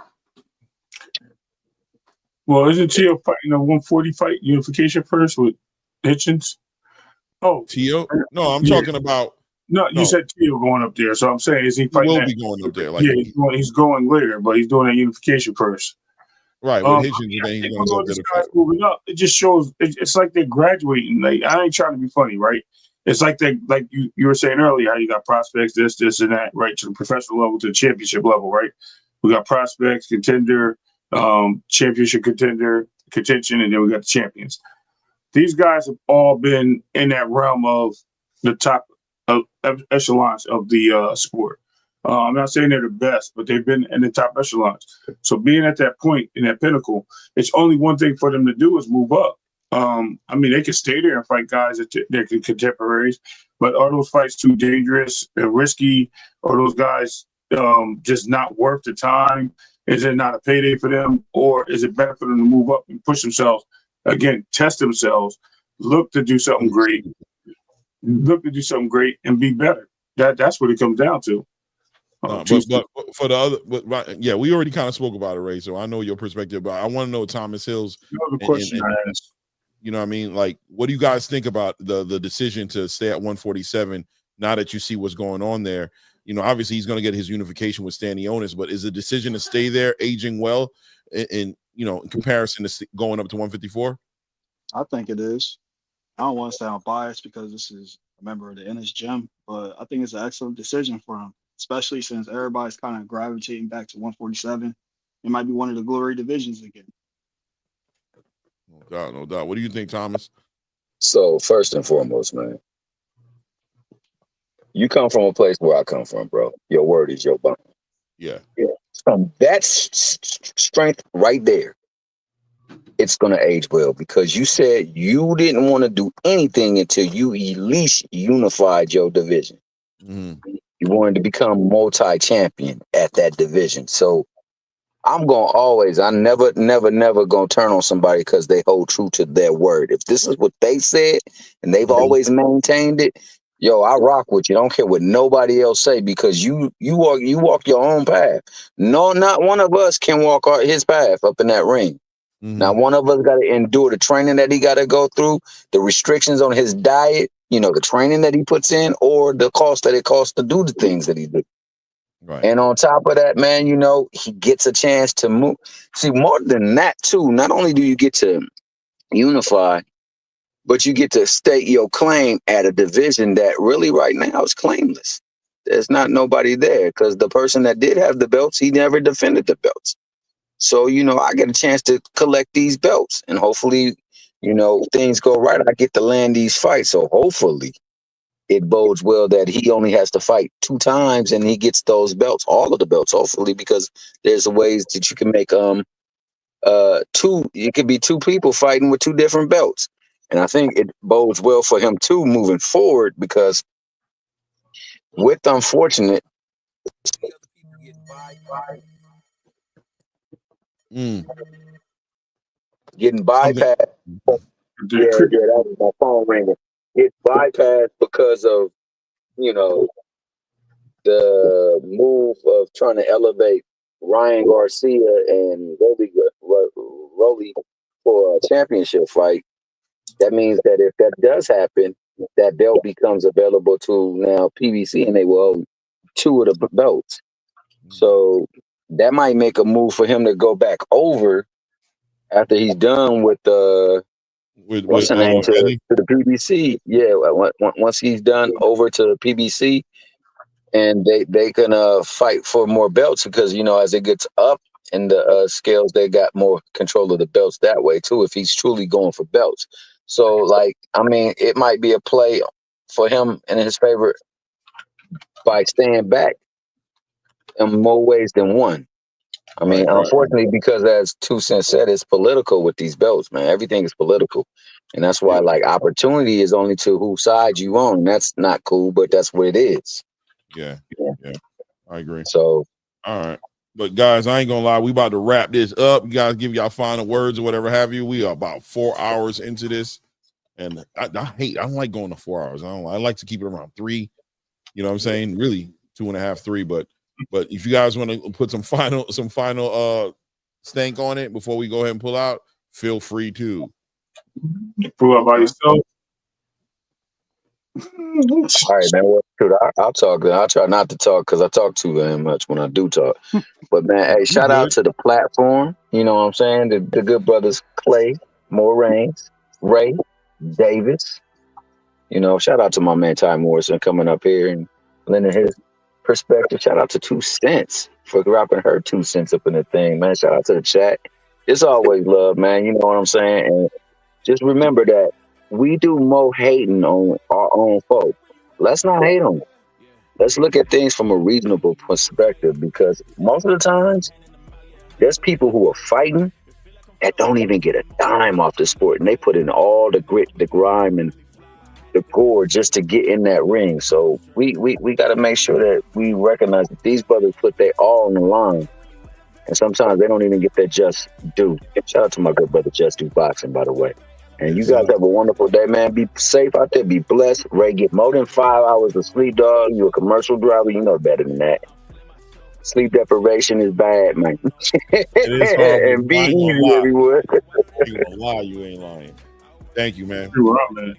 Well, isn't Teo fighting a 140 fight unification first with Hitchens? Oh, Teo? No, I'm talking about. No, you said Teo going up there, so I'm saying is he fighting? He will be going up there. He's going later, but he's doing that unification first. Right, with Hitchens, and then he's going to go to the fight. Moving up, it just shows. It's like they're graduating. Like, I ain't trying to be funny, right? It's like you were saying earlier, how you got prospects, this, and that, right, to the professional level, to the championship level, right? We got prospects, contender, championship contender, contention, and then we got the champions. These guys have all been in that realm of the top echelons of the sport. I'm not saying they're the best, but they've been in the top echelons. So being at that point, in that pinnacle, it's only one thing for them to do is move up. I mean, they can stay there and fight guys that they're contemporaries, but are those fights too dangerous and risky? Are those guys just not worth the time? Is it not a payday for them? Or is it better for them to move up and push themselves, again, test themselves, look to do something great, and be better? That's what it comes down to. But for the other, right, yeah, we already kind of spoke about it, Ray. So I know your perspective, but I want to know Thomas Hill's. Question I asked. You know what I mean? Like, what do you guys think about the decision to stay at 147 now that you see what's going on there? You know, obviously he's going to get his unification with Stanionis, but is the decision to stay there aging well in comparison to going up to 154? I think it is. I don't want to sound biased because this is a member of the Ennis gym, but I think it's an excellent decision for him, especially since everybody's kind of gravitating back to 147. It might be one of the glory divisions again. No doubt. What do you think, Thomas? So first and foremost, man, you come from a place where I come from, bro. Your word is your bond. Yeah. From that strength right there, it's going to age well because you said you didn't want to do anything until you at least unified your division. Mm-hmm. You wanted to become multi-champion at that division. So I'm going to always, I never going to turn on somebody because they hold true to their word. If this is what they said and they've always maintained it, yo, I rock with you. I don't care what nobody else say because you walk your own path. No, not one of us can walk his path up in that ring. Mm-hmm. Now, one of us got to endure the training that he got to go through, the restrictions on his diet, the training that he puts in, or the cost that it costs to do the things that he do. Right. And on top of that, man, he gets a chance to move. See, more than that, too, not only do you get to unify, but you get to state your claim at a division that really right now is claimless. There's not nobody there because the person that did have the belts, he never defended the belts. So, I get a chance to collect these belts and hopefully, things go right. I get to land these fights. So hopefully it bodes well that he only has to fight 2 times and he gets those belts, all of the belts, hopefully, because there's ways that you can make it could be 2 people fighting with 2 different belts. And I think it bodes well for him too moving forward because with unfortunate getting bypassed. Yeah, that was my phone ringing. It's bypassed because of, the move of trying to elevate Ryan Garcia and Rolly for a championship fight. That means that if that does happen, that belt becomes available to now PBC and they will own 2 of the belts. So that might make a move for him to go back over after he's done with what's the name to the PBC. Yeah, once he's done over to PBC, and they can fight for more belts because as it gets up in the scales, they got more control of the belts that way too. If he's truly going for belts, so it might be a play for him in his favor by staying back in more ways than one. Unfortunately, because as 2 Cents said, it's political with these belts, man. Everything is political. And that's why, opportunity is only to whose side you on. That's not cool, but that's what it is. Yeah. I agree. So, all right. But, guys, I ain't going to lie. We about to wrap this up. You guys give y'all final words or whatever have you. We are about 4 hours into this. And I don't like going to 4 hours. I like to keep it around 3. You know what I'm saying? Really, 2.5, 3. But if you guys want to put some final stank on it before we go ahead and pull out, feel free to. Pull out by yourself. All right, man. Well, I'll talk. I'll try not to talk because I talk too very much when I do talk. But man, hey, shout out to the platform. You know what I'm saying? The good brothers Clay, Morrell, Ray, Davis. Shout out to my man Ty Morrison coming up here and lending his perspective. Shout out to 2 Cents for dropping her 2 cents up in the thing, man. Shout out to the chat. It's always love, man. You know what I'm saying? And just remember that we do more hating on our own folk. Let's not hate on them. let's look at things from a reasonable perspective, because most of the times there's people who are fighting that don't even get a dime off the sport, and they put in all the grit, the grime, and the gore just to get in that ring. So we got to make sure that we recognize that these brothers put their all on the line, and sometimes they don't even get their just due. Shout out to my good brother Just Do Boxing, by the way. And you guys have a wonderful day, man. Be safe out there. Be blessed. Ray, get more than 5 hours of sleep, dog. You a commercial driver. You know better than that. Sleep deprivation is bad, man. It is horrible. And be easy, everyone. You ain't lie, you ain't lying. Thank you, man. You're right, man.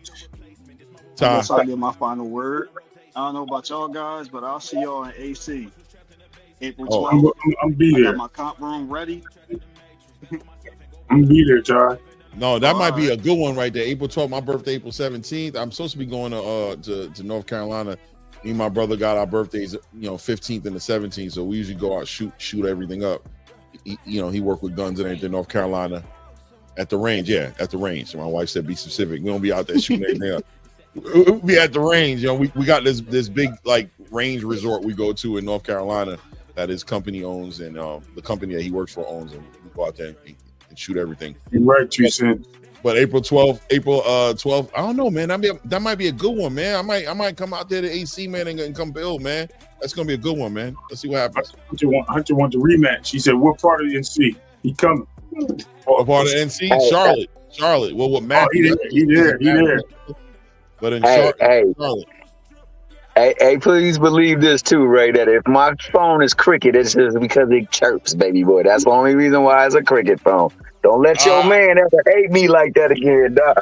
I guess I'll give my final word. I don't know about y'all guys, but I'll see y'all in AC. April 12th. I'm be I there. got my comp room ready. I'm be there, Ty. No, that might be a good one right there. April 12th, my birthday, April 17th. I'm supposed to be going to North Carolina. Me and my brother got our birthdays, 15th and the 17th. So we usually go out, shoot everything up. He worked with guns and everything in North Carolina at the range. Yeah, at the range. So my wife said, be specific. We don't be out there shooting everything up. We'll be at the range. We got this big like range resort we go to in North Carolina that his company owns, and the company that he works for owns, and we go out there and shoot everything. You're right, 2 cents. But April 12th, I don't know, man. That might be a good one, man. I might come out there to AC, man, and come build, man. That's gonna be a good one, man. Let's see what happens. Hunter wants a rematch. He said, "What part of the NC? He coming? What part of NC? Charlotte. Well, what Matt? He there. But in Charlotte. Hey, please believe this too, Ray, that if my phone is cricket, it's just because it chirps, baby boy. That's the only reason why it's a cricket phone. Don't let your man ever hate me like that again, dog.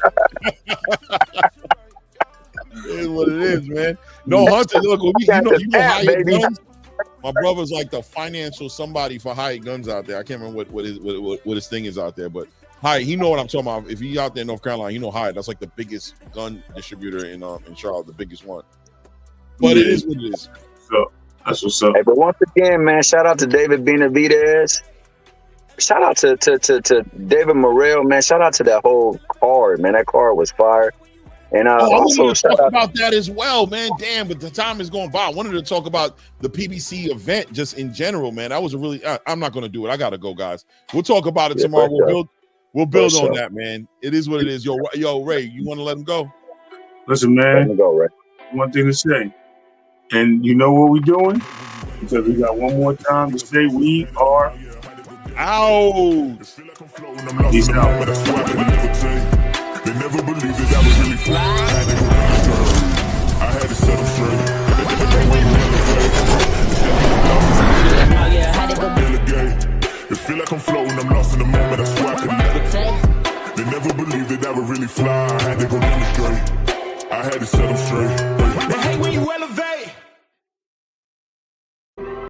It is what it is, man. No, Hunter, look, you know hired guns. My brother's like the financial somebody for hired guns out there. I can't remember what his thing is out there, but Hyatt, he know what I'm talking about. If he's out there in North Carolina, you know Hyatt. That's like the biggest gun distributor in Charlotte, the biggest one. But it is what it is. So that's what's up. Hey, but once again, man, shout out to David Benavidez. Shout out to David Morrell, man. Shout out to that whole card, man. That card was fire. And also talk about that as well, man. Damn, but the time is going by. I wanted to talk about the PBC event just in general, man. That was a really. I'm not going to do it. I got to go, guys. We'll talk about it tomorrow. We'll build on that, man. It is what it is. Yo, Ray, you want to let him go? Listen, man. Let him go, Ray. One thing to say, and you know what we're doing? Because we got one more time to say we are out. Peace out. They never believed that I was really fly. I had to set them straight.